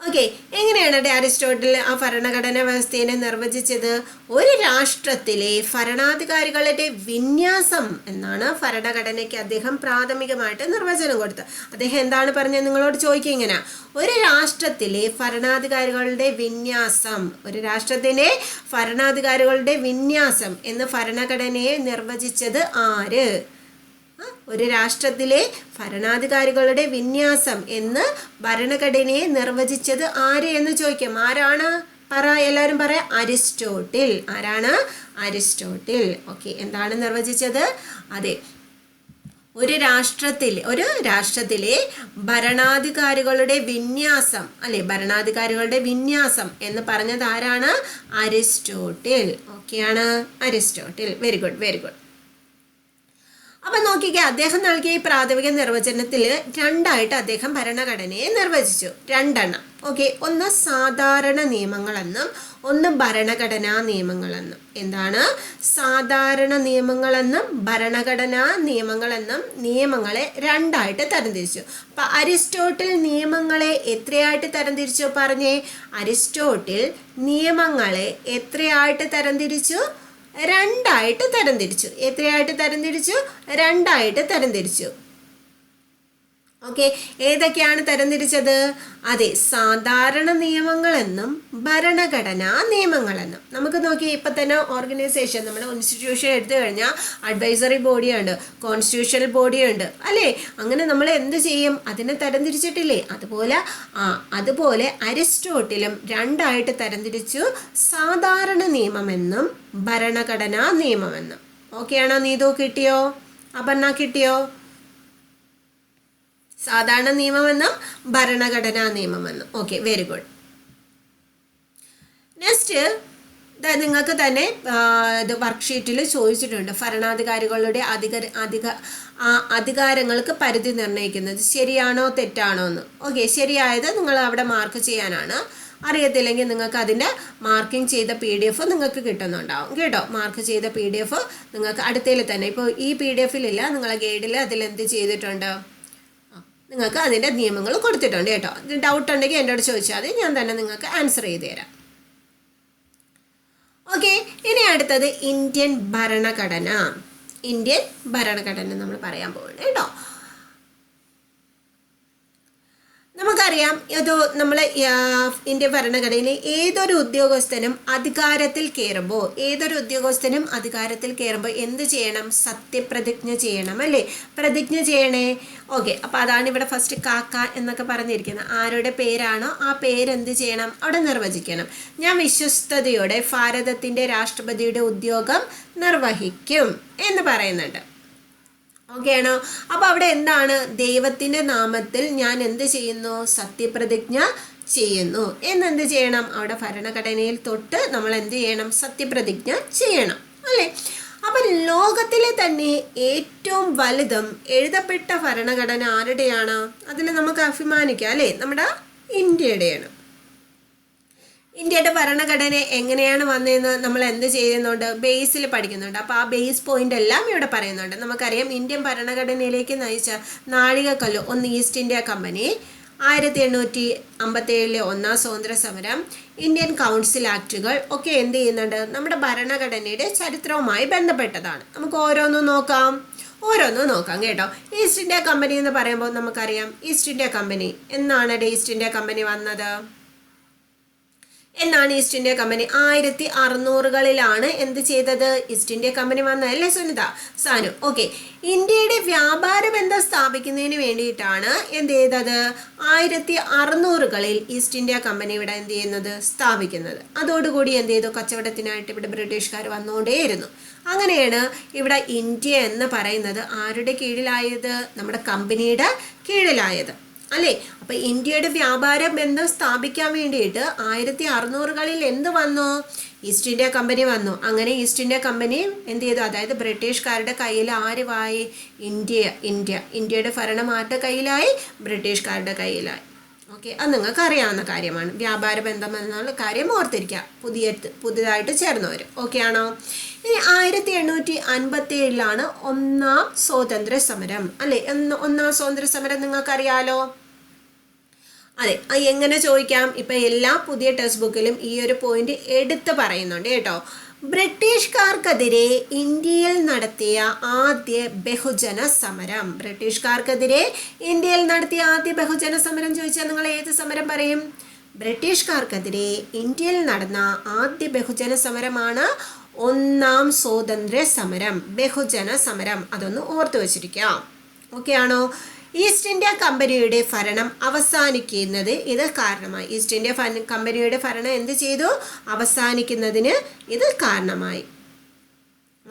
ഓക്കെ, എങ്ങനെയാണ് അരിസ്റ്റോട്ടിൽ ആ ഭരണഘടനാ വ്യവസ്ഥയെ നിർവചിച്ചത്? ഒരു രാഷ്ട്രത്തിലെ ഭരണാധികാരികളുടെ വിന്യാസം എന്നാണ് ഭരണഘടനയ്ക്ക് അദ്ദേഹം പ്രാഥമികമായിട്ട് നിർവചനം കൊടുത്തത്. അദ്ദേഹം എന്താണ് പറഞ്ഞത്? നിങ്ങളോട് ചോദിക്കുക ഇങ്ങനെ, ഒരു രാഷ്ട്രത്തിലെ ഭരണാധികാരികളുടെ വിന്യാസം, ഒരു രാഷ്ട്രത്തിലെ ഭരണാധികാരികളുടെ വിന്യാസം എന്ന് ഭരണഘടനയെ നിർവചിച്ചത് ആര്? ഒരു രാഷ്ട്രത്തിലെ ഭരണാധികാരികളുടെ വിന്യാസം എന്ന് ഭരണഘടനയെ നിർവചിച്ചത് ആര് എന്ന് ചോദിക്കും. ആരാണ്? എല്ലാവരും പറയാം. അരിസ്റ്റോട്ടിൽ. ആരാണ്? അരിസ്റ്റോട്ടിൽ. ഓക്കെ, എന്താണ് നിർവചിച്ചത്? അതെ, ഒരു രാഷ്ട്രത്തിലെ ഭരണാധികാരികളുടെ വിന്യാസം അല്ലെ, ഭരണാധികാരികളുടെ വിന്യാസം എന്ന് പറഞ്ഞത് ആരാണ്? അരിസ്റ്റോട്ടിൽ. ഓക്കെയാണ്, അരിസ്റ്റോട്ടിൽ. Very good. അപ്പം നോക്കിക്കേ, അദ്ദേഹം നൽകിയ ഈ പ്രാഥമിക നിർവചനത്തിൽ 2ആയിട്ട് അദ്ദേഹം ഭരണഘടനയെ നിർവചിച്ചു. 2 ഓക്കെ. ഒന്ന് സാധാരണ നിയമങ്ങളെന്നും ഒന്ന് ഭരണഘടനാ നിയമങ്ങളെന്നും. എന്താണ്? സാധാരണ നിയമങ്ങളെന്നും ഭരണഘടനാ നിയമങ്ങളെന്നും നിയമങ്ങളെ 2ആയിട്ട് തരംതിരിച്ചു. അപ്പം അരിസ്റ്റോട്ടിൽ നിയമങ്ങളെ എത്രയായിട്ട് തരംതിരിച്ചു? പറഞ്ഞേ. അരിസ്റ്റോട്ടിൽ നിയമങ്ങളെ എത്രയായിട്ട് തരംതിരിച്ചു? 2ആയിട്ട് തരംതിരിച്ചു. എത്രയായിട്ട് തരംതിരിച്ചു? 2ആയിട്ട് തരംതിരിച്ചു. ഓക്കെ, ഏതൊക്കെയാണ് തരംതിരിച്ചത്? അതെ, സാധാരണ നിയമങ്ങളെന്നും ഭരണഘടനാ നിയമങ്ങളെന്നും. നമുക്ക് നോക്കി, ഇപ്പം തന്നെ ഓർഗനൈസേഷൻ, നമ്മുടെ ഇൻസ്റ്റിറ്റ്യൂഷൻ എടുത്തു കഴിഞ്ഞാൽ അഡ്വൈസറി ബോഡിയുണ്ട്, കോൺസ്റ്റിറ്റ്യൂഷണൽ ബോഡിയുണ്ട് അല്ലേ. അങ്ങനെ നമ്മൾ എന്ത് ചെയ്യും? അതിനെ തരംതിരിച്ചിട്ടില്ലേ? അതുപോലെ അരിസ്റ്റോട്ടിലും 2ആയിട്ട് തരംതിരിച്ചു. സാധാരണ നിയമമെന്നും ഭരണഘടനാ നിയമമെന്നും. ഓക്കെയാണോ? നീതു കിട്ടിയോ? അപർണ കിട്ടിയോ? സാധാരണ നിയമമെന്നും ഭരണഘടനാ നിയമമെന്നും. Okay, very good. നെക്സ്റ്റ് നിങ്ങൾക്ക് തന്നെ ഇത് വർക്ക്ഷീറ്റിൽ ചോദിച്ചിട്ടുണ്ട്. ഭരണാധികാരികളുടെ അധികാരങ്ങൾക്ക് പരിധി നിർണ്ണയിക്കുന്നത് ശരിയാണോ തെറ്റാണോ എന്ന്. ഓക്കെ, ശരിയായത് നിങ്ങൾ അവിടെ മാർക്ക് ചെയ്യാനാണ്. അറിയത്തില്ലെങ്കിൽ നിങ്ങൾക്ക് അതിൻ്റെ മാർക്കിംഗ് ചെയ്ത PDF നിങ്ങൾക്ക് കിട്ടുന്നുണ്ടാവും കേട്ടോ. മാർക്ക് ചെയ്ത PDF നിങ്ങൾക്ക് അടുത്തതിൽ തന്നെ, ഇപ്പോൾ ഈ PDF-ലില്ല, നിങ്ങളെ ഗൈഡിൽ അതിലെന്ത് ചെയ്തിട്ടുണ്ട്? നിങ്ങൾക്ക് അതിൻ്റെ നിയമങ്ങൾ കൊടുത്തിട്ടുണ്ട് കേട്ടോ. ഡൗട്ട് ഉണ്ടെങ്കിൽ എന്നോട് ചോദിച്ചാൽ മതി, ഞാൻ തന്നെ നിങ്ങൾക്ക് ആൻസർ ചെയ്ത് തരാം. ഓക്കെ, ഇനി അടുത്തത് ഇന്ത്യൻ ഭരണഘടന. നമ്മൾ പറയാൻ പോകുന്നത് കേട്ടോ. നമുക്കറിയാം, ഇത് നമ്മൾ ഇന്ത്യൻ ഭരണഘടനയിൽ ഏതൊരു ഉദ്യോഗസ്ഥനും അധികാരത്തിൽ കയറുമ്പോൾ എന്ത് ചെയ്യണം? സത്യപ്രതിജ്ഞ ചെയ്യണം അല്ലേ. പ്രതിജ്ഞ ചെയ്യണേ. ഓക്കെ, അപ്പോൾ അതാണ് ഇവിടെ ഫസ്റ്റ് കാക്ക എന്നൊക്കെ പറഞ്ഞിരിക്കുന്നത്. ആരുടെ പേരാണോ ആ പേരെന്ത് ചെയ്യണം? അവിടെ നിർവചിക്കണം. ഞാൻ വിശ്വസ്തയോടെ ഭാരതത്തിൻ്റെ രാഷ്ട്രപതിയുടെ ഉദ്യോഗം നിർവഹിക്കും എന്ന് പറയുന്നുണ്ട്. ഓക്കെ ആണോ? അപ്പോൾ അവിടെ എന്താണ്? ദൈവത്തിൻ്റെ നാമത്തിൽ ഞാൻ എന്ത് ചെയ്യുന്നു? സത്യപ്രതിജ്ഞ ചെയ്യുന്നു എന്നെന്ത് ചെയ്യണം? അവിടെ ഭരണഘടനയിൽ തൊട്ട് നമ്മൾ എന്ത് ചെയ്യണം? സത്യപ്രതിജ്ഞ ചെയ്യണം അല്ലേ. അപ്പം ലോകത്തിലെ തന്നെ ഏറ്റവും വലുതും എഴുതപ്പെട്ട ഭരണഘടന ആരുടെയാണ്? അതിൽ നമുക്ക് അഭിമാനിക്കാം അല്ലേ, നമ്മുടെ ഇന്ത്യയുടെയാണ്. ഇന്ത്യയുടെ ഭരണഘടന എങ്ങനെയാണ് വന്നതെന്ന് നമ്മൾ എന്ത് ചെയ്യുന്നുണ്ട്, ബേസിൽ പഠിക്കുന്നുണ്ട്. അപ്പോൾ ആ ബേസ് പോയിന്റ് എല്ലാം ഇവിടെ പറയുന്നുണ്ട്. നമുക്കറിയാം ഇന്ത്യൻ ഭരണഘടനയിലേക്ക് നയിച്ച നാഴികക്കല്ല് ഒന്ന് ഈസ്റ്റ് ഇന്ത്യ കമ്പനി, 1857 ഒന്നാം സ്വാതന്ത്ര്യ സമരം, ഇന്ത്യൻ കൗൺസിൽ ആക്ടുകൾ ഒക്കെ എന്ത് ചെയ്യുന്നുണ്ട്, നമ്മുടെ ഭരണഘടനയുടെ ചരിത്രവുമായി ബന്ധപ്പെട്ടതാണ്. നമുക്ക് ഓരോന്നും നോക്കാം കേട്ടോ. ഈസ്റ്റ് ഇന്ത്യ കമ്പനി എന്ന് പറയുമ്പോൾ നമുക്കറിയാം ഈസ്റ്റ് ഇന്ത്യ കമ്പനി എന്നാണ് ഈസ്റ്റ് ഇന്ത്യ കമ്പനി വന്നത്. എന്നാണ് ഈസ്റ്റ് ഇന്ത്യ കമ്പനി 1600കളിലാണ് എന്ത് ചെയ്തത്, ഈസ്റ്റ് ഇന്ത്യ കമ്പനി വന്നത് അല്ലേ സുനിത, സാനു? ഓക്കെ. ഇന്ത്യയുടെ വ്യാപാര ബന്ധം സ്ഥാപിക്കുന്നതിന് വേണ്ടിയിട്ടാണ് എന്ത് ചെയ്തത്, 1600കളിൽ ഈസ്റ്റ് ഇന്ത്യ കമ്പനി ഇവിടെ എന്ത് ചെയ്യുന്നത്, സ്ഥാപിക്കുന്നത്. അതോടുകൂടി എന്ത് ചെയ്തു, കച്ചവടത്തിനായിട്ട് ഇവിടെ ബ്രിട്ടീഷുകാർ വന്നുകൊണ്ടേയിരുന്നു. അങ്ങനെയാണ് ഇവിടെ ഇന്ത്യ എന്ന് പറയുന്നത് ആരുടെ കീഴിലായത്, നമ്മുടെ കമ്പനിയുടെ കീഴിലായത് അല്ലേ. അപ്പൊ ഇന്ത്യയുടെ വ്യാപാര ബന്ധം സ്ഥാപിക്കാൻ വേണ്ടിയിട്ട് 1600കളിൽ എന്ത് വന്നു, ഈസ്റ്റ് ഇന്ത്യ കമ്പനി വന്നു. അങ്ങനെ ഈസ്റ്റ് ഇന്ത്യ കമ്പനി എന്ത് ചെയ്തു, അതായത് ബ്രിട്ടീഷുകാരുടെ കയ്യിൽ ആരുമായി, ഇന്ത്യയുടെ ഭരണം ആരുടെ കയ്യിലായി, ബ്രിട്ടീഷുകാരുടെ കയ്യിലായി. ഓക്കെ, അത് നിങ്ങൾക്ക് അറിയാവുന്ന കാര്യമാണ്. വ്യാപാര ബന്ധം എന്നുള്ള കാര്യം ഓർത്തിരിക്കുക, പുതിയതായിട്ട് ചേർന്നവർ. ഓക്കെ ആണോ? ഇനി 1857 ഒന്നാം സ്വാതന്ത്ര്യ സമരം അല്ലേ. ഒന്നാം സ്വാതന്ത്ര്യ സമരം നിങ്ങൾക്കറിയാലോ. അതെ, എങ്ങനെ ചോദിക്കാം, ഇപ്പം എല്ലാ പുതിയ ടെക്സ്റ്റ് ബുക്കിലും ഈ ഒരു പോയിന്റ് എടുത്ത് പറയുന്നുണ്ട് കേട്ടോ. ബ്രിട്ടീഷുകാർക്കെതിരെ ഇന്ത്യയിൽ നടത്തിയ ആദ്യ ബഹുജന സമരം. ബ്രിട്ടീഷുകാർക്കെതിരെ ഇന്ത്യയിൽ നടത്തിയ ആദ്യ ബഹുജന സമരം ചോദിച്ചാൽ നിങ്ങൾ ഏത് സമരം പറയും? ബ്രിട്ടീഷുകാർക്കെതിരെ ഇന്ത്യയിൽ നടന്ന ആദ്യ ബഹുജന സമരമാണ് ഒന്നാം സ്വാതന്ത്ര്യ സമരം, ബഹുജന സമരം. അതൊന്ന് ഓർത്തു വച്ചിരിക്കാം. ഓക്കെ ആണോ? ഈസ്റ്റ് ഇന്ത്യ കമ്പനിയുടെ ഭരണം അവസാനിക്കുന്നത് ഇത് കാരണമായി. ഈസ്റ്റ് ഇന്ത്യ കമ്പനിയുടെ ഭരണം എന്ത് ചെയ്തു, അവസാനിക്കുന്നതിന് ഇത് കാരണമായി.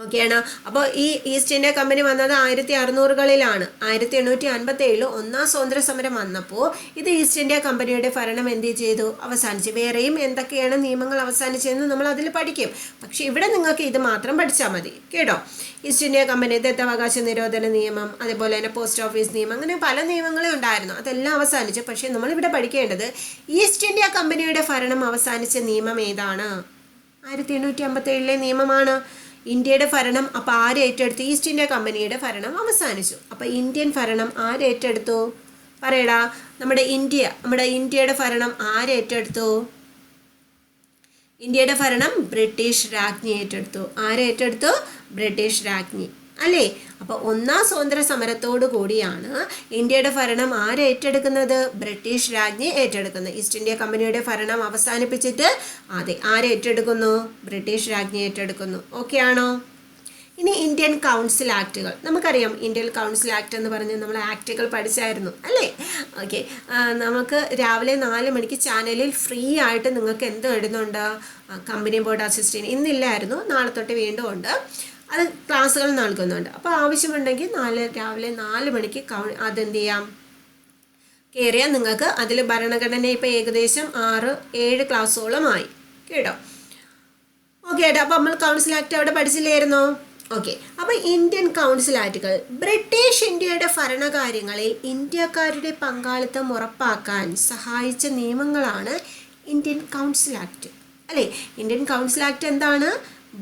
ഓക്കെയാണ്. അപ്പോൾ ഈ ഈസ്റ്റ് ഇന്ത്യ കമ്പനി വന്നത് 1600കളിലാണ്. 1857 ഒന്നാം സ്വാതന്ത്ര്യ സമരം വന്നപ്പോൾ ഇത് ഈസ്റ്റ് ഇന്ത്യ കമ്പനിയുടെ ഭരണം എന്ത് ചെയ്തു, അവസാനിച്ചു. വേറെയും എന്തൊക്കെയാണ് നിയമങ്ങൾ അവസാനിച്ചതെന്ന് നമ്മൾ അതിൽ പഠിക്കും. പക്ഷെ ഇവിടെ നിങ്ങൾക്ക് ഇത് മാത്രം പഠിച്ചാൽ മതി കേട്ടോ. ഈസ്റ്റ് ഇന്ത്യ കമ്പനി ദത്തവകാശ നിരോധന നിയമം, അതേപോലെ തന്നെ പോസ്റ്റ് ഓഫീസ് നിയമം, അങ്ങനെ പല നിയമങ്ങളും ഉണ്ടായിരുന്നു. അതെല്ലാം അവസാനിച്ചു. പക്ഷെ നമ്മളിവിടെ പഠിക്കേണ്ടത് ഈസ്റ്റ് ഇന്ത്യ കമ്പനിയുടെ ഭരണം അവസാനിച്ച നിയമം ഏതാണ്? 1857 നിയമമാണ്. ഇന്ത്യയുടെ ഭരണം അപ്പോൾ ആര് ഏറ്റെടുത്തു? ഈസ്റ്റ് ഇന്ത്യ കമ്പനിയുടെ ഭരണം അവസാനിച്ചു. അപ്പോൾ ഇന്ത്യൻ ഭരണം ആര് ഏറ്റെടുത്തു? പറയടാ. നമ്മുടെ ഇന്ത്യയുടെ ഭരണം ആര് ഏറ്റെടുത്തു? ഇന്ത്യയുടെ ഭരണം ബ്രിട്ടീഷ് രാജ്ഞി ഏറ്റെടുത്തു. ആര് ഏറ്റെടുത്തു? ബ്രിട്ടീഷ് രാജ്ഞി അല്ലേ. അപ്പോൾ ഒന്നാം സ്വാതന്ത്ര്യ സമരത്തോടു കൂടിയാണ് ഇന്ത്യയുടെ ഭരണം ആര് ഏറ്റെടുക്കുന്നത്? ബ്രിട്ടീഷ് രാജ്ഞി ഏറ്റെടുക്കുന്നത്. ഈസ്റ്റ് ഇന്ത്യ കമ്പനിയുടെ ഭരണം അവസാനിപ്പിച്ചിട്ട് ആര് ഏറ്റെടുക്കുന്നു? ബ്രിട്ടീഷ് രാജ്ഞി ഏറ്റെടുക്കുന്നു. ഓക്കെ ആണോ? ഇനി ഇന്ത്യൻ കൗൺസിൽ ആക്ടുകൾ. നമുക്കറിയാം ഇന്ത്യൻ കൗൺസിൽ ആക്ട് എന്ന് പറഞ്ഞ് നമ്മൾ ആക്ടുകൾ പഠിച്ചായിരുന്നു അല്ലേ. ഓക്കെ, നമുക്ക് രാവിലെ 4 മണിക്ക് ചാനലിൽ ഫ്രീ ആയിട്ട് നിങ്ങൾക്ക് എന്ത് ഇടുന്നുണ്ട്, കമ്പനി ബോർഡ് അസിസ്റ്റൻറ്റ്. ഇന്നില്ലായിരുന്നു, നാളെ തൊട്ട് വീണ്ടും ഉണ്ട്. അത് ക്ലാസ്സുകൾ നൽകുന്നുണ്ട്. അപ്പോൾ ആവശ്യമുണ്ടെങ്കിൽ രാവിലെ 4 മണിക്ക് അതെന്ത് ചെയ്യാം, കയറിയാൽ നിങ്ങൾക്ക് അതിൽ ഭരണഘടന ഇപ്പോൾ ഏകദേശം 6-7 ക്ലാസ്സോളമായി കേട്ടോ. ഓക്കെ ഏട്ടാ. അപ്പോൾ നമ്മൾ കൗൺസിൽ ആക്ട് അവിടെ പഠിച്ചില്ലായിരുന്നോ? ഓക്കെ. അപ്പോൾ ഇന്ത്യൻ കൗൺസിൽ ആക്ടുകൾ ബ്രിട്ടീഷ് ഇന്ത്യയുടെ ഭരണകാര്യങ്ങളിൽ ഇന്ത്യക്കാരുടെ പങ്കാളിത്തം ഉറപ്പാക്കാൻ സഹായിച്ച നിയമങ്ങളാണ് ഇന്ത്യൻ കൗൺസിൽ ആക്ട് അല്ലേ. ഇന്ത്യൻ കൗൺസിൽ ആക്ട് എന്താണ്?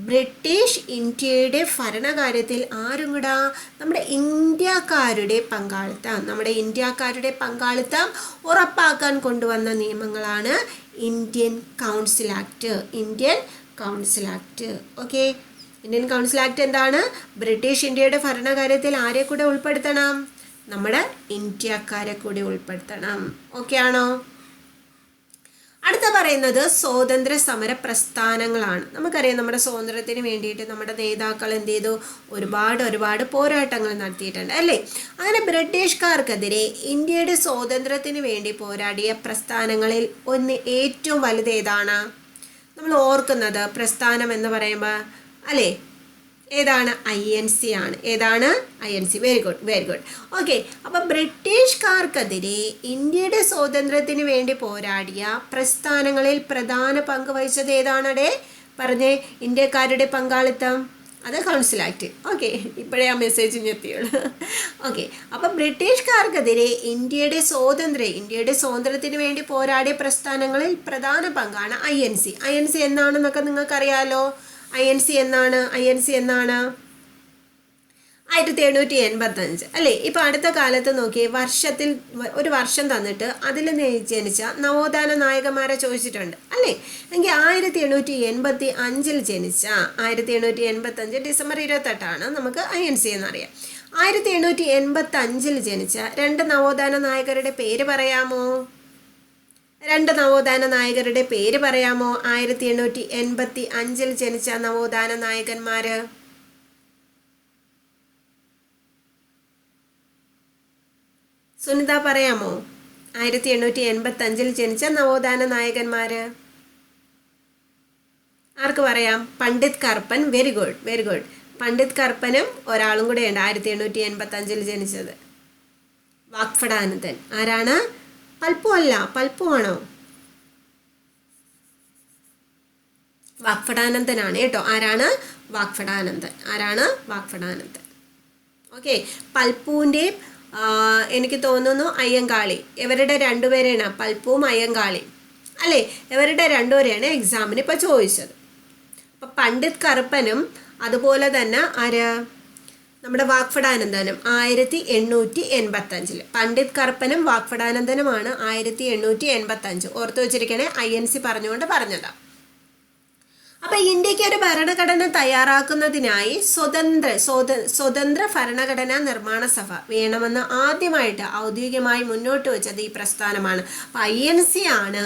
ബ്രിട്ടീഷ് ഇന്ത്യയുടെ ഭരണകാര്യത്തിൽ ആരും കൂടാ, നമ്മുടെ ഇന്ത്യക്കാരുടെ പങ്കാളിത്തം ഉറപ്പാക്കാൻ കൊണ്ടുവന്ന നിയമങ്ങളാണ് Indian council act. Okay. Indian council act എന്താണ്? ബ്രിട്ടീഷ് ഇന്ത്യയുടെ ഭരണകാര്യത്തിൽ ആരെ കൂടെ ഉൾപ്പെടുത്തണം? നമ്മുടെ ഇന്ത്യക്കാരെ കൂടി ഉൾപ്പെടുത്തണം. ഓക്കെ ആണോ? അടുത്ത പറയുന്നത് സ്വാതന്ത്ര്യ സമര പ്രസ്ഥാനങ്ങളാണ്. നമുക്കറിയാം നമ്മുടെ സ്വാതന്ത്ര്യത്തിന് വേണ്ടിയിട്ട് നമ്മുടെ നേതാക്കൾ എന്ത് ചെയ്തു, ഒരുപാട് പോരാട്ടങ്ങൾ നടത്തിയിട്ടുണ്ട് അല്ലേ. അങ്ങനെ ബ്രിട്ടീഷുകാർക്കെതിരെ ഇന്ത്യയുടെ സ്വാതന്ത്ര്യത്തിന് വേണ്ടി പോരാടിയ പ്രസ്ഥാനങ്ങളിൽ ഏറ്റവും വലുത് ഏതാണ്? നമ്മൾ ഓർക്കുന്നത് പ്രസ്ഥാനം എന്ന് പറയുമ്പോൾ അല്ലേ, ഏതാണ്? INC ആണ്. ഏതാണ്? INC. Very good. ഓക്കെ. അപ്പോൾ ബ്രിട്ടീഷുകാർക്കെതിരെ ഇന്ത്യയുടെ സ്വാതന്ത്ര്യത്തിന് വേണ്ടി പോരാടിയ പ്രസ്ഥാനങ്ങളിൽ പ്രധാന പങ്ക് വഹിച്ചത് ഏതാണടെ പറഞ്ഞേ? ഇന്ത്യക്കാരുടെ പങ്കാളിത്തം അത് കൗൺസിൽ ആക്ട്. ഓക്കെ, ഇപ്പോഴേ ആ മെസ്സേജ് ഞെത്തിയുള്ളൂ. ഓക്കെ, അപ്പം ബ്രിട്ടീഷുകാർക്കെതിരെ ഇന്ത്യയുടെ സ്വാതന്ത്ര്യത്തിന് വേണ്ടി പോരാടിയ പ്രസ്ഥാനങ്ങളിൽ പ്രധാന പങ്കാണ് INC. INC എന്നാണെന്നൊക്കെ നിങ്ങൾക്കറിയാലോ. INC എന്നാണ് 1885 അല്ലേ. ഇപ്പം അടുത്ത കാലത്ത് നോക്കി വർഷത്തിൽ ഒരു വർഷം തന്നിട്ട് അതിൽ ജനിച്ച നവോത്ഥാന നായകന്മാരെ ചോദിച്ചിട്ടുണ്ട് അല്ലേ. എങ്കിൽ 1885 ജനിച്ച 1885 ഡിസംബർ 28 നമുക്ക് INC എന്നറിയാം. 1885 ജനിച്ച 2 നവോത്ഥാന നായകരുടെ പേര് പറയാമോ? 1885 ജനിച്ച നവോത്ഥാന നായകന്മാര്. സുനിത പറയാമോ? 1885 ജനിച്ച നവോത്ഥാന നായകന്മാര് ആർക്ക് പറയാം? പണ്ഡിറ്റ് കർപ്പൻ. Very good. പണ്ഡിറ്റ് കർപ്പനും ഒരാളും കൂടെ ഉണ്ട് 1885 ജനിച്ചത്. വാഗ്ഭടാനന്ദൻ ആരാണ്? പൽപ്പു അല്ല. പൽപ്പു ആണോ? വാഗ്ഭടാനന്ദനാണ് കേട്ടോ. ആരാണ്? വാഗ്ഭടാനന്ദൻ. ഓക്കെ, പൽപ്പുവിൻ്റെ എനിക്ക് തോന്നുന്നു അയ്യങ്കാളി, ഇവരുടെ രണ്ടുപേരെയാണ്, പൽപ്പുവും അയ്യങ്കാളി അല്ലേ, ഇവരുടെ രണ്ടുപേരെയാണ് എക്സാമിന് ഇപ്പോൾ ചോദിച്ചത്. അപ്പം പണ്ഡിറ്റ് കറുപ്പനും അതുപോലെ തന്നെ നമ്മുടെ വാഗ്ഭടാനന്ദനും 1885. പണ്ഡിറ്റ് കറുപ്പനും വാഗ്ഭടാനന്ദനുമാണ് 1885. ഓർത്തു വെച്ചിരിക്കണേ, INC പറഞ്ഞുകൊണ്ട് പറഞ്ഞതാണ്. അപ്പം ഇന്ത്യക്ക് ഒരു ഭരണഘടന തയ്യാറാക്കുന്നതിനായി സ്വതന്ത്ര ഭരണഘടനാ നിർമ്മാണ സഭ വേണമെന്ന് ആദ്യമായിട്ട് ഔദ്യോഗികമായി മുന്നോട്ട് വെച്ചത് ഈ പ്രസ്ഥാനമാണ്. അപ്പം INC ആണ്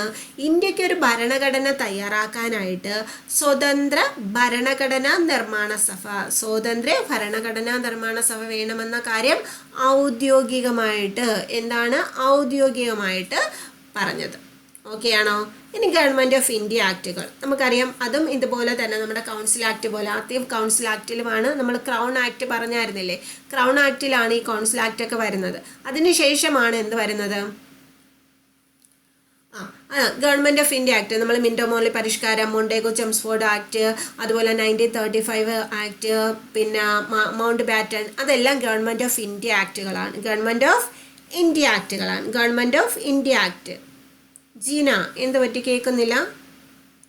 ഇന്ത്യക്ക് ഒരു ഭരണഘടന തയ്യാറാക്കാനായിട്ട് സ്വതന്ത്ര ഭരണഘടനാ നിർമ്മാണ സഭ വേണമെന്ന കാര്യം ഔദ്യോഗികമായിട്ട് പറഞ്ഞത്. ഓക്കെ ആണോ? ഇനി ഗവൺമെൻറ് ഓഫ് ഇന്ത്യ ആക്ടുകൾ നമുക്കറിയാം. അതും ഇതുപോലെ തന്നെ നമ്മുടെ കൗൺസിൽ ആക്ട് പോലെ, ആദ്യം കൗൺസിൽ ആക്ടിലുമാണ് നമ്മൾ ക്രൗൺ ആക്ട് പറഞ്ഞായിരുന്നില്ലേ, ക്രൗൺ ആക്ടിലാണ് ഈ കൗൺസിൽ ആക്ട് ഒക്കെ വരുന്നത്. അതിനുശേഷമാണ് എന്ത് വരുന്നത്? ഗവൺമെൻറ് ഓഫ് ഇന്ത്യ ആക്ട്, നമ്മൾ മിൻറ്റോ മോർലി പരിഷ്കാരം, മൊണ്ടേഗോ ചെംസ്ഫോർഡ് ആക്ട്, അതുപോലെ 1935 ആക്ട്, പിന്നെ മൗണ്ട് ബാറ്റൺ, അതെല്ലാം ഗവൺമെൻറ് ഓഫ് ഇന്ത്യ ആക്ടുകളാണ്. Government of India act. Jeena എന്ത് പറ്റി? കേൾക്കുന്നില്ല?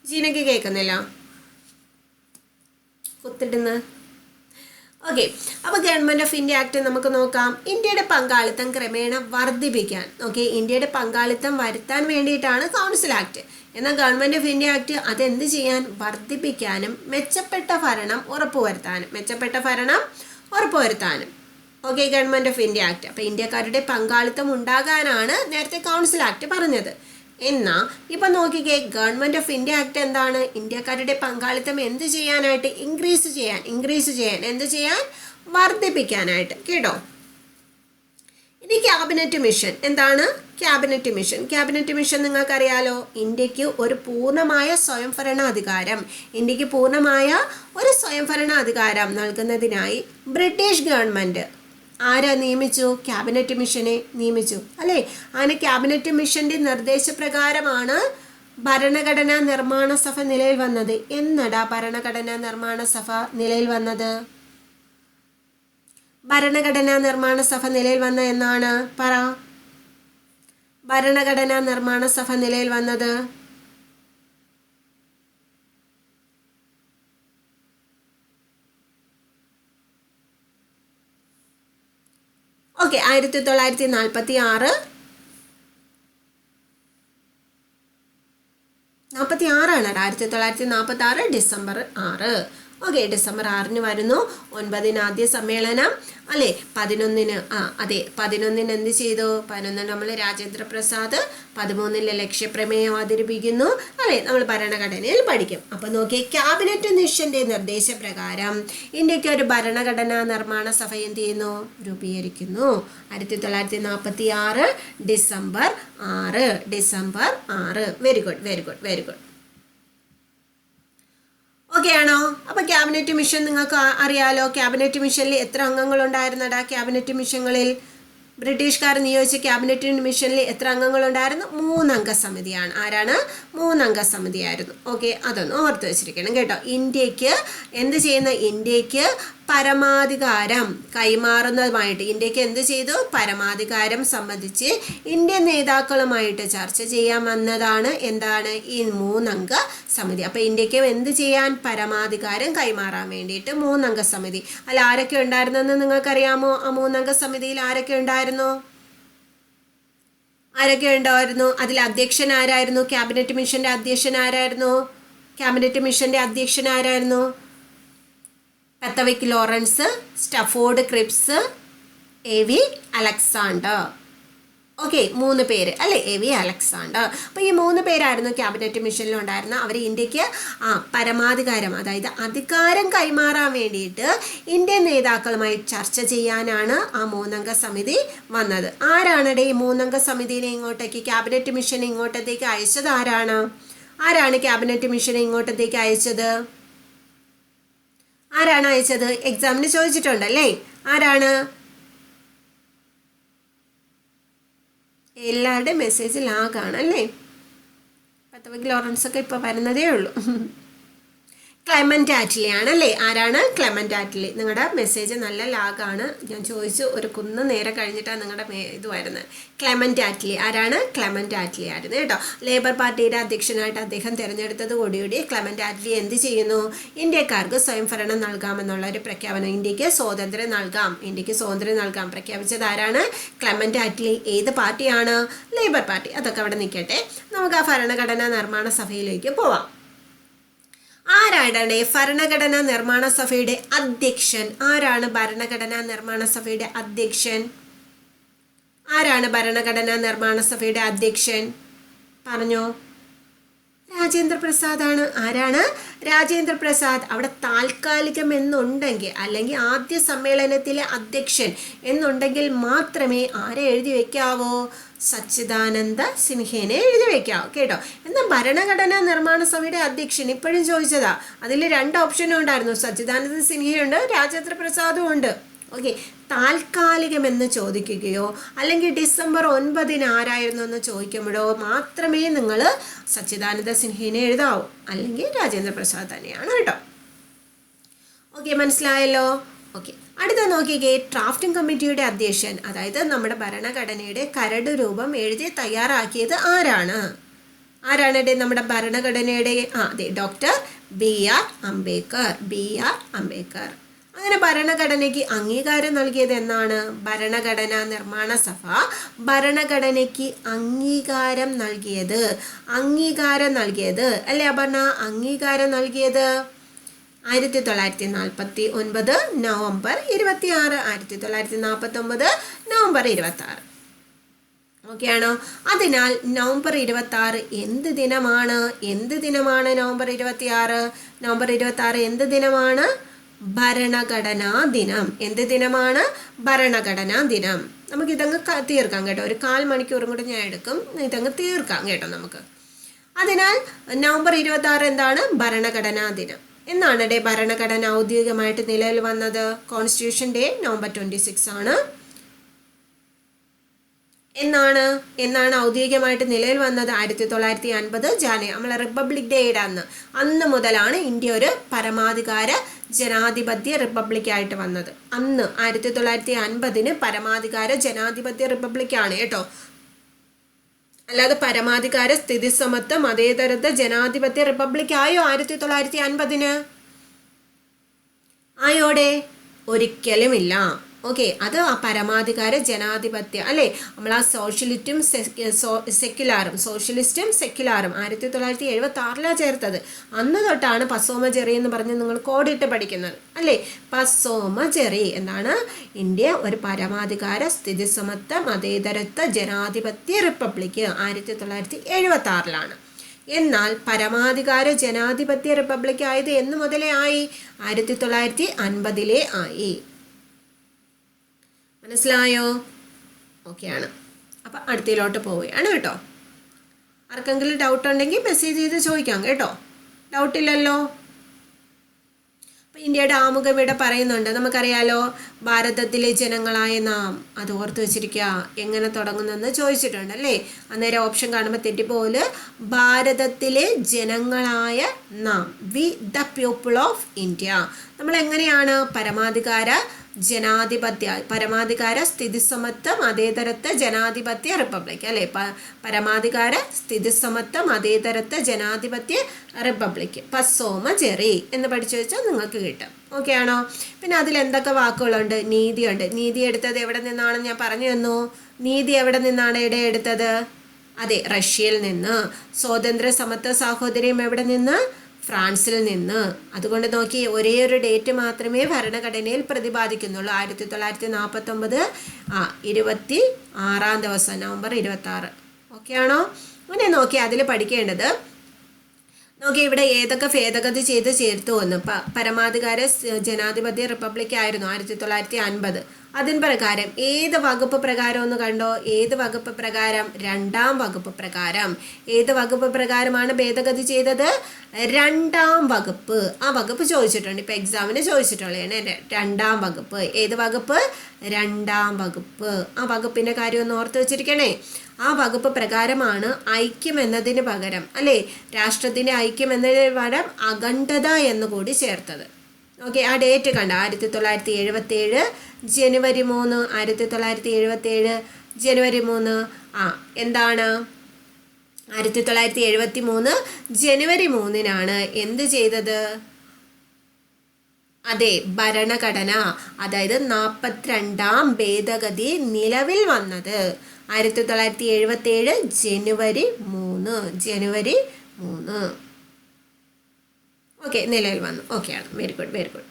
ജീനയ്ക്ക് കേൾക്കുന്നില്ല? കുത്തിടുന്ന്. ഓക്കെ, അപ്പോൾ ഗവൺമെൻറ് ഓഫ് ഇന്ത്യ ആക്ട് നമുക്ക് നോക്കാം. ഇന്ത്യയുടെ പങ്കാളിത്തം ക്രമേണ വർദ്ധിപ്പിക്കാൻ, ഇന്ത്യയുടെ പങ്കാളിത്തം വരുത്താൻ വേണ്ടിയിട്ടാണ് കൗൺസിൽ ആക്ട്. എന്നാൽ ഗവൺമെൻറ് ഓഫ് ഇന്ത്യ ആക്ട് അതെന്ത് ചെയ്യാൻ? വർദ്ധിപ്പിക്കാനും മെച്ചപ്പെട്ട ഭരണം ഉറപ്പുവരുത്താനും. Okay, government of India act. അപ്പോൾ ഇന്ത്യക്കാരുടെ പങ്കാളിത്തം ഉണ്ടാകാനാണ് നേരത്തെ കൗൺസിൽ ആക്ട് പറഞ്ഞത്. എന്നാൽ ഇപ്പം നോക്കിക്കേ, ഗവൺമെൻറ് ഓഫ് ഇന്ത്യ ആക്ട് എന്താണ്? ഇന്ത്യക്കാരുടെ പങ്കാളിത്തം എന്ത് ചെയ്യാനായിട്ട്? ഇൻക്രീസ് ചെയ്യാൻ, എന്ത് ചെയ്യാൻ? വർദ്ധിപ്പിക്കാനായിട്ട്. കേട്ടോ? ഇനി ക്യാബിനറ്റ് മിഷൻ. എന്താണ് ക്യാബിനറ്റ് മിഷൻ? നിങ്ങൾക്കറിയാലോ, ഇന്ത്യക്ക് ഒരു പൂർണ്ണമായ സ്വയംഭരണാധികാരം നൽകുന്നതിനായി ബ്രിട്ടീഷ് ഗവൺമെൻറ് ആരാ നിയമിച്ചു? ക്യാബിനറ്റ് മിഷനെ നിയമിച്ചു അല്ലേ. അങ്ങനെ ക്യാബിനറ്റ് മിഷന്റെ നിർദ്ദേശപ്രകാരമാണ് ഭരണഘടനാ നിർമ്മാണ സഭ നിലയിൽ വന്നത്. എന്നടാ ഭരണഘടനാ നിർമ്മാണ സഭ നിലയിൽ വന്നത്? ഭരണഘടനാ നിർമ്മാണ സഭ നിലയിൽ വന്ന എന്നാണ് പറ? ഭരണഘടനാ നിർമ്മാണ സഭ നിലയിൽ വന്നത് ഓക്കെ 1946 1946 ഡിസംബർ 6. ഓക്കെ, ഡിസംബർ 6 വരുന്നു. 9 ആദ്യ സമ്മേളനം അല്ലേ. 11 എന്ത് ചെയ്തു? 11 നമ്മൾ രാജേന്ദ്ര പ്രസാദ്, 13 ലക്ഷ്യപ്രമേയം അവതരിപ്പിക്കുന്നു അല്ലേ. നമ്മൾ ഭരണഘടനയിൽ പഠിക്കും. അപ്പം നോക്കിയേ, ക്യാബിനറ്റ് മിഷന്റെ നിർദ്ദേശപ്രകാരം ഇന്ത്യക്ക് ഒരു ഭരണഘടനാ നിർമ്മാണ സഭ എന്ത് ചെയ്യുന്നു? രൂപീകരിക്കുന്നു. 1946 ഡിസംബർ 6. Very good. ഓക്കെ ആണോ? അപ്പോൾ ക്യാബിനറ്റ് മിഷൻ നിങ്ങൾക്ക് അറിയാലോ. ക്യാബിനറ്റ് മിഷനിൽ എത്ര അംഗങ്ങളുണ്ടായിരുന്നടാ? ക്യാബിനറ്റ് മിഷനുകളിൽ ബ്രിട്ടീഷുകാർ നിയോഗിച്ച ക്യാബിനറ്റ് മിഷനിൽ എത്ര അംഗങ്ങളുണ്ടായിരുന്നു? 3 അംഗ സമിതിയാണ്. ആരാണ്? 3 അംഗ സമിതിയായിരുന്നു. ഓക്കെ, അതൊന്ന് ഓർത്ത് വെച്ചിരിക്കണം കേട്ടോ. ഇന്ത്യക്ക് എന്ത് ചെയ്യുന്ന? ഇന്ത്യക്ക് പരമാധികാരം കൈമാറുന്നതുമായിട്ട് ഇന്ത്യക്ക് എന്ത് ചെയ്തു? പരമാധികാരം സംബന്ധിച്ച് ഇന്ത്യൻ നേതാക്കളുമായിട്ട് ചർച്ച ചെയ്യാൻ വന്നതാണ് എന്താണ്? ഈ 3 അംഗ സമിതി. അപ്പോൾ ഇന്ത്യക്ക് എന്ത് ചെയ്യാൻ? പരമാധികാരം കൈമാറാൻ വേണ്ടിയിട്ട് 3 അംഗ സമിതി. അല്ല, ആരൊക്കെ ഉണ്ടായിരുന്നെന്ന് നിങ്ങൾക്കറിയാമോ? ആ 3 അംഗ സമിതിയിൽ ആരൊക്കെ ഉണ്ടായിരുന്നു? ആരൊക്കെ ഉണ്ടായിരുന്നു? അതിൽ അധ്യക്ഷൻ ആരായിരുന്നു? ക്യാബിനറ്റ് മിഷന്റെ അധ്യക്ഷൻ ആരായിരുന്നു? ക്യാബിനറ്റ് മിഷന്റെ അധ്യക്ഷൻ ആരായിരുന്നു? Pethick Lawrence, Stafford Cripps, A V. Alexander. Okay, 3 പേര് അല്ലേ? എ.വി. അലക്സാണ്ടർ. അപ്പോൾ ഈ 3 പേരായിരുന്നു ക്യാബിനറ്റ് മിഷനിലുണ്ടായിരുന്ന. അവർ ഇന്ത്യക്ക് പരമാധികാരം, അതായത് അധികാരം കൈമാറാൻ വേണ്ടിയിട്ട് ഇന്ത്യൻ നേതാക്കളുമായി ചർച്ച ചെയ്യാനാണ് ആ 3 അംഗ സമിതി വന്നത്. ആരാണ് ഈ 3 അംഗ സമിതിനെ ഇങ്ങോട്ടേക്ക്, ക്യാബിനറ്റ് മിഷൻ ഇങ്ങോട്ടത്തേക്ക് അയച്ചത്? ആരാണ് ക്യാബിനറ്റ് മിഷനെ ഇങ്ങോട്ടത്തേക്ക് അയച്ചത്? ആരാണ് അയച്ചത്? എക്സാമിന് ചോദിച്ചിട്ടുണ്ടല്ലേ. ആരാണ്? എല്ലാവരുടെയും മെസ്സേജ് ലാഗാണ് അല്ലേ? പെത്തവിക് ലോറൻസ് ഒക്കെ ഇപ്പോൾ വരുന്നതേ ഉള്ളൂ. ക്ലെമന്റ് ആറ്റ്ലി ആണല്ലേ? ആരാണ്? Clement Attlee. നിങ്ങളുടെ മെസ്സേജ് നല്ല ലാഗാണ്. ഞാൻ ചോദിച്ചു ഒരു കുന്ന് നേരെ കഴിഞ്ഞിട്ടാണ് നിങ്ങളുടെ ഇത് വരുന്നത്. Clement Attlee. ആരാണ്? ക്ലെമന്റ് ആറ്റ്ലി ആയിരുന്നു കേട്ടോ. ലേബർ പാർട്ടിയുടെ അധ്യക്ഷനായിട്ട് അദ്ദേഹം തിരഞ്ഞെടുത്തത് കൂടിയൂടി ക്ലെമന്റ് ആറ്റ്ലി എന്ത് ചെയ്യുന്നു? ഇന്ത്യക്കാർക്ക് സ്വയംഭരണം നൽകാമെന്നുള്ള ഒരു പ്രഖ്യാപനം, ഇന്ത്യക്ക് സ്വാതന്ത്ര്യം നൽകാം പ്രഖ്യാപിച്ചത് ആരാണ്? Clement Attlee. ഏത് പാർട്ടിയാണ്? Labour party. അതൊക്കെ അവിടെ നിൽക്കട്ടെ. നമുക്ക് ആ ഭരണഘടനാ നിർമ്മാണ സഭയിലേക്ക് പോവാം. ആരാണ് ഭരണഘടനാ നിർമ്മാണ സഭയുടെ അധ്യക്ഷൻ? ആരാണ് ഭരണഘടനാ നിർമ്മാണ സഭയുടെ അധ്യക്ഷൻ? ആരാണ് ഭരണഘടനാ നിർമ്മാണ സഭയുടെ അധ്യക്ഷൻ? പറഞ്ഞോ. രാജേന്ദ്ര പ്രസാദ് ആണ്. ആരാണ്? രാജേന്ദ്ര പ്രസാദ്. അവിടെ താൽക്കാലികം എന്നുണ്ടെങ്കിൽ, അല്ലെങ്കിൽ ആദ്യ സമ്മേളനത്തിലെ അധ്യക്ഷൻ എന്നുണ്ടെങ്കിൽ മാത്രമേ ആരെ എഴുതി വെക്കാവോ? സച്ചിദാനന്ദ സിൻഹേനെ എഴുതി വെക്കാവോ കേട്ടോ. എന്നാൽ ഭരണഘടനാ നിർമ്മാണ സഭയുടെ അധ്യക്ഷൻ ഇപ്പോഴും ചോദിച്ചതാ. അതിൽ 2 ഓപ്ഷനും ഉണ്ടായിരുന്നു. സച്ചിദാനന്ദ സിൻഹയുണ്ട്, രാജേന്ദ്ര പ്രസാദും ഉണ്ട്. ഓക്കെ, താൽക്കാലികമെന്ന് ചോദിക്കുകയോ അല്ലെങ്കിൽ ഡിസംബർ 9 ആരായിരുന്നു എന്ന് ചോദിക്കുമ്പോഴോ മാത്രമേ നിങ്ങൾ സച്ചിദാനന്ദ സിൻഹേനെ എഴുതാവൂ, അല്ലെങ്കിൽ രാജേന്ദ്ര പ്രസാദ് തന്നെയാണ് കേട്ടോ. ഓക്കെ, മനസ്സിലായല്ലോ. ഓക്കെ, അടുത്ത നോക്കിക്കേ. ഡ്രാഫ്റ്റിംഗ് കമ്മിറ്റിയുടെ അധ്യക്ഷൻ, അതായത് നമ്മുടെ ഭരണഘടനയുടെ കരട് രൂപം എഴുതി തയ്യാറാക്കിയത് ആരാണ്? നമ്മുടെ ഭരണഘടനയുടെ അതെ, ഡോക്ടർ ബി.ആർ. അംബേദ്കർ. അങ്ങനെ ഭരണഘടനയ്ക്ക് അംഗീകാരം നൽകിയത് എന്നാണ്? ഭരണഘടനാ നിർമ്മാണ സഭ ഭരണഘടനയ്ക്ക് അംഗീകാരം നൽകിയത് അല്ലേ അപർണ? അംഗീകാരം നൽകിയത് 1949 നവംബർ 26. 1949 നവംബർ 26. ഓക്കെ ആണോ? അതിനാൽ നവംബർ 26 എന്ത് ദിനമാണ്? നവംബർ 26? നവംബർ 26 എന്ത് ദിനമാണ്? ഭരണഘടനാ ദിനം. എന്ത് ദിനമാണ്? ഭരണഘടനാ ദിനം. നമുക്കിതങ്ങ് തീർക്കാം കേട്ടോ. ഒരു 1/4 മണിക്കൂറും കൂടെ ഞാൻ എടുക്കും. ഇതങ്ങ് തീർക്കാം കേട്ടോ നമുക്ക്. അതിനാൽ നവംബർ 26 എന്താണ്? ഭരണഘടനാ ദിനം. എന്നാണ് ഭരണഘടന ഔദ്യോഗികമായിട്ട് നിലവിൽ വന്നത്? കോൺസ്റ്റിറ്റ്യൂഷൻ ഡേ നവംബർ 26 ആണ്. എന്നാണ് ഔദ്യോഗികമായിട്ട് നിലവിൽ വന്നത്? 1950 ജാനുവരി. നമ്മളെ റിപ്പബ്ലിക് ഡേയുടെ അന്ന് മുതലാണ് ഇന്ത്യ ഒരു പരമാധികാര ജനാധിപത്യ റിപ്പബ്ലിക്കായിട്ട് വന്നത്. അന്ന് 1950 പരമാധികാര ജനാധിപത്യ റിപ്പബ്ലിക്കാണ് കേട്ടോ. അല്ലാതെ പരമാധികാര സ്ഥിതിസമത്വ മതേതരത്വ ജനാധിപത്യ റിപ്പബ്ലിക് ആയോ 1950? ആയോടെ? ഒരിക്കലുമില്ല. ഓക്കെ, അത് ആ പരമാധികാര ജനാധിപത്യം അല്ലേ. നമ്മൾ ആ സോഷ്യലിസ്റ്റും സെക്യുലാറും 1976 ചേർത്തത്. അന്ന് തൊട്ടാണ് പസോമജെറി എന്ന് പറഞ്ഞ് നിങ്ങൾ കോഡിട്ട് പഠിക്കുന്നത് അല്ലേ. പസോമജെറി എന്താണ്? ഇന്ത്യ ഒരു പരമാധികാര സ്ഥിതിസമത്വ മതേതരത്വ ജനാധിപത്യ റിപ്പബ്ലിക് 1976 എന്നാൽ പരമാധികാര ജനാധിപത്യ റിപ്പബ്ലിക് ആയത് എന്ന് മുതലേ ആയി? 1950 ആയി. മനസ്സിലായോ? ഓക്കെയാണ്. അപ്പം അടുത്തയിലോട്ട് പോവുകയാണ് കേട്ടോ. ആർക്കെങ്കിലും ഡൗട്ട് ഉണ്ടെങ്കിൽ മെസ്സേജ് ചെയ്ത് ചോദിക്കാം കേട്ടോ. ഡൗട്ടില്ലല്ലോ? അപ്പം ഇന്ത്യയുടെ ആമുഖം ഇവിടെ പറയുന്നുണ്ട്. നമുക്കറിയാലോ, ഭാരതത്തിലെ ജനങ്ങളായ നാം. അത് ഓർത്ത് വെച്ചിരിക്കുക. എങ്ങനെ തുടങ്ങുന്നെന്ന് ചോദിച്ചിട്ടുണ്ട് അല്ലേ. അന്നേരം ഓപ്ഷൻ കാണുമ്പോൾ തെറ്റിപ്പോലെ ഭാരതത്തിലെ ജനങ്ങളായ നാം, V the people of India. നമ്മൾ എങ്ങനെയാണ് പരമാധികാര സ്ഥിതിസമത്വ മതേതരത്വ ജനാധിപത്യ റിപ്പബ്ലിക് അല്ലേ. പരമാധികാര സ്ഥിതിസമത്വ മതേതരത്വ ജനാധിപത്യ റിപ്പബ്ലിക്, പസോമ ജെറി എന്ന് പഠിച്ചു വെച്ചാൽ നിങ്ങൾക്ക് കിട്ടും. ഓക്കെ ആണോ? പിന്നെ അതിൽ എന്തൊക്കെ വാക്കുകളുണ്ട്? നീതിയുണ്ട്. നീതി എടുത്തത് എവിടെ നിന്നാണെന്ന് ഞാൻ പറഞ്ഞു തന്നു. നീതി എവിടെ നിന്നാണ് എടുത്തത്? അതെ, റഷ്യയിൽ നിന്ന്. സ്വാതന്ത്ര്യ സമത്വ സാഹോദര്യം എവിടെ നിന്ന്? ഫ്രാൻസിൽ നിന്ന്. അതുകൊണ്ട് നോക്കി, ഒരേ ഒരു ഡേറ്റ് മാത്രമേ ഭരണഘടനയിൽ പ്രതിപാദിക്കുന്നുള്ളൂ. 1949 26-ാം ദിവസം, നവംബർ 26. ഓക്കെ ആണോ? അങ്ങനെ നോക്കി അതിൽ പഠിക്കേണ്ടത്, നോക്കി ഇവിടെ ഏതൊക്കെ ഭേദഗതി ചെയ്ത് ചേർത്തു എന്ന്. പരമാധികാര ജനാധിപത്യ റിപ്പബ്ലിക് ആയിരുന്നു 1950. അതിന് പ്രകാരം ഏത് വകുപ്പ് പ്രകാരം ഒന്ന് കണ്ടോ? ഏത് വകുപ്പ് പ്രകാരം? 2ാം വകുപ്പ് പ്രകാരം. ഏത് വകുപ്പ് പ്രകാരമാണ് ഭേദഗതി ചെയ്തത്? 2ാം വകുപ്പ്. ആ വകുപ്പ് ചോദിച്ചിട്ടുണ്ട്, ഇപ്പം എക്സാമിന് ചോദിച്ചിട്ടുള്ളതാണ്. 2ാം വകുപ്പ്. ഏത് വകുപ്പ്? 2ാം വകുപ്പ്. ആ വകുപ്പിൻ്റെ കാര്യം ഒന്ന് ഓർത്ത് വെച്ചിരിക്കണേ. ആ വകുപ്പ് പ്രകാരമാണ് ഐക്യം എന്നതിന് പകരം അല്ലേ, രാഷ്ട്രത്തിൻ്റെ ഐക്യം എന്നതിന് പകരം അഖണ്ഡത എന്നുകൂടി ചേർത്തത്. ഓക്കെ, ആ ഡേറ്റ് കണ്ട 1977 ജനുവരി 3. 1977 ജനുവരി 3. എന്താണ്? 1973 ജനുവരി 3-നാണ് എന്ത് ചെയ്തത്? അതെ, ഭരണഘടന, അതായത് 42ാം ഭേദഗതി നിലവിൽ വന്നത് 1977 ജനുവരി 3. ഓക്കെ, നിലവിൽ വന്നു. ഓക്കെ ആണ്. Very good.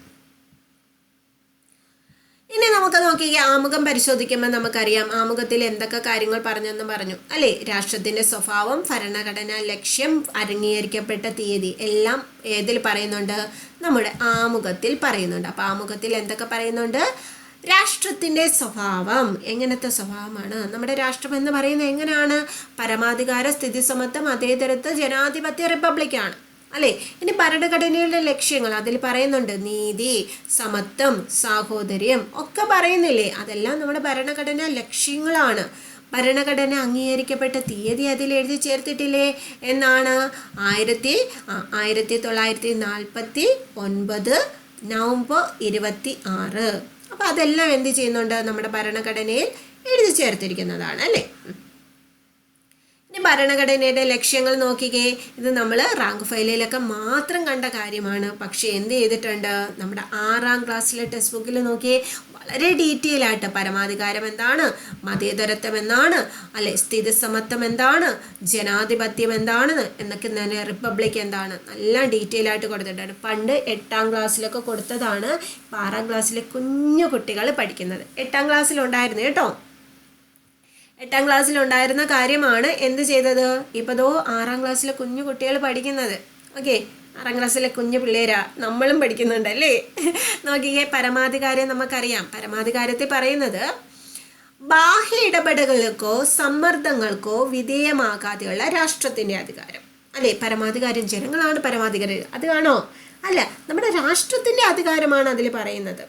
ഇനി നമുക്ക് നോക്കിയ ആമുഖം പരിശോധിക്കുമ്പോൾ നമുക്കറിയാം ആമുഖത്തിൽ എന്തൊക്കെ കാര്യങ്ങൾ പറഞ്ഞെന്ന് പറഞ്ഞു അല്ലേ. രാഷ്ട്രത്തിൻ്റെ സ്വഭാവം, ഭരണഘടന, ലക്ഷ്യം, അംഗീകരിക്കപ്പെട്ട തീയതി എല്ലാം ഏതിൽ പറയുന്നുണ്ട്? നമ്മുടെ ആമുഖത്തിൽ പറയുന്നുണ്ട്. അപ്പോൾ ആമുഖത്തിൽ എന്തൊക്കെ പറയുന്നുണ്ട്? രാഷ്ട്രത്തിൻ്റെ സ്വഭാവം. എങ്ങനത്തെ സ്വഭാവമാണ് നമ്മുടെ രാഷ്ട്രം എന്ന് പറയുന്നത്? എങ്ങനെയാണ്? പരമാധികാര സ്ഥിതിസമത്വ മതേതരത്വ ജനാധിപത്യ റിപ്പബ്ലിക്കാണ് അല്ലേ. ഇനി ഭരണഘടനയുടെ ലക്ഷ്യങ്ങൾ അതിൽ പറയുന്നുണ്ട്. നീതി, സമത്വം, സാഹോദര്യം ഒക്കെ പറയുന്നില്ലേ. അതെല്ലാം നമ്മുടെ ഭരണഘടന ലക്ഷ്യങ്ങളാണ്. ഭരണഘടന അംഗീകരിക്കപ്പെട്ട തീയതി അതിൽ എഴുതി ചേർത്തിട്ടില്ലേ? എന്നാണ്? 1949 നവംബർ 26. അപ്പോൾ അതെല്ലാം എന്ത് ചെയ്യുന്നുണ്ട്? നമ്മുടെ ഭരണഘടനയിൽ എഴുതി ചേർത്തിരിക്കുന്നതാണ് അല്ലേ. ഇനി ഭരണഘടനയുടെ ലക്ഷ്യങ്ങൾ നോക്കിക്കേ. ഇത് നമ്മൾ റാങ്ക് ഫയലിലൊക്കെ മാത്രം കണ്ട കാര്യമാണ്. പക്ഷേ എന്ത് ചെയ്തിട്ടുണ്ട്? നമ്മുടെ 6ാം ക്ലാസ്സിലെ ടെക്സ്റ്റ് ബുക്കിൽ നോക്കിയേ, വളരെ ഡീറ്റെയിൽ ആയിട്ട് പരമാധികാരം എന്താണ്, മതേതരത്വം എന്താണ് അല്ലെ, സ്ഥിതിസമത്വം എന്താണ്, ജനാധിപത്യം എന്താണ് എന്നൊക്കെ തന്നെ, റിപ്പബ്ലിക് എന്താണ്, എല്ലാം ഡീറ്റെയിൽ ആയിട്ട് കൊടുത്തിട്ടുണ്ട്. പണ്ട് 8ാം ക്ലാസ്സിലൊക്കെ കൊടുത്തതാണ്. 6ാം ക്ലാസ്സിലെ കുഞ്ഞു കുട്ടികൾ പഠിക്കുന്നത്. 8ാം ക്ലാസ്സിലുണ്ടായിരുന്നു കേട്ടോ. 8ാം ക്ലാസ്സിലുണ്ടായിരുന്ന കാര്യമാണ് എന്ത് ചെയ്തത്? ഇപ്പോഴോ 6ാം ക്ലാസ്സിലെ കുഞ്ഞു കുട്ടികൾ പഠിക്കുന്നത്. ഓക്കെ, 6ാം ക്ലാസ്സിലെ കുഞ്ഞു പിള്ളേരാ, നമ്മളും പഠിക്കുന്നുണ്ടല്ലേ. നോക്കിയേ, പരമാധികാരം നമുക്കറിയാം. പരമാധികാരത്തിൽ പറയുന്നത് ബാഹ്യ ഇടപെടലുകൾക്കോ സമ്മർദ്ദങ്ങൾക്കോ വിധേയമാകാതെയുള്ള രാഷ്ട്രത്തിൻ്റെ അധികാരം അല്ലേ. പരമാധികാരം ജനങ്ങളാണ് പരമാധികാരം. അത് കാണോ? അല്ല, നമ്മുടെ രാഷ്ട്രത്തിൻ്റെ അധികാരമാണ് അതിൽ പറയുന്നത്.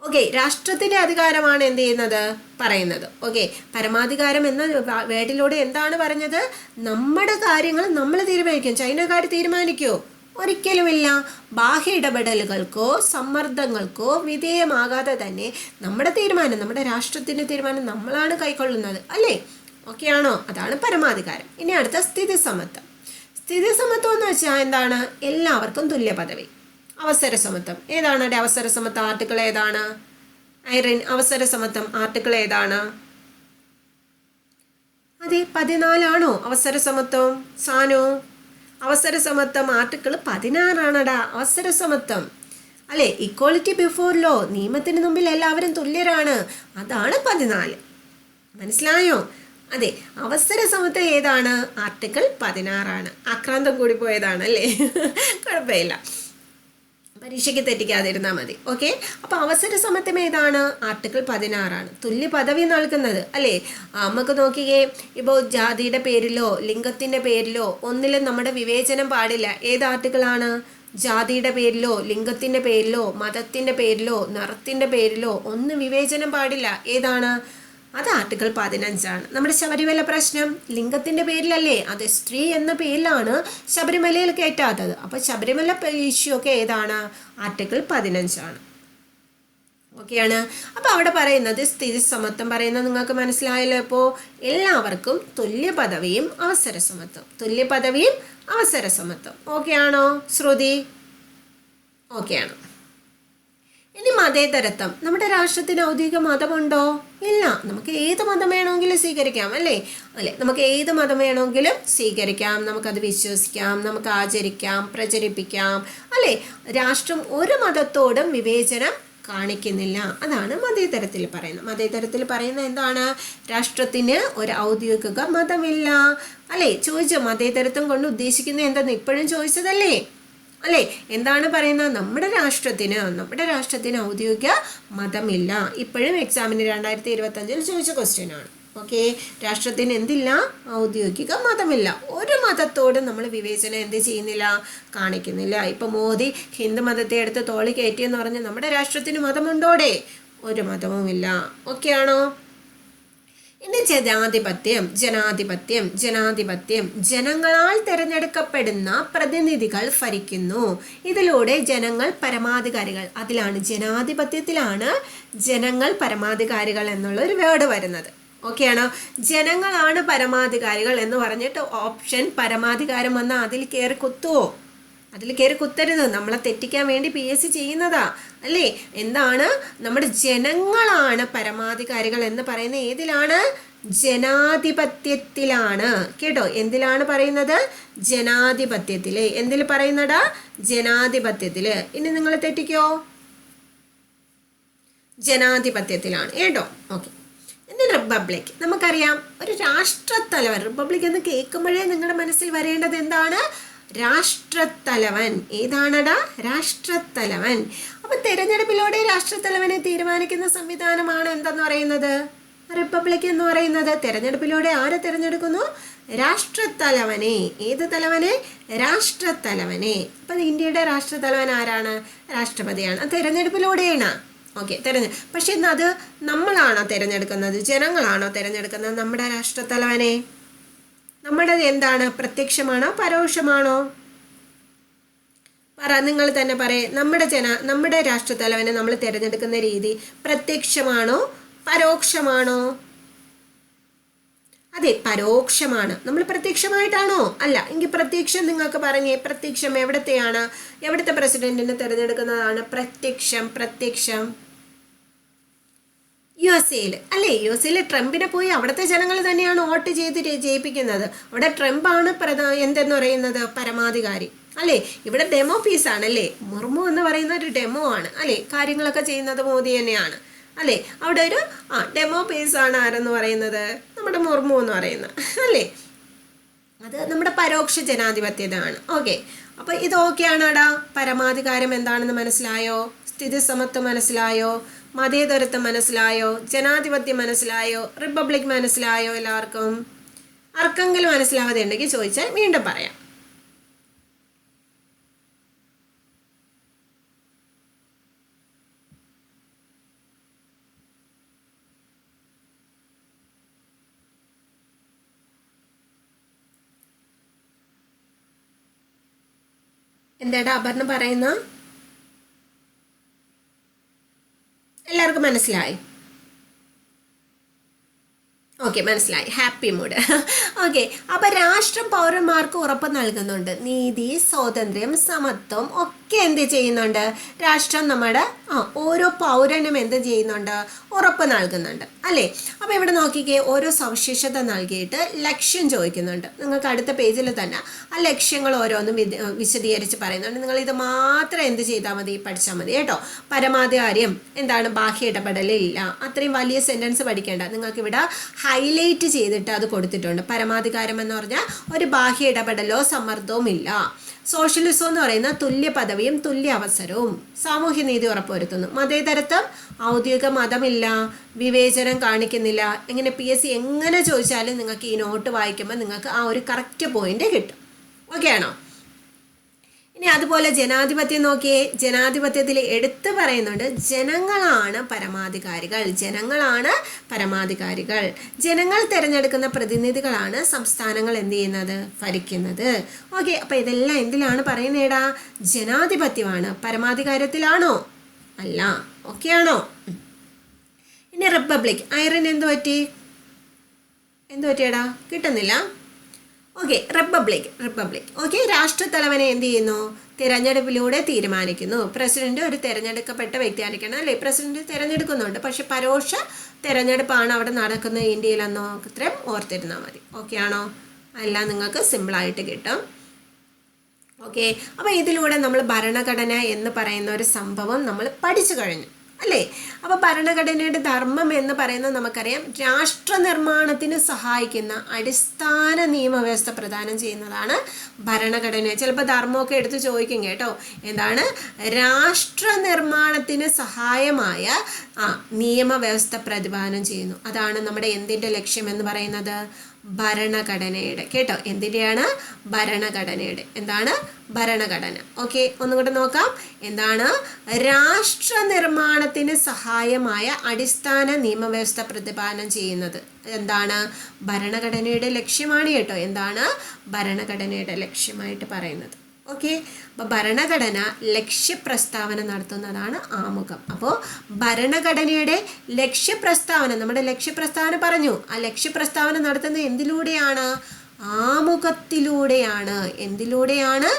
ഓക്കെ, രാഷ്ട്രത്തിൻ്റെ അധികാരമാണ് എന്ത് ചെയ്യുന്നത്? പറയുന്നത്. ഓക്കെ, പരമാധികാരം എന്ന വേർഡിലൂടെ എന്താണ് പറഞ്ഞത്? നമ്മുടെ കാര്യങ്ങൾ നമ്മൾ തീരുമാനിക്കും. ചൈനക്കാർ തീരുമാനിക്കുമോ? ഒരിക്കലുമില്ല. ബാഹ്യ ഇടപെടലുകൾക്കോ സമ്മർദ്ദങ്ങൾക്കോ വിധേയമാകാതെ തന്നെ നമ്മുടെ തീരുമാനം, നമ്മുടെ രാഷ്ട്രത്തിൻ്റെ തീരുമാനം നമ്മളാണ് കൈക്കൊള്ളുന്നത് അല്ലേ. ഓക്കെ ആണോ? അതാണ് പരമാധികാരം. ഇനി അടുത്ത സ്ഥിതിസമത്വം. സ്ഥിതിസമത്വം എന്ന് വെച്ചാൽ എന്താണ്? എല്ലാവർക്കും തുല്യ പദവി. അവസര സമത്വം ഏതാണ്? അവസര സമത്വം ആർട്ടിക്കിൾ ഏതാണ്? ഐറിൻ, അവസര സമത്വം ആർട്ടിക്കിൾ ഏതാണ്? അതെ, 14 അവസര സമത്വം. സാനു, അവസര സമത്വം ആർട്ടിക്കിൾ 16 അവസര സമത്വം അല്ലേ. ഇക്വാളിറ്റി ബിഫോർ ലോ, നിയമത്തിന് മുമ്പിൽ എല്ലാവരും തുല്യരാണ്. അതാണ് 14. മനസ്സിലായോ? അതെ, അവസര സമത്വം ഏതാണ്? ആർട്ടിക്കിൾ 16. ആക്രാന്തം കൂടി പോയതാണ് അല്ലേ. കുഴപ്പമില്ല, പരീക്ഷയ്ക്ക് തെറ്റിക്കാതിരുന്നാൽ മതി. ഓക്കെ, അപ്പോൾ അവസര സമത്വം ഏതാണ്? ആർട്ടിക്കിൾ 16. തുല്യ പദവി നൽകുന്നത് അല്ലേ. നമുക്ക് നോക്കിയേ, ഇപ്പോൾ ജാതിയുടെ പേരിലോ ലിംഗത്തിൻ്റെ പേരിലോ ഒന്നിലും നമ്മുടെ വിവേചനം പാടില്ല. ഏത് ആർട്ടിക്കിളാണ്? ജാതിയുടെ പേരിലോ ലിംഗത്തിൻ്റെ പേരിലോ മതത്തിൻ്റെ പേരിലോ നിറത്തിൻ്റെ പേരിലോ ഒന്നും വിവേചനം പാടില്ല. ഏതാണ് അത്? ആർട്ടിക്കിൾ 15 നമ്മുടെ ശബരിമല പ്രശ്നം ലിംഗത്തിൻ്റെ പേരിലല്ലേ? അത് സ്ത്രീ എന്ന പേരിലാണ് ശബരിമലയിൽ കയറ്റാത്തത്. അപ്പോൾ ശബരിമല ഇഷ്യൂ ഒക്കെ ഏതാണ്? ആർട്ടിക്കിൾ 15 ഓക്കെയാണ്. അപ്പോൾ അവിടെ പറയുന്നത് സ്ഥിതി സമത്വം പറയുന്നത് നിങ്ങൾക്ക് മനസ്സിലായല്ലോ. ഇപ്പോൾ എല്ലാവർക്കും തുല്യ പദവിയും അവസര സമത്വം, തുല്യ പദവിയും അവസര സമത്വം. ഓക്കെ ആണോ ശ്രുതി? ഓക്കെയാണ്. ഇനി മതേതരത്വം. നമ്മുടെ രാഷ്ട്രത്തിന് ഔദ്യോഗിക മതമുണ്ടോ? ഇല്ല. നമുക്ക് ഏത് മതം വേണമെങ്കിലും സ്വീകരിക്കാം അല്ലേ? നമുക്ക് ഏത് മതം വേണമെങ്കിലും സ്വീകരിക്കാം, നമുക്കത് വിശ്വസിക്കാം, നമുക്ക് ആചരിക്കാം, പ്രചരിപ്പിക്കാം അല്ലേ? രാഷ്ട്രം ഒരു മതത്തോടും വിവേചനം കാണിക്കുന്നില്ല. അതാണ് മതേതരത്തിൽ പറയുന്നത്. മതേതരത്തിൽ പറയുന്നത് എന്താണ്? രാഷ്ട്രത്തിന് ഒരു ഔദ്യോഗിക മതമില്ല അല്ലേ? ചോദിച്ചോ മതേതരത്വം കൊണ്ട് ഉദ്ദേശിക്കുന്നത് എന്തെന്ന്? ഇപ്പോഴും ചോദിച്ചതല്ലേ അല്ലേ? എന്താണ് പറയുന്നത്? നമ്മുടെ രാഷ്ട്രത്തിന് ഔദ്യോഗിക മതമില്ല. ഇപ്പോഴും എക്സാമിന് 2025 ചോദിച്ച ക്വസ്റ്റ്യൻ ആണ്. ഓക്കെ, രാഷ്ട്രത്തിന് എന്തില്ല? ഔദ്യോഗിക മതമില്ല. ഒരു മതത്തോടും നമ്മൾ വിവേചനം എന്ത് ചെയ്യുന്നില്ല? കാണിക്കുന്നില്ല. ഇപ്പം മോദി ഹിന്ദു മതത്തെ എടുത്ത് തോളി കയറ്റിയെന്ന് പറഞ്ഞ് നമ്മുടെ രാഷ്ട്രത്തിന് മതമുണ്ടോടെ? ഒരു മതവുമില്ല. ഓക്കെ ആണോ? ഇനി ജനാധിപത്യം ജനങ്ങളാൽ തിരഞ്ഞെടുക്കപ്പെടുന്ന പ്രതിനിധികൾ ഭരിക്കുന്നു. ഇതിലൂടെ ജനങ്ങൾ പരമാധികാരികൾ. അതിലാണ് ജനാധിപത്യത്തിലാണ് ജനങ്ങൾ പരമാധികാരികൾ എന്നുള്ളൊരു വേർഡ് വരുന്നത്. ഓക്കെയാണോ? ജനങ്ങളാണ് പരമാധികാരികൾ എന്ന് പറഞ്ഞിട്ട് ഓപ്ഷൻ പരമാധികാരം വന്നാൽ അതിൽ കയറി കുത്തുവോ? അതിൽ കയറി കുത്തരുത്. നമ്മളെ തെറ്റിക്കാൻ വേണ്ടി PSC ചെയ്യുന്നതാ അല്ലേ? എന്താണ്? നമ്മുടെ ജനങ്ങളാണ് പരമാധികാരികൾ എന്ന് പറയുന്നത് ഏതിലാണ്? ജനാധിപത്യത്തിലാണ്. കേട്ടോ, എന്തിലാണ് പറയുന്നത്? ജനാധിപത്യത്തില്. എന്തിൽ പറയുന്നടാ? ജനാധിപത്യത്തില്. ഇനി നിങ്ങൾ തെറ്റിക്കോ? ജനാധിപത്യത്തിലാണ് കേട്ടോ. ഓക്കെ. ഇനി റിപ്പബ്ലിക്. നമുക്കറിയാം ഒരു രാഷ്ട്രത്തലവൻ. റിപ്പബ്ലിക് എന്ന് കേൾക്കുമ്പോഴേ നിങ്ങളുടെ മനസ്സിൽ വരേണ്ടത് എന്താണ്? രാഷ്ട്രത്തലവൻ. ഏതാണടാ? രാഷ്ട്രത്തലവൻ. അപ്പൊ തെരഞ്ഞെടുപ്പിലൂടെ രാഷ്ട്രത്തലവനെ തീരുമാനിക്കുന്ന സംവിധാനമാണ് എന്തെന്ന് പറയുന്നത്? റിപ്പബ്ലിക് എന്ന് പറയുന്നത്. തെരഞ്ഞെടുപ്പിലൂടെ ആരെ തിരഞ്ഞെടുക്കുന്നു? രാഷ്ട്രത്തലവനെ. ഏത് തലവനെ? രാഷ്ട്രത്തലവനെ. അപ്പൊ ഇന്ത്യയുടെ രാഷ്ട്രത്തലവൻ ആരാണ്? രാഷ്ട്രപതിയാണ്. തെരഞ്ഞെടുപ്പിലൂടെയാണ്. ഓക്കെ, പക്ഷെ ഇന്ന് അത് നമ്മളാണോ തിരഞ്ഞെടുക്കുന്നത്? ജനങ്ങളാണോ തിരഞ്ഞെടുക്കുന്നത് നമ്മുടെ രാഷ്ട്രത്തലവനെ? നമ്മുടെ എന്താണ്? പ്രത്യക്ഷമാണോ പരോക്ഷമാണോ? പറ, നിങ്ങൾ തന്നെ പറയേ. നമ്മുടെ രാഷ്ട്രത്തലവനെ നമ്മൾ തിരഞ്ഞെടുക്കുന്ന രീതി പ്രത്യക്ഷമാണോ പരോക്ഷമാണോ? അതെ, പരോക്ഷമാണ്. നമ്മൾ പ്രത്യക്ഷമായിട്ടാണോ? അല്ല. എങ്കിൽ പ്രത്യക്ഷം നിങ്ങൾക്ക് പറഞ്ഞേ. പ്രത്യക്ഷം എവിടുത്തെ പ്രസിഡന്റിനെ തിരഞ്ഞെടുക്കുന്നതാണ് പ്രത്യക്ഷം? USA അല്ലേ? USA ട്രംപിനെ പോയി അവിടുത്തെ ജനങ്ങൾ തന്നെയാണ് വോട്ട് ചെയ്ത് ജയിപ്പിക്കുന്നത്. അവിടെ ട്രംപാണ് എന്തെന്ന് പറയുന്നത്? പരമാധികാരി അല്ലേ? ഇവിടെ ഡെമോ പീസാണല്ലേ? മുർമു എന്ന് പറയുന്ന ഒരു ഡെമോ ആണ് അല്ലേ? കാര്യങ്ങളൊക്കെ ചെയ്യുന്നത് മോദി തന്നെയാണ് അല്ലേ? അവിടെ ഒരു ഡെമോ പീസാണ് ആരെന്ന് പറയുന്നത്? നമ്മുടെ മുർമു എന്ന് പറയുന്നത് അല്ലേ? അത് നമ്മുടെ പരോക്ഷ ജനാധിപത്യമാണ്. ഓക്കെ, അപ്പോൾ ഇത് ഓക്കെയാണോടാ? പരമാധികാരം എന്താണെന്ന് മനസ്സിലായോ? സ്ഥിതി സമത്വം മനസ്സിലായോ? മതേതരത്വം മനസ്സിലായോ? ജനാധിപത്യം മനസ്സിലായോ? റിപ്പബ്ലിക് മനസ്സിലായോ? എല്ലാവർക്കും ആർക്കെങ്കിലും മനസ്സിലാവാതെ ഉണ്ടെങ്കിൽ ചോദിച്ചാൽ വീണ്ടും പറയാം. എന്താടാ അപർണ പറയുന്ന? എല്ലാവർക്കും മനസ്സിലായി? ഓക്കെ, മനസ്സിലായി. Happy mood. ഓക്കെ, അപ്പം രാഷ്ട്രം പൗരന്മാർക്ക് ഉറപ്പ് നൽകുന്നുണ്ട്. നീതി, സ്വാതന്ത്ര്യം, സമത്വം ഒക്കെ എന്ത് ചെയ്യുന്നുണ്ട്? രാഷ്ട്രം നമ്മുടെ ഓരോ പൗരനും എന്ത് ചെയ്യുന്നുണ്ട്? ഉറപ്പ് നൽകുന്നുണ്ട് അല്ലേ? അപ്പോൾ ഇവിടെ നോക്കിക്കേ, ഓരോ സവിശേഷത നൽകിയിട്ട് ലക്ഷ്യം ചോദിക്കുന്നുണ്ട്. നിങ്ങൾക്ക് അടുത്ത പേജിൽ തന്നെ ആ ലക്ഷ്യങ്ങൾ ഓരോന്നും വിശദീകരിച്ച് പറയുന്നുണ്ട്. നിങ്ങൾ ഇത് മാത്രം എന്ത് ചെയ്താൽ മതി? പഠിച്ചാൽ മതി കേട്ടോ. പരമാധികാരം എന്താണ്? ബാഹ്യ ഇടപെടലില്ല. അത്രയും വലിയ സെൻറ്റൻസ് പഠിക്കേണ്ട. നിങ്ങൾക്ക് ഇവിടെ ഹൈലൈറ്റ് ചെയ്തിട്ട് അത് കൊടുത്തിട്ടുണ്ട്. പരമാധികാരം എന്ന് പറഞ്ഞാൽ ഒരു ബാഹ്യ ഇടപെടലോ സമ്മർദ്ദവും ഇല്ല. സോഷ്യലിസം എന്ന് പറയുന്ന തുല്യ പദവിയും തുല്യ അവസരവും സാമൂഹ്യനീതി ഉറപ്പുവരുത്തുന്നു. മതേതരത്വം ഔദ്യോഗിക മതമില്ല, വിവേചനം കാണിക്കുന്നില്ല. എങ്ങനെ PSC എങ്ങനെ ചോദിച്ചാലും നിങ്ങൾക്ക് ഈ നോട്ട് വായിക്കുമ്പോൾ നിങ്ങൾക്ക് ആ ഒരു കറക്റ്റ് പോയിന്റ് കിട്ടും. ഓക്കെ ആണോ? ഇനി അതുപോലെ ജനാധിപത്യം നോക്കിയേ. ജനാധിപത്യത്തിൽ എടുത്തു പറയുന്നുണ്ട് ജനങ്ങളാണ് പരമാധികാരികൾ. ജനങ്ങളാണ് പരമാധികാരികൾ. ജനങ്ങൾ തിരഞ്ഞെടുക്കുന്ന പ്രതിനിധികളാണ് സംസ്ഥാനങ്ങൾ എന്ത് ചെയ്യുന്നത്, ഭരിക്കുന്നത്. ഓക്കെ, അപ്പോൾ ഇതെല്ലാം എന്തിലാണ് പറയുന്നേടാ? ജനാധിപത്യമാണ്. പരമാധികാരത്തിലാണോ? അല്ല. ഓക്കെ ആണോ? ഇനി റിപ്പബ്ലിക്. ഐറിൻ എന്ത് പറ്റിയടാ? കിട്ടുന്നില്ല. Okay, republic. ഓക്കെ, രാഷ്ട്രത്തലവനെ എന്ത് ചെയ്യുന്നു? തിരഞ്ഞെടുപ്പിലൂടെ തീരുമാനിക്കുന്നു. പ്രസിഡന്റ് ഒരു തിരഞ്ഞെടുക്കപ്പെട്ട വ്യക്തിയായിരിക്കണം അല്ലേ? പ്രസിഡന്റ് തിരഞ്ഞെടുക്കുന്നുണ്ട്, പക്ഷെ പരോക്ഷ തിരഞ്ഞെടുപ്പാണ് അവിടെ നടക്കുന്നത് ഇന്ത്യയിലെന്നോ ഇത്രയും ഓർത്തിരുന്നാൽ മതി. ഓക്കെ ആണോ? എല്ലാം നിങ്ങൾക്ക് സിമ്പിളായിട്ട് കിട്ടും. ഓക്കെ, അപ്പോൾ ഇതിലൂടെ നമ്മൾ ഭരണഘടന എന്ന് പറയുന്ന ഒരു സംഭവം നമ്മൾ പഠിച്ചു കഴിഞ്ഞു അല്ലേ? അപ്പോൾ ഭരണഘടനയുടെ ധർമ്മം എന്ന് പറയുന്നത് നമുക്കറിയാം, രാഷ്ട്ര നിർമ്മാണത്തിന് സഹായിക്കുന്ന അടിസ്ഥാന നിയമവ്യവസ്ഥ പ്രദാനം ചെയ്യുന്നതാണ് ഭരണഘടന. ചിലപ്പോൾ ധർമ്മമൊക്കെ എടുത്ത് ചോദിക്കും കേട്ടോ. എന്താണ്? രാഷ്ട്ര നിർമ്മാണത്തിന് സഹായമായ നിയമവ്യവസ്ഥ പ്രതിപാദനം ചെയ്യുന്നു. അതാണ് നമ്മുടെ എന്തിൻ്റെ ലക്ഷ്യം എന്ന് പറയുന്നത്? ഭരണഘടനയുടെ. കേട്ടോ, എന്തിൻ്റെയാണ്? ഭരണഘടനയുടെ. എന്താണ്? ഭരണഘടന. ഓക്കെ, ഒന്നുകൂടെ നോക്കാം. എന്താണ്? രാഷ്ട്ര നിർമ്മാണത്തിന് സഹായമായ അടിസ്ഥാന നിയമവ്യവസ്ഥ പ്രതിപാദനം ചെയ്യുന്നത് എന്താണ്? ഭരണഘടനയുടെ ലക്ഷ്യമാണ് കേട്ടോ. എന്താണ്? ഭരണഘടനയുടെ ലക്ഷ്യമായിട്ട് പറയുന്നത്. ഓക്കെ, അപ്പോൾ ഭരണഘടന ലക്ഷ്യപ്രസ്താവന നടത്തുന്നതാണ് ആമുഖം. അപ്പോൾ ഭരണഘടനയുടെ ലക്ഷ്യപ്രസ്താവന, നമ്മുടെ ലക്ഷ്യപ്രസ്താവന പറഞ്ഞു, ആ ലക്ഷ്യപ്രസ്താവന നടത്തുന്നത് എന്തിലൂടെയാണ്? ആമുഖത്തിലൂടെയാണ്. എന്തിലൂടെയാണ്?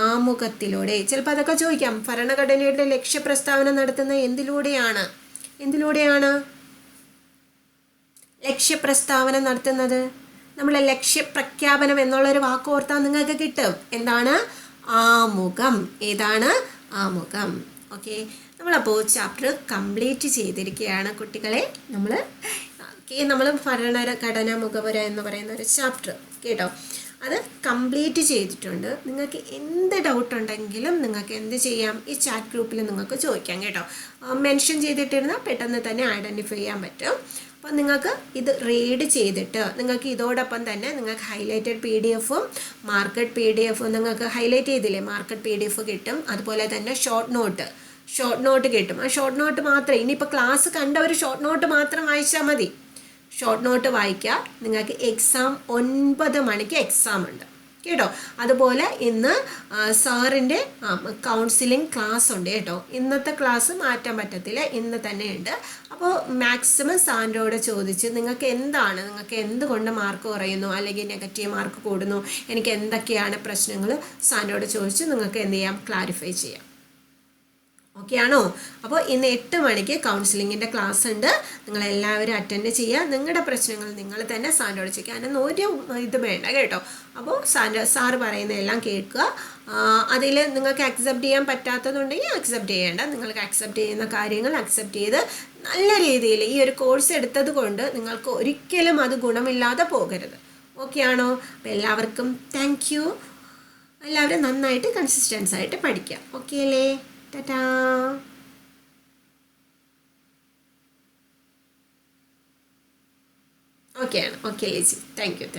ആമുഖത്തിലൂടെ. ചിലപ്പോൾ അതൊക്കെ ചോദിക്കാം. ഭരണഘടനയുടെ ലക്ഷ്യപ്രസ്താവന നടത്തുന്നത് എന്തിലൂടെയാണ് ലക്ഷ്യപ്രസ്താവന നടത്തുന്നത്? നമ്മളെ ലക്ഷ്യപ്രഖ്യാപനം എന്നുള്ളൊരു വാക്ക് ഓർത്താൽ നിങ്ങൾക്ക് കിട്ടും. എന്താണ്? ആമുഖം. ഏതാണ്? ആമുഖം. ഓക്കെ, നമ്മളപ്പോൾ ചാപ്റ്റർ കംപ്ലീറ്റ് ചെയ്തിരിക്കുകയാണ് കുട്ടികളെ. നമ്മൾ ഭരണഘടനാ മുഖവുര എന്ന് പറയുന്ന ഒരു ചാപ്റ്റർ കേട്ടോ, അത് കംപ്ലീറ്റ് ചെയ്തിട്ടുണ്ട്. നിങ്ങൾക്ക് എന്ത് ഡൗട്ട് ഉണ്ടെങ്കിലും നിങ്ങൾക്ക് എന്ത് ചെയ്യാം? ഈ ചാറ്റ് ഗ്രൂപ്പിൽ നിങ്ങൾക്ക് ചോദിക്കാം കേട്ടോ. മെൻഷൻ ചെയ്തിട്ടിരുന്നാൽ പെട്ടെന്ന് തന്നെ ഐഡൻറ്റിഫൈ ചെയ്യാൻ പറ്റും. അപ്പോൾ നിങ്ങൾക്ക് ഇത് റീഡ് ചെയ്തിട്ട് നിങ്ങൾക്ക് ഇതോടൊപ്പം തന്നെ നിങ്ങൾക്ക് ഹൈലൈറ്റഡ് PDF-ഉം മാർക്കറ്റ് PDF-ഉം നിങ്ങൾക്ക് ഹൈലൈറ്റ് ചെയ്തില്ലേ, മാർക്കറ്റ് PDF കിട്ടും. അതുപോലെ തന്നെ ഷോർട്ട് നോട്ട് കിട്ടും. ആ ഷോർട്ട് നോട്ട് മാത്രമേ, ഇനിയിപ്പോൾ ക്ലാസ് കണ്ട ഒരു ഷോർട്ട് നോട്ട് മാത്രം വായിച്ചാൽ മതി. ഷോർട്ട് നോട്ട് വായിക്കുക. നിങ്ങൾക്ക് എക്സാം 9 മണിക്ക് എക്സാം ഉണ്ട് കേട്ടോ. അതുപോലെ ഇന്ന് സാറിൻ്റെ കൗൺസിലിംഗ് ക്ലാസ് ഉണ്ട് കേട്ടോ. ഇന്നത്തെ ക്ലാസ് മാറ്റാൻ പറ്റത്തില്ല, ഇന്ന് തന്നെ ഉണ്ട്. അപ്പോൾ മാക്സിമം സാറിനോട് ചോദിച്ച് നിങ്ങൾക്ക് എന്തുകൊണ്ട് മാർക്ക് കുറയുന്നു അല്ലെങ്കിൽ നെഗറ്റീവ് മാർക്ക് കൂടുന്നു, എനിക്ക് എന്തൊക്കെയാണ് പ്രശ്നങ്ങൾ, സാറിനോട് ചോദിച്ച് നിങ്ങൾക്ക് എന്ത് ചെയ്യാം? ക്ലാരിഫൈ ചെയ്യാം. ഓക്കെ ആണോ? അപ്പോൾ ഇന്ന് 8 മണിക്ക് കൗൺസിലിങ്ങിൻ്റെ ക്ലാസ് ഉണ്ട്. നിങ്ങളെല്ലാവരും അറ്റൻഡ് ചെയ്യുക. നിങ്ങളുടെ പ്രശ്നങ്ങൾ നിങ്ങൾ തന്നെ സാറിനോട് ചോദിക്കുക. അതിനൊന്നും ഒരു ഇത് വേണ്ട കേട്ടോ. അപ്പോൾ സാറ് പറയുന്നതെല്ലാം കേൾക്കുക. അതിൽ നിങ്ങൾക്ക് അക്സെപ്റ്റ് ചെയ്യാൻ പറ്റാത്തതുണ്ടെങ്കിൽ അക്സെപ്റ്റ് ചെയ്യേണ്ട. നിങ്ങൾക്ക് അക്സെപ്റ്റ് ചെയ്യുന്ന കാര്യങ്ങൾ അക്സെപ്റ്റ് ചെയ്ത് നല്ല രീതിയിൽ ഈ ഒരു കോഴ്സ് എടുത്തത് കൊണ്ട് നിങ്ങൾക്ക് ഒരിക്കലും അത് ഗുണമില്ലാതെ പോകരുത്. ഓക്കെ ആണോ? അപ്പോൾ എല്ലാവർക്കും താങ്ക് യു. എല്ലാവരും നന്നായിട്ട് കൺസിസ്റ്റൻസ് ആയിട്ട് പഠിക്കുക. ഓക്കെ അല്ലേ? Ta-da! Okay, Lizzie. Thank you.